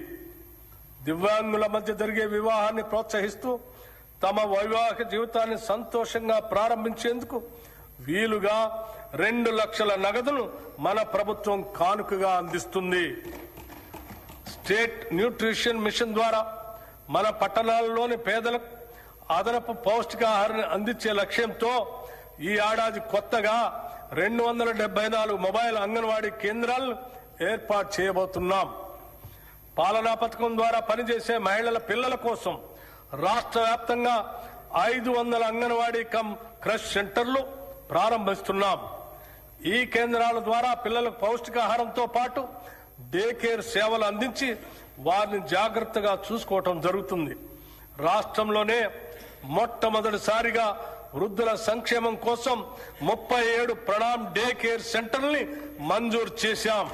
దివ్యాంగుల మధ్య జరిగే వివాహాన్ని ప్రోత్సహిస్తూ తమ వైవాహిక జీవితాన్ని సంతోషంగా ప్రారంభించేందుకు వీలుగా 2 లక్షల నగదును మన ప్రభుత్వం కానుకగా అందిస్తుంది. స్టేట్ న్యూట్రిషన్ మిషన్ ద్వారా మన పట్టణాల్లోని పేదలకు అదనపు పౌష్టికాహారాన్ని అందించే లక్ష్యంతో ఈ ఏడాది కొత్తగా 274 మొబైల్ అంగన్వాడీ కేంద్రాలను ఏర్పాటు చేయబోతున్నాం. పాలనా పథకం ద్వారా పనిచేసే మహిళల పిల్లల కోసం రాష్ట్ర వ్యాప్తంగా 500 అంగన్వాడీ కమ్ క్రష్ సెంటర్లు ప్రారంభిస్తున్నాం. ఈ కేంద్రాల ద్వారా పిల్లలకు పౌష్టికాహారంతో పాటు డే కేర్ సేవలు అందించి వారిని జాగ్రత్తగా చూసుకోవటం జరుగుతుంది. రాష్ట్రంలోనే మొట్టమొదటిసారిగా వృద్ధుల సంక్షేమం కోసం 37 ప్రణామ్ డే కేర్ సెంటర్ని మంజూరు చేశాం.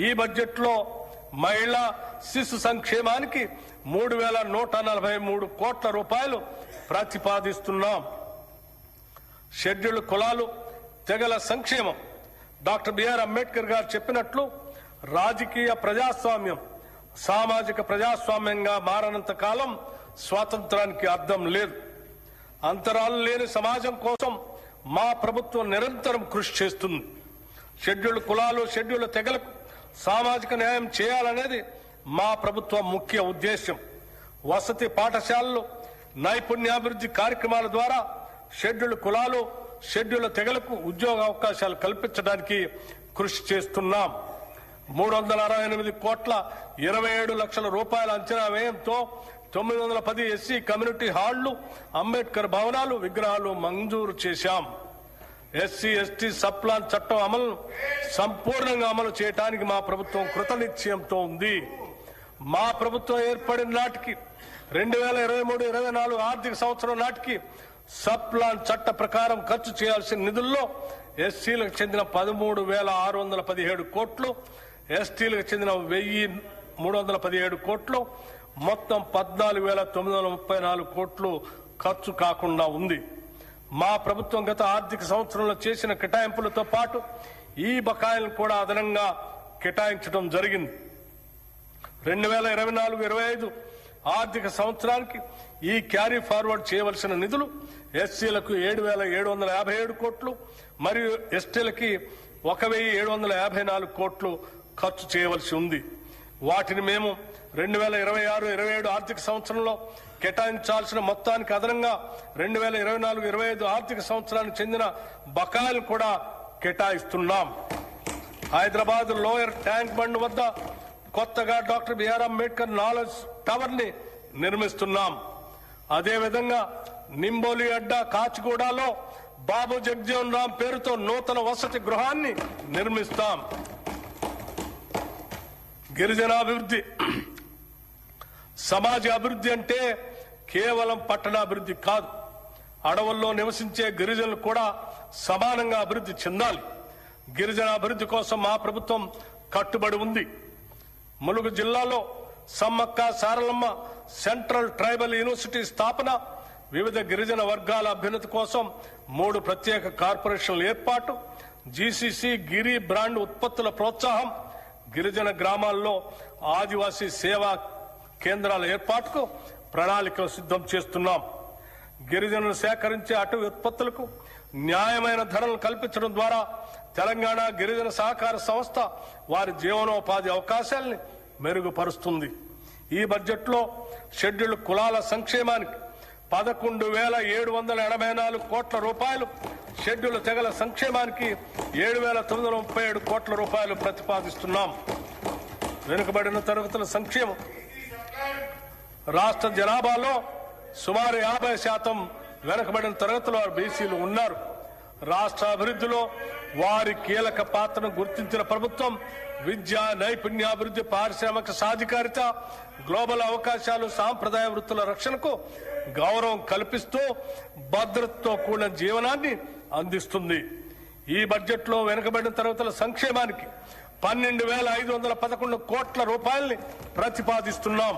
ఈ బడ్జెట్లో మహిళా శిశు సంక్షేమానికి 3,143 కోట్ల రూపాయలు ప్రతిపాదిస్తున్నాం. షెడ్యూల్డ్ కులాలు, తెగల సంక్షేమం. డాక్టర్ బిఆర్ అంబేద్కర్ గారు చెప్పినట్లు రాజకీయ ప్రజాస్వామ్యం సామాజిక ప్రజాస్వామ్యంగా మారనంత కాలం స్వాతంత్రానికి అర్థం లేదు. అంతరాలు లేని సమాజం కోసం మా ప్రభుత్వం నిరంతరం కృషి చేస్తుంది. షెడ్యూల్డ్ కులాలు, షెడ్యూల్డ్ తెగలకు సామాజిక న్యాయం చేయాలనేది మా ప్రభుత్వం ముఖ్య ఉద్దేశం. వసతి పాఠశాలలు, నైపుణ్యాభివృద్ధి కార్యక్రమాల ద్వారా షెడ్యూల్ కులాలు, షెడ్యూల్ తెగలకు ఉద్యోగ అవకాశాలు కల్పించడానికి కృషి చేస్తున్నాం. 368,27,00,000 రూపాయల అంచనా వ్యయంతో 910 ఎస్సీ కమ్యూనిటీ హాళ్లు, అంబేద్కర్ భవనాలు, విగ్రహాలు మంజూరు చేశాం. ఎస్సీ ఎస్టీ సప్లాన్ చట్టం అమలును సంపూర్ణంగా అమలు చేయడానికి మా ప్రభుత్వం కృతనిశ్చయంతో ఉంది. మా ప్రభుత్వం ఏర్పడిన నాటికి 2023-24 ఆర్థిక సంవత్సరం నాటికి సప్లాన్ చట్ట ప్రకారం ఖర్చు చేయాల్సిన నిధుల్లో ఎస్సీలకు చెందిన 13,617 కోట్లు, ఎస్టీలకు చెందిన 1,317 కోట్లు, మొత్తం 14,934 కోట్లు ఖర్చు కాకుండా ఉంది. మా ప్రభుత్వం గత ఆర్థిక సంవత్సరంలో చేసిన కేటాయింపులతో పాటు ఈ బకాయిలను కూడా అదనంగా కేటాయించడం జరిగింది. 2024-25 ఆర్థిక సంవత్సరానికి ఈ క్యారీ ఫార్వర్డ్ చేయవలసిన నిధులు ఎస్సీలకు 7,757 కోట్లు మరియు ఎస్టీలకి 1,754 కోట్లు ఖర్చు చేయవలసి ఉంది. వాటిని మేము 2026-27 ఆర్థిక సంవత్సరంలో కేటాయించాల్సిన మొత్తానికి అదనంగా 2024-25 ఆర్థిక సంవత్సరానికి చెందిన బకాయిలు కూడా కేటాయిస్తున్నాం. హైదరాబాద్ లోయర్ ట్యాంక్ బండ్ వద్ద కొత్తగా doctor BR Ambedkar knowledge tower ని నిర్మిస్తున్నాం. అదేవిధంగా నింబోలి అడ్డా కాచిగూడలో బాబు జగజీవన్ రామ్ పేరుతో నూతన వసతి గృహాన్ని నిర్మిస్తాం. గిరిజనాభివృద్ధి, సమాజ అభివృద్ధి అంటే కేవలం పట్టణాభివృద్ధి కాదు. అడవుల్లో నివసించే గిరిజనులు కూడా సమానంగా అభివృద్ధి చెందాలి. గిరిజన అభివృద్ధి కోసం మా ప్రభుత్వం కట్టుబడి ఉంది. ములుగు జిల్లాలో Sammakka Saralamma central tribal university స్థాపన, వివిధ గిరిజన వర్గాల అభ్యున్నతి కోసం 3 ప్రత్యేక కార్పొరేషన్ల ఏర్పాటు, జీసీసీ గిరి బ్రాండ్ ఉత్పత్తుల ప్రోత్సాహం, గిరిజన గ్రామాల్లో ఆదివాసీ సేవా కేంద్రాల ఏర్పాటుకు ప్రణాళికలు సిద్ధం చేస్తున్నాం. గిరిజనులు సేకరించే అటవీ ఉత్పత్తులకు న్యాయమైన ధరలు కల్పించడం ద్వారా తెలంగాణ గిరిజన సహకార సంస్థ వారి జీవనోపాధి అవకాశాలని మెరుగుపరుస్తుంది. ఈ బడ్జెట్లో షెడ్యూల్ కులాల సంక్షేమానికి 11,784 కోట్ల రూపాయలు, షెడ్యూల్ తెగల సంక్షేమానికి 7,937 కోట్ల రూపాయలు ప్రతిపాదిస్తున్నాం. వెనుకబడిన తరగతుల సంక్షేమం, రాష్ట్ర జనాభాలో సుమారు 50% వెనుకబడిన తరగతుల బీసీలు ఉన్నారు. రాష్ట్ర అభివృద్ధిలో వారి కీలక పాత్రను గుర్తించిన ప్రభుత్వం విద్య, నైపుణ్యాభివృద్ధి, పారిశ్రామిక సాధికారిత, గ్లోబల్ అవకాశాలు, సాంప్రదాయ వృత్తుల రక్షణకు గౌరవం కల్పిస్తూ భద్రతతో కూడిన జీవనాన్ని అందిస్తుంది. ఈ బడ్జెట్లో వెనుకబడిన తరగతుల సంక్షేమానికి 12,511 కోట్ల రూపాయల్ని ప్రతిపాదిస్తున్నాం.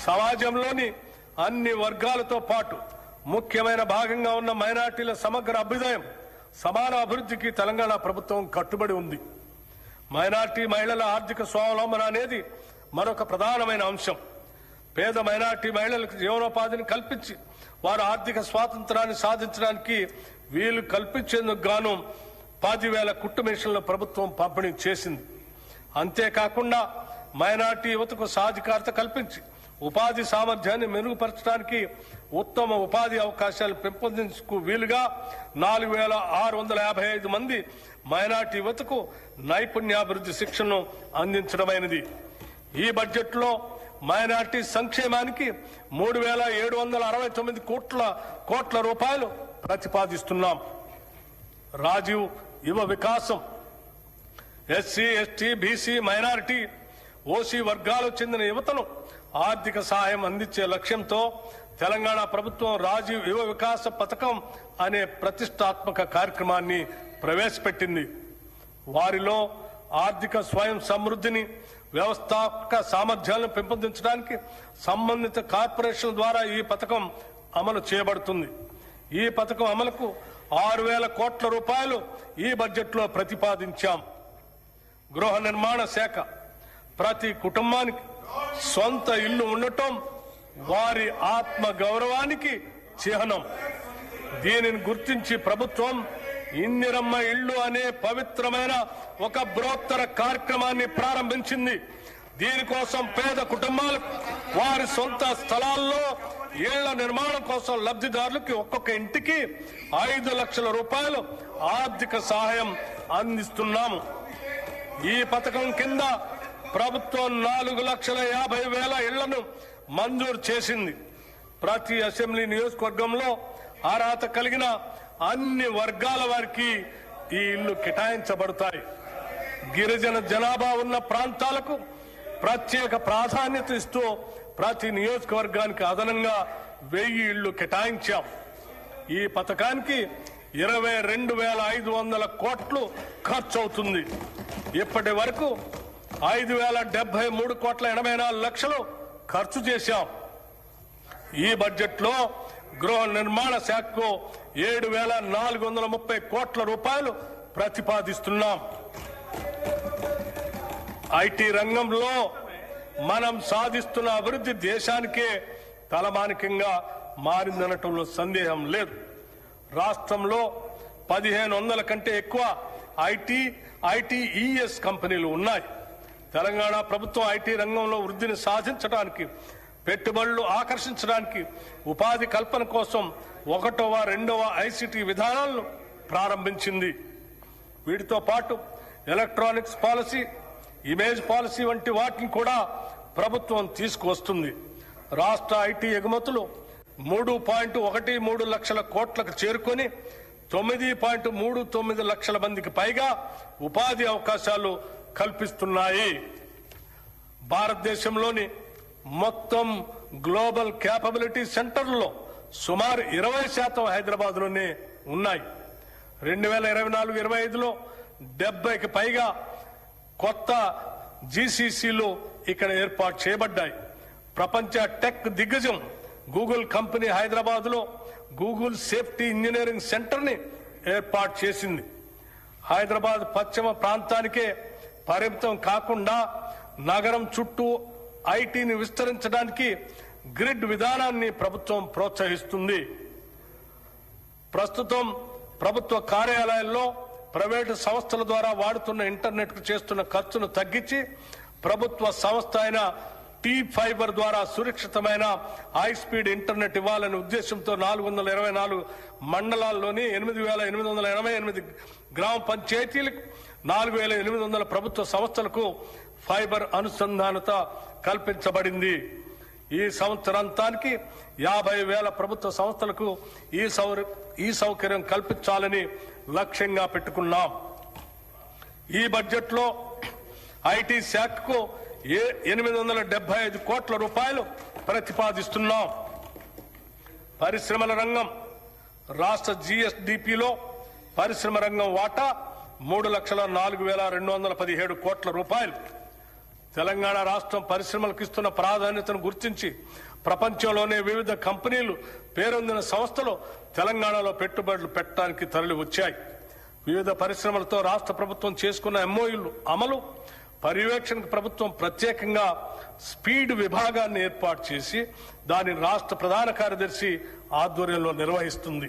సమాజంలోని అన్ని వర్గాలతో పాటు ముఖ్యమైన భాగంగా ఉన్న మైనార్టీల సమగ్ర అభ్యుదయం, సమాన అభివృద్ధికి తెలంగాణ ప్రభుత్వం కట్టుబడి ఉంది. మైనార్టీ మహిళల ఆర్థిక స్వావలంబన అనేది మరొక ప్రధానమైన అంశం. పేద మైనార్టీ మహిళలకు జీవనోపాధిని కల్పించి వారు ఆర్థిక స్వాతంత్రాన్ని సాధించడానికి వీలు కల్పించేందుకు గాను 10,000 కుట్టు మిషన్ల ప్రభుత్వం పంపిణీ చేసింది. అంతేకాకుండా మైనార్టీ యువతకు సాధికారత కల్పించి ఉపాధి సామర్థ్యాన్ని మెరుగుపరచడానికి ఉత్తమ ఉపాధి అవకాశాలు పెంపొందించుకు వీలుగా 4,655 మంది మైనార్టీ యువతకు నైపుణ్యాభివృద్ధి శిక్షణను అందించడమైనది. ఈ బడ్జెట్లో మైనార్టీ సంక్షేమానికి 3,769 కోట్ల రూపాయలు ప్రతిపాదిస్తున్నాం. రాజీవ్ యువ వికాసం, SC, ST, BC, minority, OC వర్గాలకు చెందిన యువతను ఆర్థిక సహాయం అందించే లక్ష్యంతో తెలంగాణ ప్రభుత్వం రాజీవ్ యువ వికాస పథకం అనే ప్రతిష్టాత్మక కార్యక్రమాన్ని ప్రవేశపెట్టింది. వారిలో ఆర్థిక స్వయం సమృద్ధిని, వ్యవస్థాపక సామర్థ్యాలను పెంపొందించడానికి సంబంధిత కార్పొరేషన్ల ద్వారా ఈ పథకం అమలు చేయబడుతుంది. ఈ పథకం అమలుకు 6,000 కోట్ల రూపాయలు ఈ బడ్జెట్లో ప్రతిపాదించాం. గృహ నిర్మాణ శాఖ, ప్రతి కుటుంబానికి సొంత ఇల్లు ఉండటం వారి ఆత్మ గౌరవానికి చిహ్నం. దీనిని గుర్తించి ప్రభుత్వం ఇందిరమ్మ ఇళ్లు అనే పవిత్రమైన ఒక బృహత్తర కార్యక్రమాన్ని ప్రారంభించింది. దీనికోసం పేద కుటుంబాలకు వారి సొంత స్థలాల్లో ఇళ్ల నిర్మాణం కోసం లబ్ధిదారులకి ఒక్కొక్క ఇంటికి 5 లక్షల రూపాయలు ఆర్థిక సహాయం అందిస్తున్నాము. ఈ పథకం కింద ప్రభుత్వం 4,50,000 ఇళ్లను మంజూరు చేసింది. ప్రతి అసెంబ్లీ నియోజకవర్గంలో అర్హత కలిగిన అన్ని వర్గాల వారికి ఈ ఇళ్లు కేటాయించబడతాయి. గిరిజన జనాభా ఉన్న ప్రాంతాలకు ప్రత్యేక ప్రాధాన్యత ఇస్తూ ప్రతి నియోజకవర్గానికి అదనంగా 1000 ఇళ్లు కేటాయించాం. ఈ పథకానికి 22,500 కోట్లు ఖర్చు అవుతుంది. ఇప్పటి వరకు 5,073,84 లక్షలు ఖర్చు చేశాం. ఈ బడ్జెట్ లో గృహ నిర్మాణ శాఖకు 7,430 కోట్ల రూపాయలు ప్రతిపాదిస్తున్నాం. ఐటీ రంగంలో మనం సాధిస్తున్న అభివృద్ధి దేశానికే తలమానికంగా మారిందనటంలో సందేహం లేదు. రాష్ట్రంలో 1,500 కంటే ఎక్కువ ఐటీఈఎస్ కంపెనీలు ఉన్నాయి. తెలంగాణ ప్రభుత్వం ఐటీ రంగంలో వృద్ధిని సాధించడానికి, పెట్టుబడులు ఆకర్షించడానికి, ఉపాధి కల్పన కోసం 1వ, 2వ ఐసిటి విధానాలను ప్రారంభించింది. వీటితో పాటు ఎలక్ట్రానిక్స్ పాలసీ, ఇమేజ్ పాలసీ వంటి వాటిని కూడా ప్రభుత్వం తీసుకువస్తుంది. రాష్ట్ర ఐటీ ఎగుమతులు 3.13 లక్షల కోట్లకు చేరుకొని 9.39 లక్షల మందికి పైగా ఉపాధి అవకాశాలు కల్పిస్తున్నాయి. భారతదేశంలోని మొత్తం గ్లోబల్ క్యాపబిలిటీ సెంటర్లలో సుమారు 20% హైదరాబాద్లోనే ఉన్నాయి. 2024-25లో 70కి పైగా కొత్త జీసీసీలు ఇక్కడ ఏర్పాటు చేయబడ్డాయి. ప్రపంచ టెక్ దిగ్గజం గూగుల్ కంపెనీ హైదరాబాద్లో గూగుల్ సేఫ్టీ ఇంజనీరింగ్ సెంటర్ని ఏర్పాటు చేసింది. హైదరాబాద్ పశ్చిమ ప్రాంతానికే పరిమితం కాకుండా నగరం చుట్టూ ఐటీని విస్తరించడానికి గ్రిడ్ విధానాన్ని ప్రభుత్వం ప్రోత్సహిస్తుంది. ప్రస్తుతం ప్రభుత్వ కార్యాలయాల్లో ప్రైవేటు సంస్థల ద్వారా వాడుతున్న ఇంటర్నెట్ కు చేస్తున్న ఖర్చును తగ్గించి ప్రభుత్వ సంస్థ అయిన T-Fiber ద్వారా సురక్షితమైన హై స్పీడ్ ఇంటర్నెట్ ఇవ్వాలనే ఉద్దేశంతో 424 మండలాల్లోని 8,888 గ్రామ పంచాయతీలకు 4,800 ప్రభుత్వ సంస్థలకు ఫైబర్ అనుసంధానత కల్పించబడింది. ఈ సంవత్సరాంతానికి 50,000 ప్రభుత్వ సంస్థలకు ఈ సౌకర్యం కల్పించాలని లక్ష్యంగా పెట్టుకున్నాం. ఈ బడ్జెట్ లో ఐటీ శాఖకు 875 కోట్ల రూపాయలు ప్రతిపాదిస్తున్నాం. పరిశ్రమల రంగం రాష్ట్ర జీఎస్డిపిలో పరిశ్రమ రంగం వాటా 3,04,217 కోట్ల రూపాయలు. తెలంగాణ రాష్ట్రం పరిశ్రమలకు ఇస్తున్న ప్రాధాన్యతను గుర్తించి ప్రపంచంలోనే వివిధ కంపెనీలు పేరొందిన సంస్థలు తెలంగాణలో పెట్టుబడులు పెట్టడానికి తరలి వచ్చాయి. వివిధ పరిశ్రమలతో రాష్ట్ర ప్రభుత్వం చేసుకున్న ఎంఓయూలు అమలు, పర్యవేక్షణకు ప్రభుత్వం ప్రత్యేకంగా స్పీడ్ విభాగాన్ని ఏర్పాటు చేసి దాని రాష్ట్ర ప్రధాన కార్యదర్శి ఆధ్వర్యంలో నిర్వహిస్తుంది.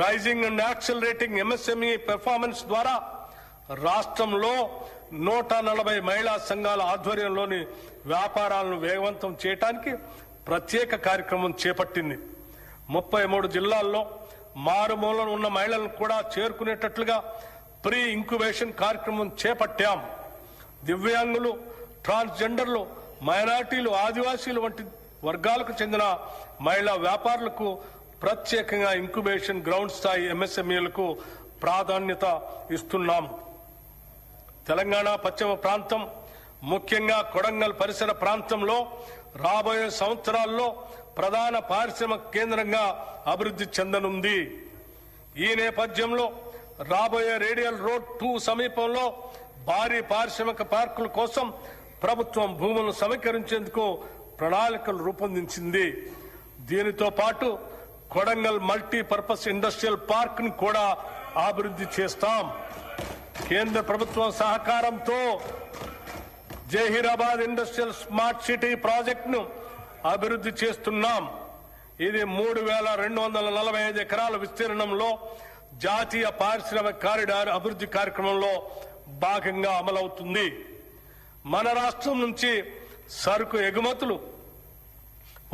Raising and accelerating MSME performance ద్వారా రాష్ట్రంలో 140 మహిళా సంఘాల ఆధ్వర్యంలోని వ్యాపారాలను వేగవంతం చేయడానికి ప్రత్యేక కార్యక్రమం చేపట్టింది. 33 జిల్లాల్లో మారుమూలన ఉన్న మహిళలను కూడా చేరుకునేటట్లుగా ప్రీ ఇంక్యుబేషన్ కార్యక్రమం చేపట్టాం. దివ్యాంగులు, ట్రాన్స్జెండర్లు, మైనార్టీలు, ఆదివాసీలు వంటి వర్గాలకు చెందిన మహిళా వ్యాపారులకు ప్రత్యేకంగా ఇంక్యుబేషన్ గ్రౌండ్ స్థాయి ఎంఎస్ఎంఈలకు ప్రాధాన్యత ఇస్తున్నాం. తెలంగాణ పశ్చిమ ప్రాంతం, ముఖ్యంగా కొడంగల్ పరిసర ప్రాంతంలో రాబోయే సంవత్సరాల్లో ప్రధాన పారిశ్రామిక కేంద్రంగా అభివృద్ధి చెందనుంది. ఈ నేపథ్యంలో రాబోయే రేడియల్ రోడ్ 2 సమీపంలో భారీ పారిశ్రామిక పార్కుల కోసం ప్రభుత్వం భూములను సమీకరించేందుకు ప్రణాళికలు రూపొందించింది. దీనితో పాటు కొడంగల్ మల్టీపర్పస్ ఇండస్ట్రియల్ పార్క్ ని కూడా అభివృద్ధి చేస్తాం. కేంద్ర ప్రభుత్వం సహకారంతో జహీరాబాద్ ఇండస్ట్రియల్ స్మార్ట్ సిటీ ప్రాజెక్టును అభివృద్ధి చేస్తున్నాం. ఇది 3,245 ఎకరాల విస్తీర్ణంలో జాతీయ పారిశ్రామిక కారిడార్ అభివృద్ధి కార్యక్రమంలో భాగంగా అమలవుతుంది. మన రాష్ట్రం నుంచి సరుకు ఎగుమతులు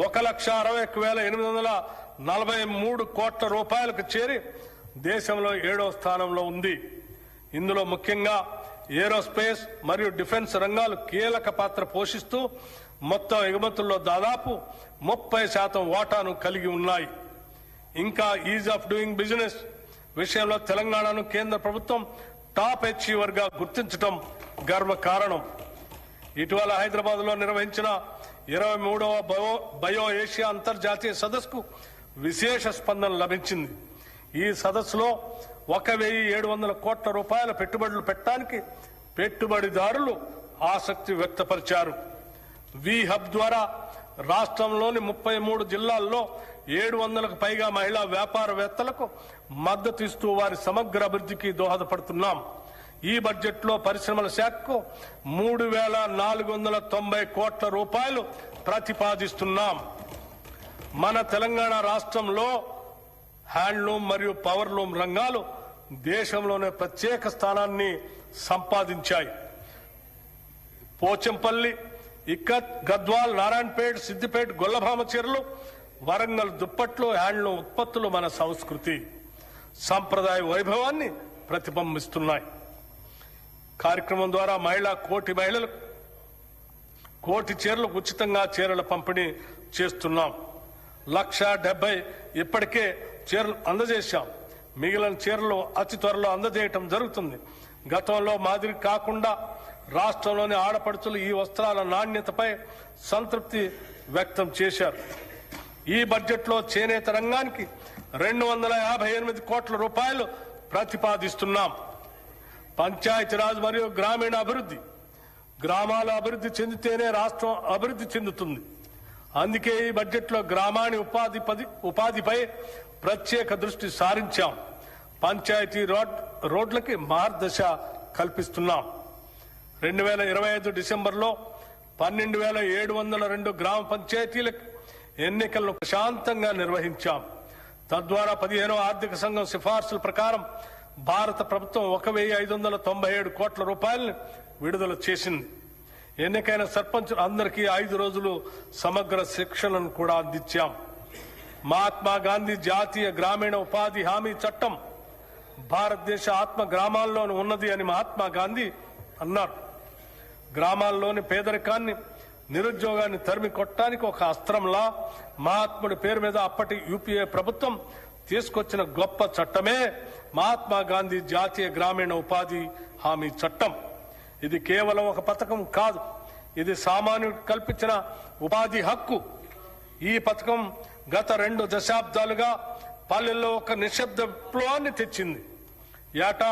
1,61,843 కోట్ల రూపాయలకు చేరి దేశంలో 7వ స్థానంలో ఉంది. ఇందులో ముఖ్యంగా ఏరోస్పేస్ మరియు డిఫెన్స్ రంగాలు కీలక పాత్ర పోషిస్తూ మొత్తం ఎగుమతుల్లో దాదాపు 30% వాటాను కలిగి ఉన్నాయి. ఇంకా ఈజ్ ఆఫ్ డూయింగ్ బిజినెస్ విషయంలో తెలంగాణను కేంద్ర ప్రభుత్వం టాప్ అచీవర్ గా గుర్తించడం గర్వకారణం. ఇటీవల హైదరాబాద్ లో నిర్వహించిన 23వ బయో ఏషియా అంతర్జాతీయ సదస్సుకు విశేష స్పందన లభించింది. ఈ సదస్సులో 1,700 కోట్ల రూపాయల పెట్టుబడులు పెట్టడానికి పెట్టుబడిదారులు ఆసక్తి వ్యక్తపరిచారు. వి హబ్ ద్వారా రాష్ట్రంలోని 33 జిల్లాల్లో 700కు పైగా మహిళా వ్యాపారవేత్తలకు మద్దతు ఇస్తూ వారి సమగ్ర అభివృద్ధికి దోహదపడుతున్నాం. ఈ బడ్జెట్ లో పరిశ్రమల శాఖకు 3,490 కోట్ల రూపాయలు ప్రతిపాదిస్తున్నాం. మన తెలంగాణ రాష్ట్రంలో హ్యాండ్లూమ్ మరియు పవర్లూమ్ రంగాలు దేశంలోనే ప్రత్యేక స్థానాన్ని సంపాదించాయి. పోచంపల్లి, ఇక్కత్, గద్వాల్, నారాయణపేట్, సిద్దిపేట గొల్లభామ చీరలు, వరంగల్ దుప్పట్లు, హ్యాండ్లూమ్ ఉత్పత్తులు మన సంస్కృతి సంప్రదాయ వైభవాన్ని ప్రతిబింబిస్తున్నాయి. కార్యక్రమం ద్వారా కోటి మహిళలకు కోటి చీరలకు ఉచితంగా చీరల పంపిణీ చేస్తున్నాం. 1,70,000 ఇప్పటికే చీరలు అందజేశాం. మిగిలిన చీరలు అతి త్వరలో అందజేయటం జరుగుతుంది. గతంలో మాదిరి కాకుండా రాష్ట్రంలోని ఆడపడుచులు ఈ వస్త్రాల నాణ్యతపై సంతృప్తి వ్యక్తం చేశారు. ఈ బడ్జెట్ లో చేనేత రంగానికి 258 కోట్ల రూపాయలు ప్రతిపాదిస్తున్నాం. పంచాయతీరాజ్ మరియు గ్రామీణ అభివృద్ధి, గ్రామాల అభివృద్ధి చెందితేనే రాష్ట్రం అభివృద్ధి చెందుతుంది. అందుకే ఈ బడ్జెట్ లో గ్రామాణి ఉపాధిపై ప్రత్యేక దృష్టి సారించాం. పంచాయతీ రోడ్లకి మార్గదర్శ కల్పిస్తున్నాం. 2025 డిసెంబర్లో 12,702 గ్రామ పంచాయతీలకు ఎన్నికలను ప్రశాంతంగా నిర్వహించాం. తద్వారా 15వ ఆర్థిక సంఘం సిఫార్సుల ప్రకారం భారత ప్రభుత్వం 1,597 కోట్ల రూపాయలను విడుదల చేసింది. ఎన్నికైన సర్పంచ్ అందరికీ 5 రోజులు సమగ్ర శిక్షణను కూడా అందించాం. మహాత్మా గాంధీ జాతీయ గ్రామీణ ఉపాధి హామీ చట్టం భారతదేశ ఆత్మ గ్రామాల్లోనూ ఉన్నది అని మహాత్మా గాంధీ అన్నారు. గ్రామాల్లోని పేదరికాన్ని, నిరుద్యోగాన్ని తరిమి కొట్టడానికి ఒక అస్త్రంలా మహాత్ముడి పేరు మీద అప్పటి యూపీఏ ప్రభుత్వం తీసుకొచ్చిన గొప్ప చట్టమే మహాత్మా గాంధీ జాతీయ గ్రామీణ ఉపాధి హామీ చట్టం. ఇది కేవలం ఒక పథకం కాదు, ఇది సామాన్యుడికి కల్పించిన ఉపాధి హక్కు. ఈ పథకం గత 2 దశాబ్దాలుగా పల్లెల్లో ఒక నిశ్శబ్ద విప్లవాన్ని తెచ్చింది. ఏటా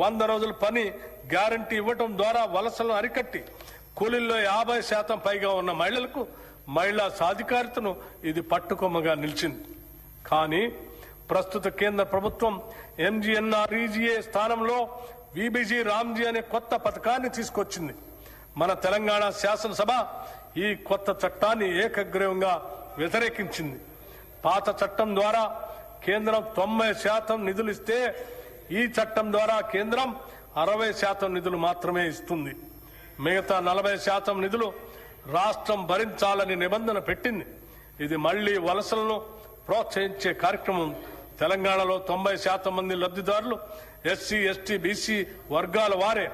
100 రోజుల పని గ్యారంటీ ఇవ్వటం ద్వారా వలసలను అరికట్టి కూలీల్లో 50% పైగా ఉన్న మహిళలకు మహిళా సాధికారితను ఇది పట్టుకొమ్మగా నిలిచింది. కానీ ప్రస్తుత కేంద్ర ప్రభుత్వం MGNREGA స్థానంలో VBG రామ్జీ అనే కొత్త పథకాన్ని తీసుకొచ్చింది. మన తెలంగాణ శాసనసభ ఈ కొత్త చట్టాన్ని ఏకగ్రీవంగా వ్యతిరేకించింది. పాత చట్టం ద్వారా కేంద్రం 90% నిధులు ఇస్తే ఈ చట్టం ద్వారా కేంద్రం 60% నిధులు మాత్రమే ఇస్తుంది. మిగతా 40% నిధులు రాష్ట్రం భరించాలని నిబంధన పెట్టింది. ఇది మళ్లీ వలసలను ప్రోత్సహించే కార్యక్రమం. తెలంగాణలో 90% మంది లబ్ధిదారులు SC, ST, BC వర్గాల వారే.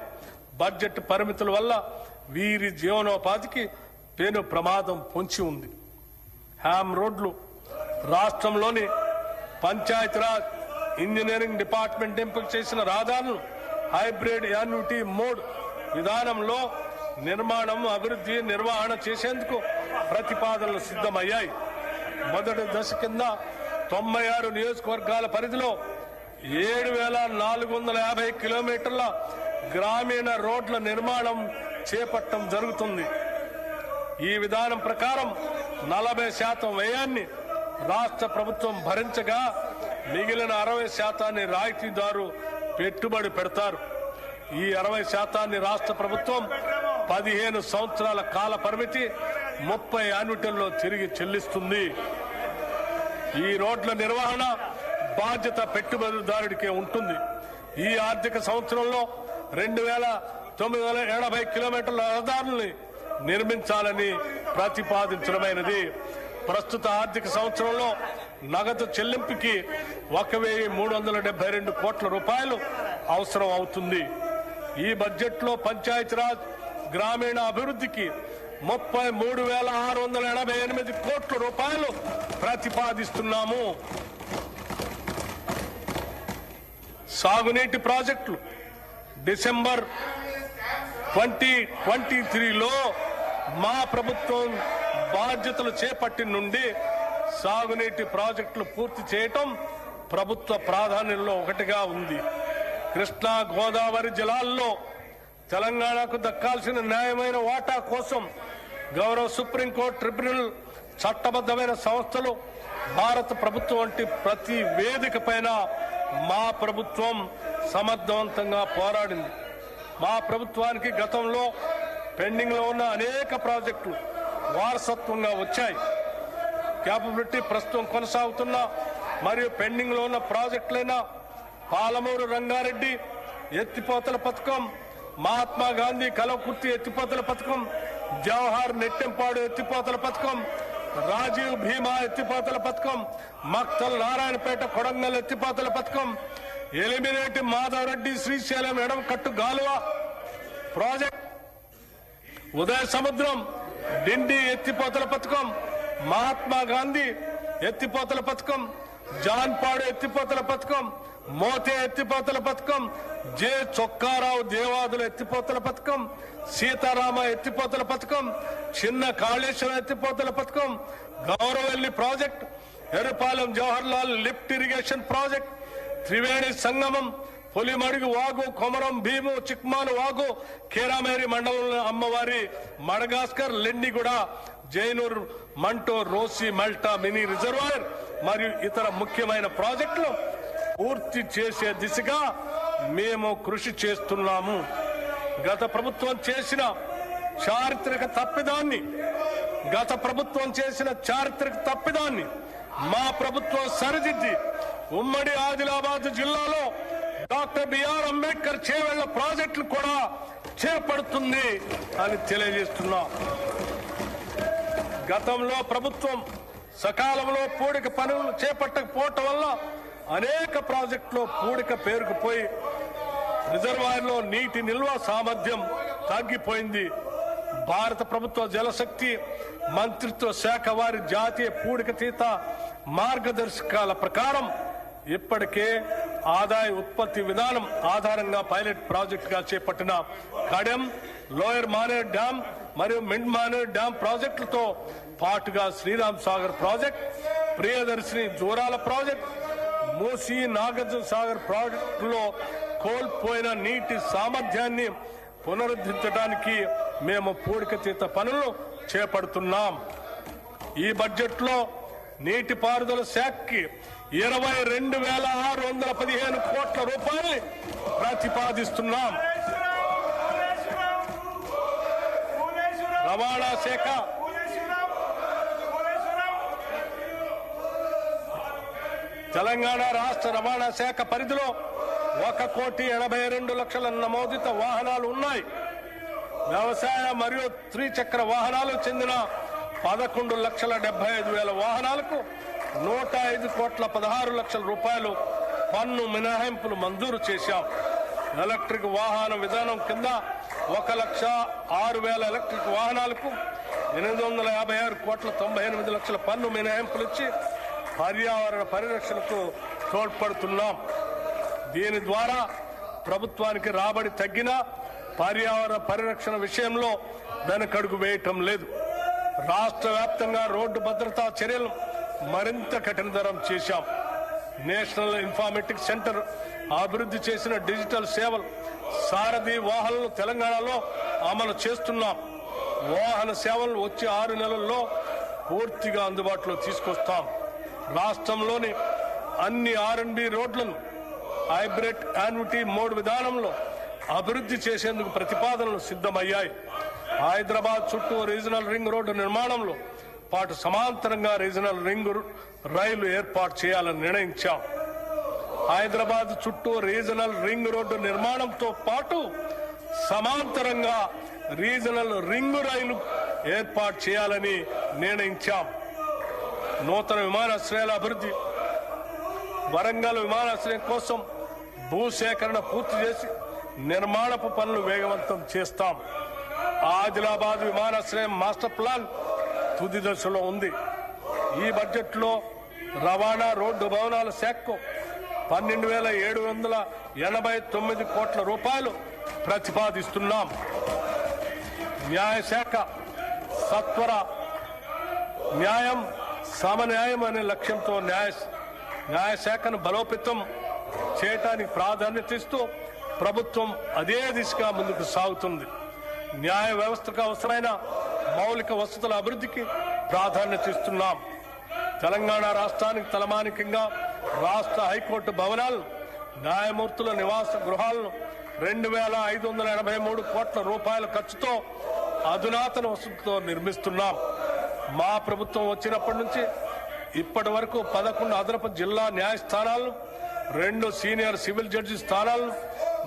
బడ్జెట్ పరిమితుల వల్ల వీరి జీవనోపాధికి పెను ప్రమాదం పొంచి ఉంది. హ్యామ్ రోడ్లు రాష్ట్రంలోని పంచాయతీరాజ్ ఇంజనీరింగ్ డిపార్ట్మెంట్ ఎంపిక చేసిన రహదారులను హైబ్రిడ్ యాన్యుటీ మోడ్ విధానంలో నిర్మాణం, అభివృద్ధి, నిర్వహణ చేసేందుకు ప్రతిపాదనలు సిద్ధమయ్యాయి. మొదటి దశ కింద 96 నియోజకవర్గాల పరిధిలో 7,450 కిలోమీటర్ల గ్రామీణ రోడ్ల నిర్మాణం చేపట్టడం జరుగుతుంది. ఈ విధానం ప్రకారం 40% వ్యయాన్ని రాష్ట్ర ప్రభుత్వం భరించగా మిగిలిన 60% రాయితీదారు పెట్టుబడి పెడతారు. ఈ 60% రాష్ట్ర ప్రభుత్వం 15 సంవత్సరాల కాల పరిమితి 30 యాన్యుటీల్లో తిరిగి చెల్లిస్తుంది. ఈ రోడ్ల నిర్వహణ బాధ్యత పెట్టుబడిదారుడికే ఉంటుంది. ఈ ఆర్థిక సంవత్సరంలో 2,980 కిలోమీటర్ల రహదారుల్ని నిర్మించాలని ప్రతిపాదించడమైనది. ప్రస్తుత ఆర్థిక సంవత్సరంలో నగదు చెల్లింపుకి 1,372 కోట్ల రూపాయలు అవసరం అవుతుంది. ఈ బడ్జెట్లో పంచాయతీరాజ్ గ్రామీణ అభివృద్ధికి 33,688 కోట్ల రూపాయలు ప్రతిపాదిస్తున్నాము. సాగునీటి ప్రాజెక్టులు డిసెంబర్ 2023లో మా ప్రభుత్వం బాధ్యతలు చేపట్టి నుండి సాగునీటి ప్రాజెక్టులు పూర్తి చేయటం ప్రభుత్వ ప్రాధాన్యంలో ఒకటిగా ఉంది. కృష్ణా గోదావరి జలాల్లో తెలంగాణకు దక్కాల్సిన న్యాయమైన వాటా కోసం గౌరవ సుప్రీంకోర్టు ట్రిబ్యునల్ చట్టబద్ధమైన సంస్థలు భారత ప్రభుత్వం వంటి ప్రతి వేదిక పైన మా ప్రభుత్వం సమర్థవంతంగా పోరాడింది. మా ప్రభుత్వానికి గతంలో పెండింగ్ లో ఉన్న అనేక ప్రాజెక్టులు వారసత్వంగా వచ్చాయి. క్యాపబిలిటీ ప్రస్తుతం కొనసాగుతున్న మరియు పెండింగ్ లో ఉన్న ప్రాజెక్టులైన పాలమూరు రంగారెడ్డి ఎత్తిపోతల పథకం, మహాత్మా గాంధీ కలవకుర్తి ఎత్తిపోతల పథకం, జవహర్ నెట్టెంపాడు ఎత్తిపోతల పథకం, రాజీవ్ భీమా ఎత్తిపోతల పథకం, మక్తల్ నారాయణపేట కొడంగల్ ఎత్తిపోతల పథకం, ఎలిమినేటి మాధవరెడ్డి శ్రీశైలం ఎడమకట్టు గాలువ ప్రాజెక్ట్, ఉదయ సముద్రం డిండి ఎత్తిపోతల పథకం, మహాత్మా గాంధీ ఎత్తిపోతల పథకం, జాన్పాడు ఎత్తిపోతల పథకం, మోతే ఎత్తిపోతల పథకం, జె చొక్కారావు దేవాదుల ఎత్తిపోతల పథకం, సీతారామ ఎత్తిపోతల పథకం, చిన్న కాళేశ్వరం ఎత్తిపోతల పథకం, Gouravelli project, Errapalem Jawaharlal lift irrigation project, Triveni Sangamam, Pulimadugu వాగు, కొమరం భీము, చిక్మాను వాగు, కేరామేరి మండలంలో అమ్మవారి మడగాస్కర్, లెండిగూడ, జైనూర్, మంటో, రోసి, మల్టా మినీ రిజర్వాయర్ మరియు ఇతర ముఖ్యమైన ప్రాజెక్టులు పూర్తి చేసే దిశగా మేము కృషి చేస్తున్నాము. గత ప్రభుత్వం చేసిన చారిత్రక తప్పిదాన్ని మా ప్రభుత్వం సరిదిద్ది ఉమ్మడి ఆదిలాబాద్ జిల్లాలో డాక్టర్ బిఆర్ అంబేద్కర్ చేవెళ్ల ప్రాజెక్టులు కూడా చేపడుతుంది అని తెలియజేస్తున్నాం. గతంలో ప్రభుత్వం సకాలంలో పూడిక పనులు చేపట్టకపోవటం వల్ల అనేక ప్రాజెక్టులో పూడిక పేరుకుపోయి రిజర్వాయర్లో నీటి నిల్వ సామర్థ్యం తగ్గిపోయింది. భారత ప్రభుత్వ జలశక్తి మంత్రిత్వ శాఖ వారి జాతీయ పూడికతీత మార్గదర్శకాల ప్రకారం ఇప్పటికే ఆదాయ ఉత్పత్తి విధానం ఆధారంగా పైలట్ ప్రాజెక్ట్ గా చేపట్టిన కడెం, లోయర్ మానేర్ డ్యాం మరియు మిడ్ మానేర్ డ్యాం ప్రాజెక్టులతో పాటుగా శ్రీరామ్ సాగర్ ప్రాజెక్ట్, ప్రియదర్శిని జోరాల ప్రాజెక్ట్, మూసీ నాగార్జున సాగర్ ప్రాజెక్టులో కోల్పోయిన నీటి సామర్థ్యాన్ని పునరుద్ధరించడానికి మేము పూడికతీత పనులు చేపడుతున్నాం. ఈ బడ్జెట్ లో నీటిపారుదల శాఖకి 22,615 కోట్ల రూపాయలు ప్రతిపాదిస్తున్నాం. రవాణా శాఖ తెలంగాణ రాష్ట్ర రవాణా శాఖ పరిధిలో 1,82,00,000 నమోదిత వాహనాలు ఉన్నాయి. వ్యవసాయ మరియు త్రిచక్ర వాహనాలు చెందిన 11,75,000 వాహనాలకు 105,16,00,000 రూపాయలు పన్ను మినహాయింపులు మంజూరు చేశాం. ఎలక్ట్రిక్ వాహన విధానం కింద 1,06,000 ఎలక్ట్రిక్ వాహనాలకు 856,98,00,000 పన్ను మినహాయింపులు ఇచ్చి పర్యావరణ పరిరక్షణకు తోడ్పడుతున్నాం. దీని ద్వారా ప్రభుత్వానికి రాబడి తగ్గినా పర్యావరణ పరిరక్షణ విషయంలో వెనకడుగు వేయటం లేదు. రాష్ట్ర వ్యాప్తంగా రోడ్డు భద్రతా చర్యలు మరింత కఠినతరం చేశాం. నేషనల్ ఇన్ఫర్మేటిక్స్ సెంటర్ అభివృద్ధి చేసిన డిజిటల్ సేవలు సారథి వాహనాలను తెలంగాణలో అమలు చేస్తున్నాం. వాహన సేవలు వచ్చే 6 నెలల్లో పూర్తిగా అందుబాటులో తీసుకొస్తాం. రాష్ట్రంలోని అన్ని R&B రోడ్లను హైబ్రిడ్ యాన్యుటీ మోడ్ విధానంలో అభివృద్ధి చేసేందుకు ప్రతిపాదనలు సిద్ధమయ్యాయి. హైదరాబాద్ చుట్టూ రీజనల్ రింగ్ రోడ్డు నిర్మాణంలో పాటు సమాంతరంగా రీజనల్ రింగ్ రైలు ఏర్పాటు చేయాలని నిర్ణయించాం. హైదరాబాద్ చుట్టూ రీజనల్ రింగ్ రోడ్డు నిర్మాణంతో పాటు సమాంతరంగా రీజనల్ రింగ్ రైలు ఏర్పాటు చేయాలని నిర్ణయించాం. నూతన విమానాశ్రయాల అభివృద్ధి, వరంగల్ విమానాశ్రయం కోసం భూసేకరణ పూర్తి చేసి నిర్మాణపు పనులు వేగవంతం చేస్తాం. ఆదిలాబాద్ విమానాశ్రయం మాస్టర్ ప్లాన్ తుది దశలో ఉంది. ఈ బడ్జెట్లో రవాణా రోడ్డు భవనాల శాఖకు 12,789 కోట్ల రూపాయలు ప్రతిపాదిస్తున్నాం. న్యాయశాఖ సత్వర న్యాయం సమన్యాయం అనే లక్ష్యంతో న్యాయశాఖను బలోపేతం చేయటానికి ప్రాధాన్యత ఇస్తూ ప్రభుత్వం అదే దిశగా ముందుకు సాగుతుంది. న్యాయ వ్యవస్థకు అవసరమైన మౌలిక వసతుల అభివృద్ధికి ప్రాధాన్యత ఇస్తున్నాం. తెలంగాణ రాష్ట్రానికి తలమానికంగా రాష్ట్ర హైకోర్టు భవనాలను, న్యాయమూర్తుల నివాస గృహాలను 2,583 కోట్ల రూపాయల ఖర్చుతో అధునాతన వసతులతో నిర్మిస్తున్నాం. మా ప్రభుత్వం వచ్చినప్పటి నుంచి ఇప్పటి వరకు 11 అదనపు జిల్లా న్యాయస్థానాలను, 2 సీనియర్ సివిల్ జడ్జి స్థానాలను,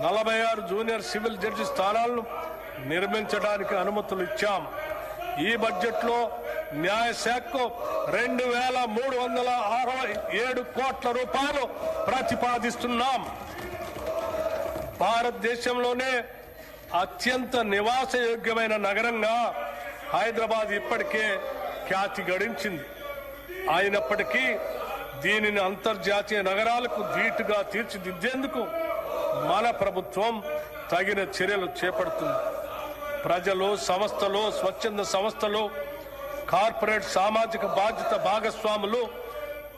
46 జూనియర్ సివిల్ జడ్జి స్థానాలను నిర్మించడానికి అనుమతులు ఇచ్చాం. ఈ బడ్జెట్లో న్యాయశాఖకు 2,367 కోట్ల రూపాయలు ప్రతిపాదిస్తున్నాం. భారతదేశంలోనే అత్యంత నివాసయోగ్యమైన నగరంగా హైదరాబాద్ ఇప్పటికే ఖ్యాతి గడించింది. అయినప్పటికీ దీనిని అంతర్జాతీయ నగరాలకు ధీటుగా తీర్చిదిద్దేందుకు మన ప్రభుత్వం తగిన చర్యలు చేపడుతుంది. ప్రజలు, సంస్థలు, స్వచ్ఛంద సంస్థలు, కార్పొరేట్ సామాజిక బాధ్యత భాగస్వాములు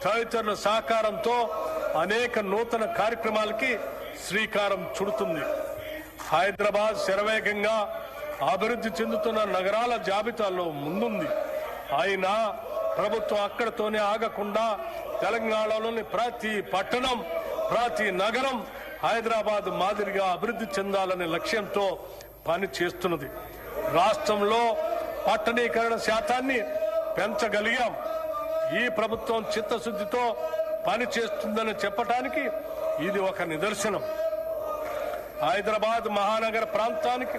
తదితరుల సహకారంతో అనేక నూతన కార్యక్రమాలకి శ్రీకారం చుడుతుంది. హైదరాబాద్ శరవేగంగా అభివృద్ధి చెందుతున్న నగరాల జాబితాలో ముందుంది. అయినా ప్రభుత్వం అక్కడితోనే ఆగకుండా తెలంగాణలోని ప్రతి పట్టణం, ప్రతి నగరం హైదరాబాద్ మాదిరిగా అభివృద్ధి చెందాలనే లక్ష్యంతో పని చేస్తున్నది. రాష్ట్రంలో పట్టణీకరణ శాతాన్ని పెంచగలిగాం. ఈ ప్రభుత్వం చిత్తశుద్ధితో పని చేస్తుందని చెప్పడానికి ఇది ఒక నిదర్శనం. హైదరాబాద్ మహానగర ప్రాంతానికి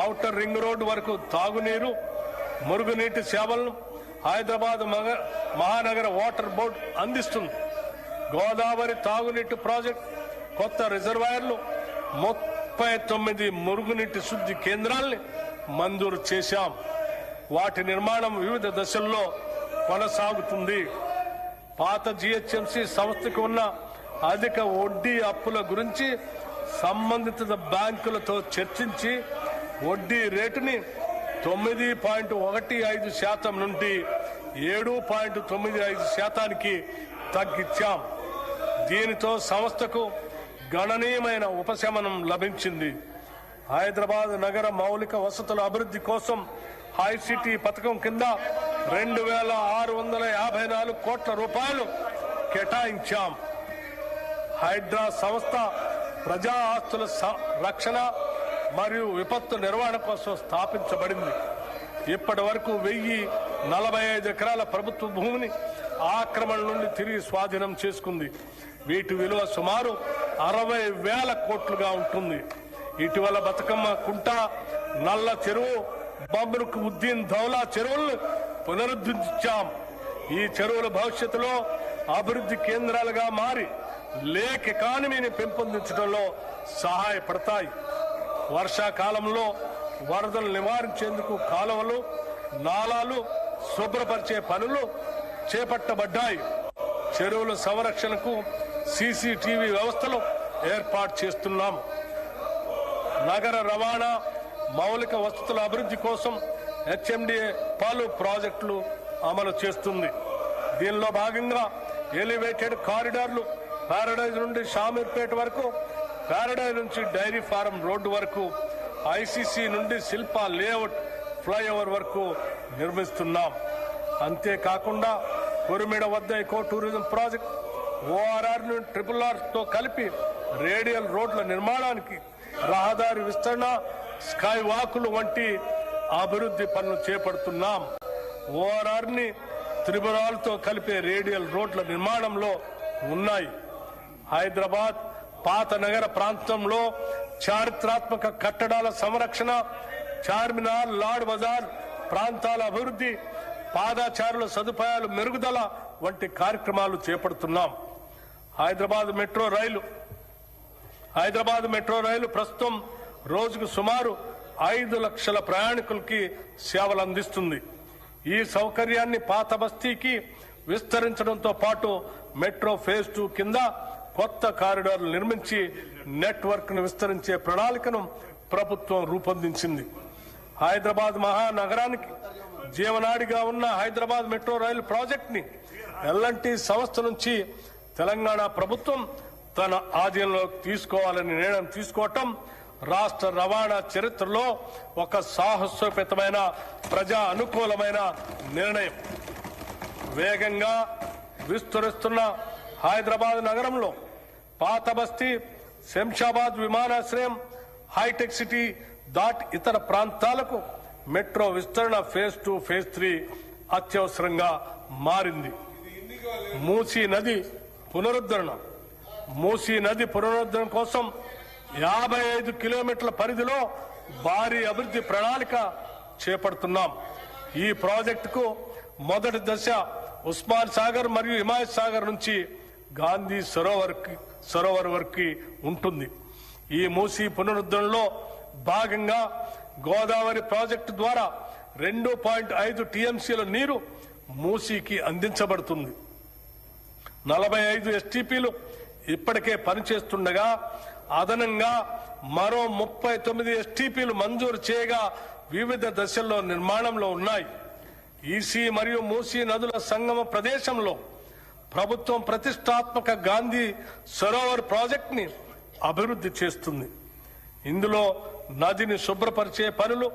ఔటర్ రింగ్ రోడ్డు వరకు తాగునీరు, మురుగునీటి సేవలను హైదరాబాద్ మహానగర వాటర్ బోర్డు అందిస్తుంది. గోదావరి తాగునీటి ప్రాజెక్ట్, కొత్త రిజర్వాయర్లు, 39 మురుగునీటి శుద్ధి కేంద్రాల్ని మంజూరు చేశాం. వాటి నిర్మాణం వివిధ దశల్లో కొనసాగుతుంది. పాత జిహెచ్ఎంసీ సంస్థకు ఉన్న అధిక వడ్డీ అప్పుల గురించి సంబంధిత బ్యాంకులతో చర్చించి వడ్డీ రేటుని 9.15% నుండి 7.95% తగ్గించాం. దీనితో సంస్థకు గణనీయమైన ఉపశమనం లభించింది. హైదరాబాద్ నగర మౌలిక వసతుల అభివృద్ధి కోసం హైసిటీ పథకం కింద 2,654 కోట్ల రూపాయలు కేటాయించాం. హైడ్రా సంస్థ ప్రజా ఆస్తుల రక్షణ మరియు విపత్తు నిర్వహణ కోసం స్థాపించబడింది. ఇప్పటి వరకు 1,045 ఎకరాల ప్రభుత్వ భూమిని ఆక్రమణ నుండి తిరిగి స్వాధీనం చేసుకుంది. వీటి విలువ సుమారు 60,000 కోట్లుగా ఉంటుంది. ఇటీవల బతుకమ్మ కుంట, నల్ల చెరువు, బమ్రుక్ ఉద్దీన్ ధౌలా చెరువులను పునరుద్ధరించాం. ఈ చెరువుల భవిష్యత్తులో అభివృద్ధి కేంద్రాలుగా మారి లేక్ ఎకానమీని పెంపొందించడంలో సహాయపడతాయి. వర్షాకాలంలో వరదలు నివారించేందుకు కాలువలు, నాలాలు శుభ్రపరిచే పనులు చేపట్టబడ్డాయి. చెరువుల సంరక్షణకు సీసీటీవీ వ్యవస్థలు ఏర్పాటు చేస్తున్నాం. నగర రవాణా మౌలిక వసతుల అభివృద్ధి కోసం హెచ్ఎండిఏ పలు ప్రాజెక్టులు అమలు చేస్తుంది. దీనిలో భాగంగా ఎలివేటెడ్ కారిడార్లు పారడైజ్ నుండి షామీర్పేట వరకు, పారడైజ్ నుంచి డైరీ ఫారం రోడ్డు వరకు, ఐసీసీ నుండి శిల్పా లేఅవుట్ ఫ్లైఓవర్ వరకు నిర్మిస్తున్నాం. అంతేకాకుండా కురిమిడ వద్ద ఎకో టూరిజం ప్రాజెక్ట్, ఓఆర్ఆర్ ను RRR తో కలిపి రేడియల్ రోడ్ల నిర్మాణానికి, రహదారి విస్తరణ, స్కై వాకులు వంటి అభివృద్ధి పనులు చేపడుతున్నాం. ఓఆర్ఆర్ ని త్రిపురాలతో కలిపే రేడియల్ రోడ్ల నిర్మాణంలో ఉన్నాయి. హైదరాబాద్ పాత నగర ప్రాంతంలో చారిత్రాత్మక కట్టడాల సంరక్షణ, చార్మినార్, లాడ్ బజార్ ప్రాంతాల అభివృద్ధి, పాదచారుల సదుపాయాలు మెరుగుదల వంటి కార్యక్రమాలు చేపడుతున్నాం. హైదరాబాద్ మెట్రో రైలు ప్రస్తుతం రోజుకు సుమారు 5 లక్షల ప్రయాణికులకి సేవలు అందిస్తుంది. ఈ సౌకర్యాన్ని పాత బస్తీకి విస్తరించడంతో పాటు మెట్రో ఫేజ్ 2 కింద కొత్త కారిడార్లు నిర్మించి నెట్వర్క్ ను విస్తరించే ప్రణాళికను ప్రభుత్వం రూపొందించింది. హైదరాబాద్ మహానగరానికి జీవనాడిగా ఉన్న హైదరాబాద్ మెట్రో రైలు ప్రాజెక్ట్ ని ఎల్ఎన్టీ సంస్థ నుంచి తెలంగాణ ప్రభుత్వం తన ఆధీనంలోకి తీసుకోవాలని నిర్ణయం తీసుకోవటం రాష్ట్ర రవాణా చరిత్రలో ఒక సాహసోపేతమైన ప్రజా అనుకూలమైన నిర్ణయం. వేగంగా విస్తరిస్తున్న హైదరాబాద్ నగరంలో పాత బస్తీ, శంషాబాద్ విమానాశ్రయం, హైటెక్ సిటీ దాటి ఇతర ప్రాంతాలకు మెట్రో విస్తరణ ఫేజ్ 2, ఫేజ్ 3 అత్యవసరంగా మారింది. మూసీ నది పునరుద్ధరణ కోసం 55 కిలోమీటర్ల పరిధిలో భారీ అభివృద్ధి ప్రణాళిక చేపడుతున్నాం. ఈ ప్రాజెక్టుకు మొదటి దశ ఉస్మాన్ సాగర్ మరియు హిమాయత్ సాగర్ నుంచి గాంధీ సరోవర్ వరకు ఉంటుంది. ఈ మూసీ పునరుద్ధరణలో భాగంగా గోదావరి ప్రాజెక్టు ద్వారా 2.5 టీఎంసీల నీరు మూసీకి అందించబడుతుంది. 45 ఎస్టీపీలు ఇప్పటికే పనిచేస్తుండగా అదనంగా మరో 39 ఎస్టీపీలు మంజూరు చేయగా వివిధ దశల్లో నిర్మాణంలో ఉన్నాయి. ఈసీ మరియు మూసీ నదుల సంగమ ప్రదేశంలో ప్రభుత్వం ప్రతిష్టాత్మక గాంధీ సరోవర్ ప్రాజెక్ట్ ని అభివృద్ధి చేస్తుంది. ఇందులో నదిని శుభ్రపరిచే పనులు,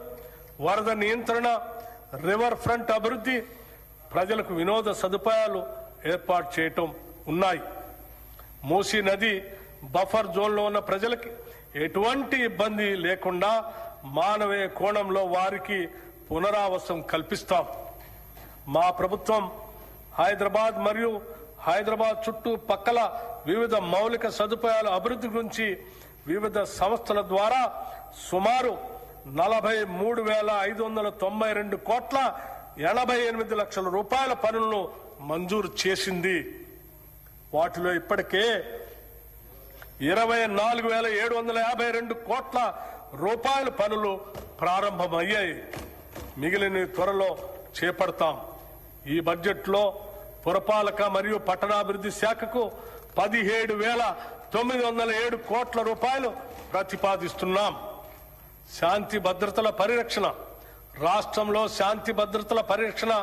వరద నియంత్రణ, రివర్ ఫ్రంట్ అభివృద్ధి, ప్రజలకు వినోద సదుపాయాలు ఏర్పాటు చేయటం ఉన్నాయి. మూసీ నది బఫర్ జోన్లో ఉన్న ప్రజలకి ఎటువంటి ఇబ్బంది లేకుండా మానవీయ కోణంలో వారికి పునరావాసం కల్పిస్తాం. మా ప్రభుత్వం హైదరాబాద్ మరియు హైదరాబాద్ చుట్టూ పక్కల వివిధ మౌలిక సదుపాయాల అభివృద్ధి గురించి వివిధ సంస్థల ద్వారా సుమారు 43,592 కోట్ల 88 లక్షల రూపాయల పనులను మంజూరు చేసింది. వాటిలో ఇప్పటికే 24,752 కోట్ల రూపాయల పనులు ప్రారంభమయ్యాయి. మిగిలిన త్వరలో చేపడతాం. ఈ బడ్జెట్లో పురపాలక మరియు పట్టణాభివృద్ధి శాఖకు 17,907 కోట్ల రూపాయలు ప్రతిపాదిస్తున్నాం. శాంతి భద్రతల పరిరక్షణ, రాష్ట్రంలో శాంతి భద్రతల పరిరక్షణ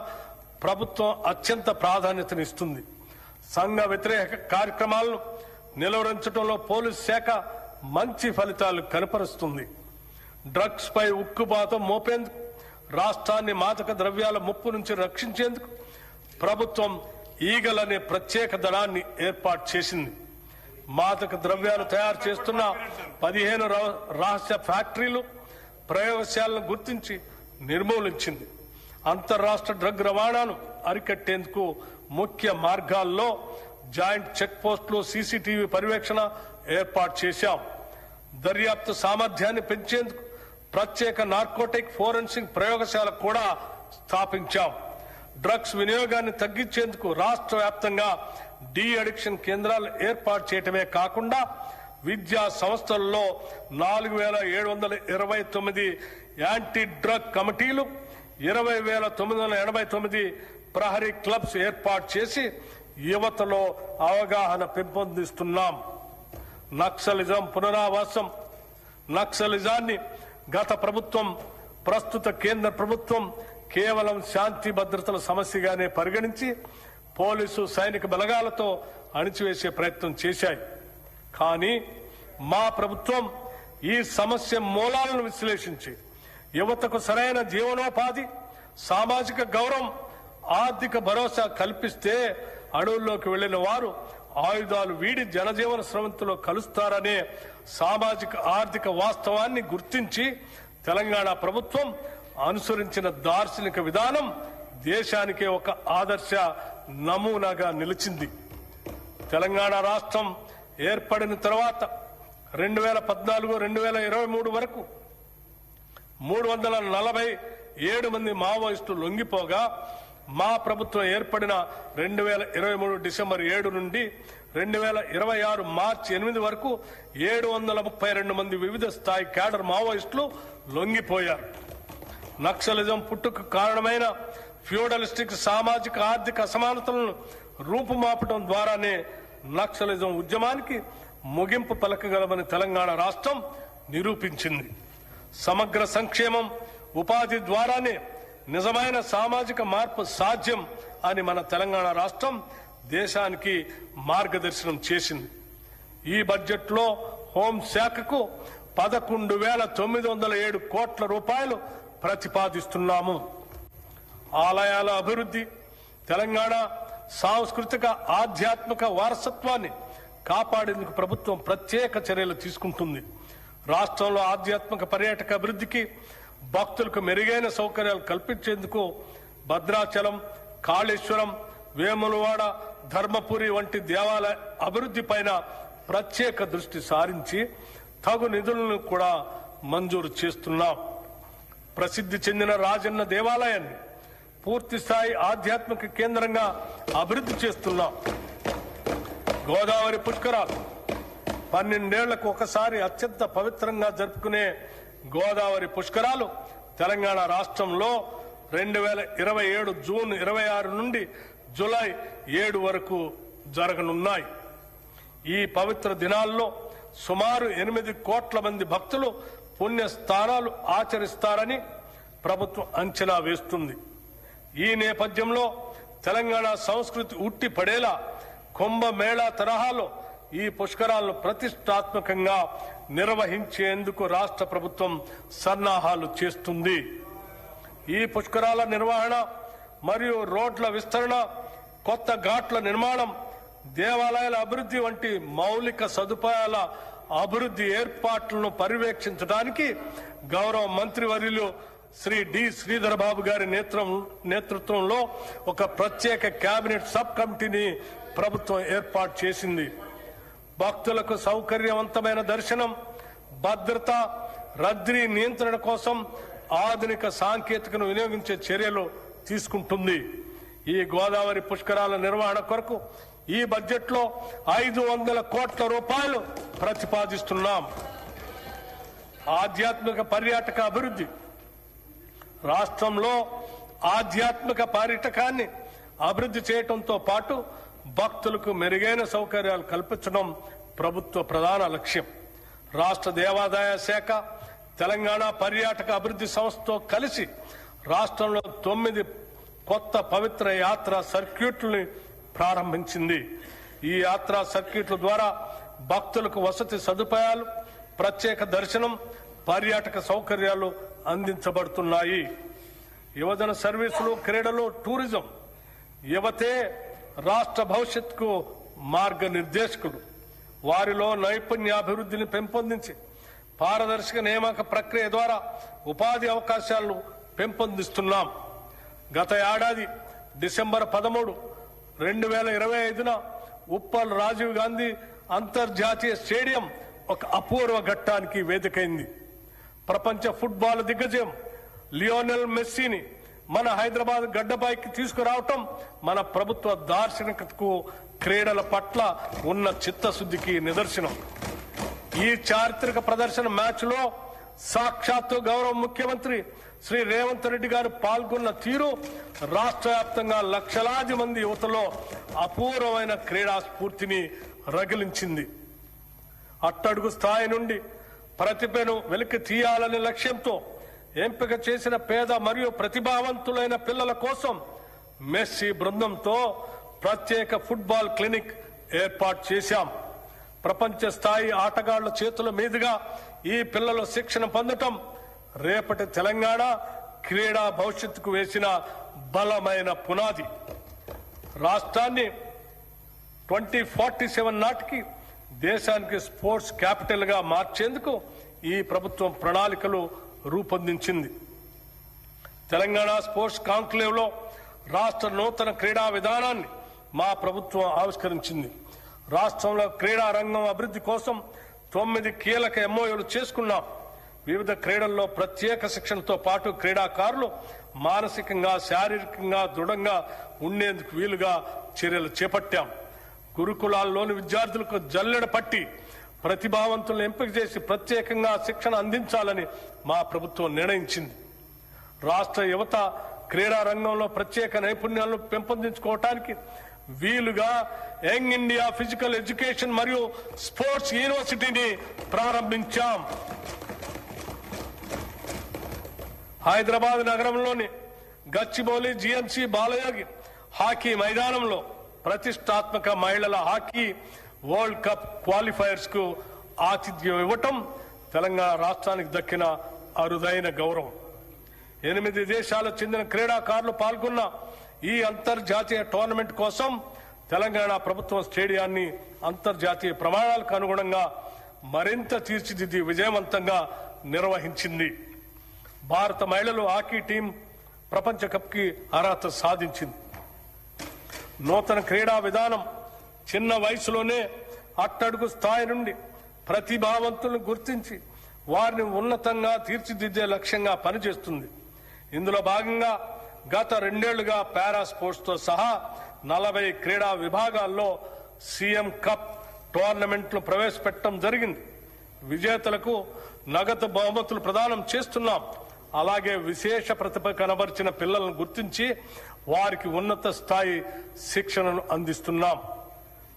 ప్రభుత్వం అత్యంత ప్రాధాన్యతనిస్తుంది. సంఘ వ్యతిరేక కార్యక్రమాలను నిలువరించడంలో పోలీసు శాఖ మంచి ఫలితాలు కనపరుస్తుంది. డ్రగ్స్ పై ఉక్కుపాతం మోపేందుకు, రాష్ట్రాన్ని మాదక ద్రవ్యాల ముప్పు నుంచి రక్షించేందుకు ప్రభుత్వం ఈగల్ అనే ప్రత్యేక దళాన్ని ఏర్పాటు చేసింది. మాదక ద్రవ్యాలు తయారు చేస్తున్న 15 రహస్య ఫ్యాక్టరీలు, ప్రయోగశాలను గుర్తించి నిర్మూలించింది. అంతర్రాష్ట్ర డ్రగ్ రవాణాను అరికట్టేందుకు ముఖ్య మార్గాల్లో జాయింట్ చెక్ పోస్టులు, సీసీటీవీ పర్యవేక్షణ ఏర్పాటు చేశాం. దర్యాప్తు సామర్థ్యాన్ని పెంచేందుకు ప్రత్యేక నార్కోటిక్ ఫోరెన్సిక్ ప్రయోగశాల కూడా స్థాపించాం. డ్రగ్స్ వినియోగాన్ని తగ్గించేందుకు రాష్ట్ర వ్యాప్తంగా డి అడిక్షన్ కేంద్రాలు ఏర్పాటు చేయటమే కాకుండా విద్యా సంస్థల్లో 4,729 యాంటీ డ్రగ్ కమిటీలు, 20,989 ప్రహరీ క్లబ్స్ ఏర్పాటు చేసి యువతలో అవగాహన పెంపొందిస్తున్నాం. నక్సలిజం పునరావాసం, నక్సలిజాన్ని గత ప్రభుత్వం, ప్రస్తుత కేంద్ర ప్రభుత్వం కేవలం శాంతి భద్రతల సమస్యగానే పరిగణించి పోలీసు, సైనిక బలగాలతో అణిచివేసే ప్రయత్నం చేశాయి. కానీ మా ప్రభుత్వం ఈ సమస్య మూలాలను విశ్లేషించి యువతకు సరైన జీవనోపాధి, సామాజిక గౌరవం, ఆర్థిక భరోసా కల్పిస్తే అడవుల్లోకి వెళ్లిన వారు ఆయుధాలు వీడి జనజీవన స్రవంతిలో కలుస్తారనే సామాజిక ఆర్థిక వాస్తవాన్ని గుర్తించి తెలంగాణ ప్రభుత్వం అనుసరించిన దార్శనిక విధానం దేశానికే ఒక ఆదర్శ నమూనాగా నిలిచింది. తెలంగాణ రాష్ట్రం ఏర్పడిన తర్వాత 2014-2023 వరకు 347 మంది మావోయిస్టులు లొంగిపోగా మా ప్రభుత్వం ఏర్పడిన 2023 డిసెంబర్ 7 నుండి 2026 మార్చి 8 వరకు 732 మంది వివిధ స్థాయి క్యాడర్ మావోయిస్టులు లొంగిపోయారు. నక్సలిజం పుట్టుకు కారణమైన ఫ్యూడలిస్టిక్ సామాజిక ఆర్థిక అసమానతలను రూపుమాపటం ద్వారానే నక్సలిజం ఉద్యమానికి ముగింపు పలకగలమని తెలంగాణ రాష్ట్రం నిరూపించింది. సమగ్ర సంక్షేమం, ఉపాధి ద్వారానే నిజమైన సామాజిక మార్పు సాధ్యం అని మన తెలంగాణ రాష్ట్రం దేశానికి మార్గదర్శనం చేసింది. ఈ బడ్జెట్లో హోంశాఖకు 11,907 కోట్ల రూపాయలు ప్రతిపాదిస్తున్నాము. ఆలయాల అభివృద్ధి, తెలంగాణ సాంస్కృతిక ఆధ్యాత్మిక వారసత్వాన్ని కాపాడేందుకు ప్రభుత్వం ప్రత్యేక చర్యలు తీసుకుంటుంది. రాష్ట్రంలో ఆధ్యాత్మిక పర్యాటక అభివృద్ధికి, భక్తులకు మెరుగైన సౌకర్యాలు కల్పించేందుకు భద్రాచలం, కాళేశ్వరం, వేములవాడ, ధర్మపురి వంటి దేవాలయ అభివృద్ధి పైన ప్రత్యేక దృష్టి సారించి తగు నిధులను కూడా మంజూరు చేస్తున్నాం. ప్రసిద్ధి చెందిన రాజన్న దేవాలయాన్ని పూర్తి స్థాయి ఆధ్యాత్మిక కేంద్రంగా అభివృద్ధి చేస్తున్నాం. గోదావరి పుష్కరాలు 12 ఏళ్లకు ఒకసారి అత్యంత పవిత్రంగా జరుపుకునే గోదావరి పుష్కరాలు తెలంగాణ రాష్ట్రంలో 2027 జూన్ 26 నుండి జూలై 7 వరకు జరగనున్నాయి. ఈ పవిత్ర దినాల్లో సుమారు 8 కోట్ల మంది భక్తులు పుణ్య స్నానాలు ఆచరిస్తారని ప్రభుత్వం అంచనా వేస్తుంది. ఈ నేపథ్యంలో తెలంగాణ సంస్కృతి ఉట్టి పడేలా కుంభమేళా తరహాలో ఈ పుష్కరాలను ప్రతిష్టాత్మకంగా నిర్వహించేందుకు రాష్ట్ర ప్రభుత్వం సన్నాహాలు చేస్తుంది. ఈ పుష్కరాల నిర్వహణ మరియు రోడ్ల విస్తరణ, కొత్త ఘాట్ల నిర్మాణం, దేవాలయాల అభివృద్ధి వంటి మౌలిక సదుపాయాల అభివృద్ధి ఏర్పాట్లను పర్యవేక్షించడానికి గౌరవ మంత్రివర్యులు శ్రీ డి శ్రీధర్ బాబు గారి నేతృత్వంలో ఒక ప్రత్యేక కేబినెట్ సబ్ కమిటీని ప్రభుత్వం ఏర్పాటు చేసింది. భక్తులకు సౌకర్యవంతమైన దర్శనం, భద్రత, రద్దీ నియంత్రణ కోసం ఆధునిక సాంకేతికను వినియోగించే చర్యలు తీసుకుంటుంది. ఈ గోదావరి పుష్కరాల నిర్వహణ కొరకు ఈ బడ్జెట్లో 500 కోట్ల రూపాయలు ప్రతిపాదిస్తున్నాం. ఆధ్యాత్మిక పర్యాటక అభివృద్ధి, రాష్ట్రంలో ఆధ్యాత్మిక పర్యాటకాన్ని అభివృద్ధి చేయడంతో పాటు భక్తులకు మెరుగైన సౌకర్యాలు కల్పించడం ప్రభుత్వ ప్రధాన లక్ష్యం. రాష్ట్ర దేవాదాయ శాఖ తెలంగాణ పర్యాటక అభివృద్ధి సంస్థతో కలిసి రాష్ట్రంలో 9 కొత్త పవిత్ర యాత్రా సర్క్యూట్లని ప్రారంభించింది. ఈ యాత్రా సర్క్యూట్ల ద్వారా భక్తులకు వసతి సదుపాయాలు, ప్రత్యేక దర్శనం, పర్యాటక సౌకర్యాలు అందించబడుతున్నాయి. యువజన సర్వీసులు, క్రీడలు, టూరిజం, యువతే రాష్ట్ర భవిష్యత్తుకు మార్గనిర్దేశకుడు. వారిలో నైపుణ్యాభివృద్ధిని పెంపొందించి పారదర్శక నియామక ప్రక్రియ ద్వారా ఉపాధి అవకాశాలను పెంపొందిస్తున్నాం. గత ఏడాది డిసెంబర్ 13, 2025న ఉప్పల్ రాజీవ్ గాంధీ అంతర్జాతీయ స్టేడియం ఒక అపూర్వ ఘట్టానికి వేదికైంది. ప్రపంచ ఫుట్బాల్ దిగ్గజం లియోనెల్ మెస్సీని మన హైదరాబాద్ గడ్డపైకి తీసుకురావటం మన ప్రభుత్వ దార్శనికతకు, క్రీడల పట్ల ఉన్న చిత్తశుద్ధికి నిదర్శనం. ఈ చారిత్రక ప్రదర్శన మ్యాచ్ లో సాక్షాత్తు గౌరవ ముఖ్యమంత్రి శ్రీ రేవంత్ రెడ్డి గారు పాల్గొన్న తీరు రాష్ట్ర వ్యాప్తంగా లక్షలాది మంది యువతలో అపూర్వమైన క్రీడా స్ఫూర్తిని రగిలించింది. అట్టడుగు స్థాయి నుండి ప్రతిభను వెలికి తీయాలనే లక్ష్యంతో ఎంపిక చేసిన పేద మరియు ప్రతిభావంతులైన పిల్లల కోసం మెస్సీ బృందంతో ప్రత్యేక ఫుట్బాల్ క్లినిక్ ఏర్పాటు చేశాం. ప్రపంచ స్థాయి ఆటగాళ్ల చేతుల మీదుగా ఈ పిల్లలు శిక్షణ పొందటం రేపటి తెలంగాణ క్రీడా భవిష్యత్తుకు వేసిన బలమైన పునాది. రాష్ట్రాన్ని 2047 నాటికి దేశానికి స్పోర్ట్స్ క్యాపిటల్ గా మార్చేందుకు ఈ ప్రభుత్వం ప్రణాళికలు రూపొందించింది. తెలంగాణ స్పోర్ట్స్ కాంక్లేవ్ లో రాష్ట్ర నూతన క్రీడా విధానాన్ని మా ప్రభుత్వం ఆవిష్కరించింది. రాష్ట్రంలో క్రీడా రంగం అభివృద్ధి కోసం 9 కీలక ఎంఓయూలు చేసుకున్నాం. వివిధ క్రీడల్లో ప్రత్యేక శిక్షణతో పాటు క్రీడాకారులు మానసికంగా శారీరకంగా దృఢంగా ఉండేందుకు వీలుగా చర్యలు చేపట్టాం. గురుకులాల్లోని విద్యార్థులకు జల్లెడ పట్టి ప్రతిభావంతులను ఎంపిక చేసి ప్రత్యేకంగా శిక్షణ అందించాలని మా ప్రభుత్వం నిర్ణయించింది. రాష్ట్ర యువత క్రీడా రంగంలో ప్రత్యేక నైపుణ్యాలను పెంపొందించుకోవటానికి వీలుగా యంగ్ ఇండియా ఫిజికల్ ఎడ్యుకేషన్ మరియు స్పోర్ట్స్ యూనివర్సిటీని ప్రారంభించాం. హైదరాబాద్ నగరంలోని గచ్చిబౌలి జిఎంసి బాలయోగి హాకీ మైదానంలో ప్రతిష్టాత్మక మహిళల హాకీ వరల్డ్ కప్ క్వాలిఫైయర్స్ కు ఆతిథ్యం ఇవ్వటం తెలంగాణ రాష్ట్రానికి దక్కిన అరుదైన గౌరవం. 8 దేశాలకు చెందిన క్రీడాకారులు పాల్గొన్న ఈ అంతర్జాతీయ టోర్నమెంట్ కోసం తెలంగాణ ప్రభుత్వం స్టేడియాన్ని అంతర్జాతీయ ప్రమాణాలకు అనుగుణంగా మరింత తీర్చిదిద్ది విజయవంతంగా నిర్వహించింది. భారత మహిళలు హాకీ టీం ప్రపంచ కప్ కి అర్హత సాధించింది. నూతన క్రీడా విధానం చిన్న వయసులోనే అట్టడుగు స్థాయి నుండి ప్రతిభావంతులను గుర్తించి వారిని ఉన్నతంగా తీర్చిదిద్దే లక్ష్యంగా పనిచేస్తుంది. ఇందులో భాగంగా గత 2 ఏళ్లుగా పారా స్పోర్ట్స్ తో సహా 40 క్రీడా విభాగాల్లో సీఎం కప్ టోర్నమెంట్లు ప్రవేశపెట్టడం జరిగింది. విజేతలకు నగదు బహుమతులు ప్రదానం చేస్తున్నాం. అలాగే విశేష ప్రతిభ కనబరిచిన పిల్లలను గుర్తించి వారికి ఉన్నత స్థాయి శిక్షణను అందిస్తున్నాం.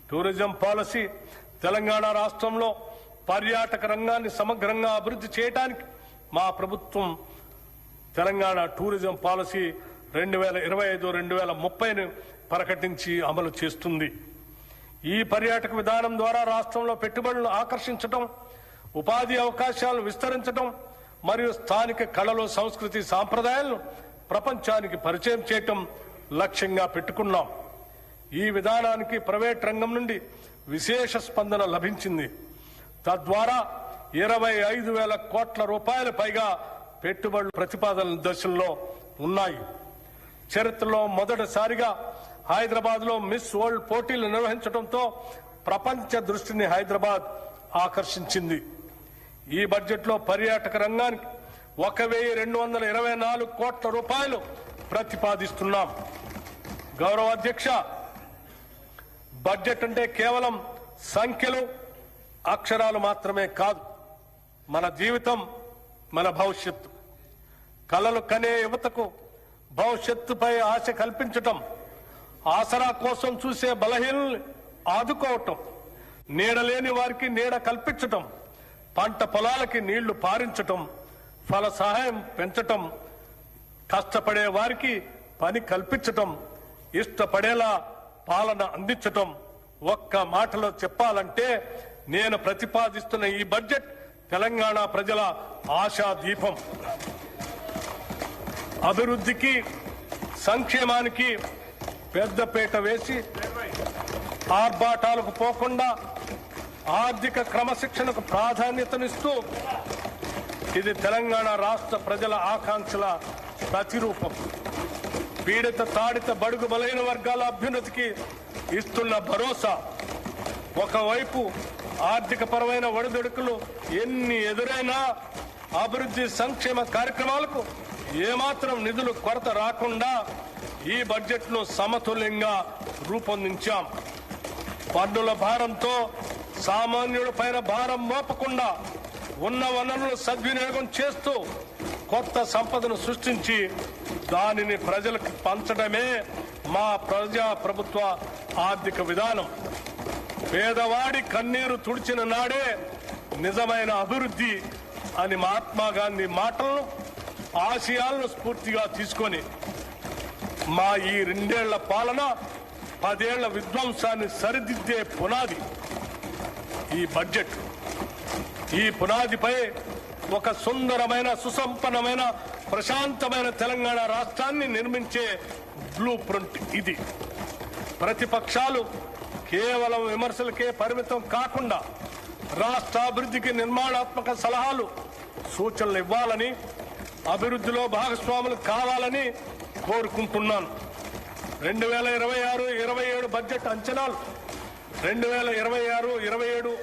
టూరిజం పాలసీ తెలంగాణ రాష్ట్రంలో పర్యాటక రంగాన్ని సమగ్రంగా అభివృద్ధి చేయడానికి మా ప్రభుత్వం తెలంగాణ టూరిజం పాలసీ 2025-2030 ప్రకటించి అమలు చేస్తుంది. ఈ పర్యాటక విధానం ద్వారా రాష్ట్రంలో పెట్టుబడులను ఆకర్షించడం, ఉపాధి అవకాశాలను విస్తరించడం మరియు స్థానిక కళలు సంస్కృతి సాంప్రదాయాలను ప్రపంచానికి పరిచయం చేయటం లక్ష్యంగా పెట్టుకున్నాం. ఈ విధానానికి ప్రైవేట్ రంగం నుండి విశేష స్పందన లభించింది. తద్వారా 25,000 కోట్ల రూపాయల పైగా పెట్టుబడులు ప్రతిపాదనల దశల్లో ఉన్నాయి. చరిత్రలో మొదటిసారిగా హైదరాబాద్ లో మిస్ వరల్డ్ పోటీలు నిర్వహించడంతో ప్రపంచ దృష్టిని హైదరాబాద్ ఆకర్షించింది. ఈ బడ్జెట్ లో పర్యాటక రంగానికి 1,224 కోట్ల రూపాయలు ప్రతిపాదిస్తున్నాం. గౌరవ అధ్యక్ష, బడ్జెట్ అంటే కేవలం సంఖ్యలు అక్షరాలు మాత్రమే కాదు. మన జీవితం, మన భవిష్యత్తు. కలలు కనే యువతకు భవిష్యత్తుపై ఆశ కల్పించటం, ఆసరా కోసం చూసే బలహీనల్ని ఆదుకోవటం, నీడలేని వారికి నీడ కల్పించటం, పంట పొలాలకి నీళ్లు పారించటం, ఫల సహాయం పెంచటం, కష్టపడే వారికి పని కల్పించటం, ఇష్టపడేలా పాలన అందించటం. ఒక్క మాటలో చెప్పాలంటే నేను ప్రతిపాదిస్తున్న ఈ బడ్జెట్ తెలంగాణ ప్రజల ఆశా దీపం. అభివృద్ధికి, సంక్షేమానికి పెద్దపీట వేసి ఆర్భాటాలకు పోకుండా ఆర్థిక క్రమశిక్షణకు ప్రాధాన్యతనిస్తూ ఇది తెలంగాణ రాష్ట్ర ప్రజల ఆకాంక్షల ప్రతిరూపం. పీడిత తాడిత బడుగు బలైన వర్గాల అభ్యున్నతికి ఇస్తున్న భరోసా. ఒకవైపు ఆర్థిక పరమైన ఒడిదుడుకులు ఎన్ని ఎదురైనా అభివృద్ధి సంక్షేమ కార్యక్రమాలకు ఏమాత్రం నిధులు కొరత రాకుండా ఈ బడ్జెట్ ను సమతుల్యంగా రూపొందించాం. పన్నుల భారంతో సామాన్యులపైన భారం మోపకుండా ఉన్న వనరులను సద్వినియోగం చేస్తూ కొత్త సంపదను సృష్టించి దానిని ప్రజలకు పంచడమే మా ప్రజా ప్రభుత్వ ఆర్థిక విధానం. పేదవాడి కన్నీరు తుడిచిన నాడే నిజమైన అభివృద్ధి అని మహాత్మా గాంధీ మాటలను, ఆశయాలను స్ఫూర్తిగా తీసుకొని మా ఈ 2 ఏళ్ల పాలన 10 ఏళ్ల విధ్వంసాన్ని సరిదిద్దే పునాది ఈ బడ్జెట్. ఈ పునాదిపై ఒక సుందరమైన, సుసంపన్నమైన, ప్రశాంతమైన తెలంగాణ రాష్ట్రాన్ని నిర్మించే బ్లూ ప్రింట్ ఇది. ప్రతిపక్షాలు కేవలం విమర్శలకే పరిమితం కాకుండా రాష్ట్ర అభివృద్ధికి నిర్మాణాత్మక సలహాలు, సూచనలు ఇవ్వాలని, అభివృద్ధిలో భాగస్వాములు కావాలని కోరుకుంటున్నాను. 2026-27 బడ్జెట్ అంచనాలు 2026-27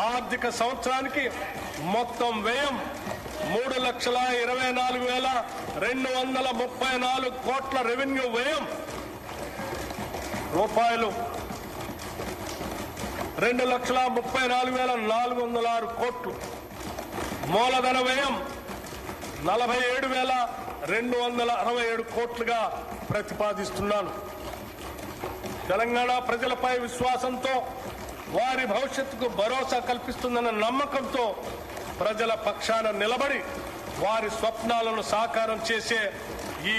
ఆర్థిక సంవత్సరానికి మొత్తం వ్యయం 3,24,234 కోట్ల రెవెన్యూ వ్యయం రూపాయలు 2,34,406 కోట్లు. మూలధన వ్యయం 47,267 కోట్లుగా ప్రతిపాదిస్తున్నాను. తెలంగాణ ప్రజలపై విశ్వాసంతో, వారి భవిష్యత్తుకు భరోసా కల్పిస్తుందన్న నమ్మకంతో ప్రజల పక్షాన నిలబడి వారి స్వప్నాలను సాకారం చేసే ఈ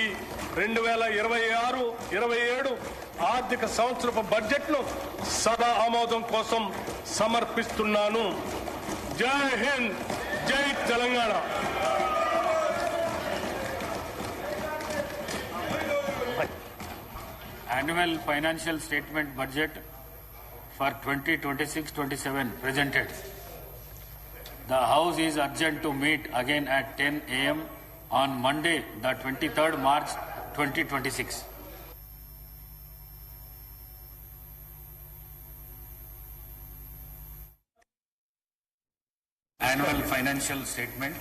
2026-27 ఆర్థిక సంవత్సరపు బడ్జెట్ను సభ ఆమోదం కోసం సమర్పిస్తున్నాను. జై హింద్, జై Telangana. Annual financial statement budget for 2026-27 presented. The House is urged to meet again at 10 a.m. on Monday, the 23rd March 2026. Annual financial statement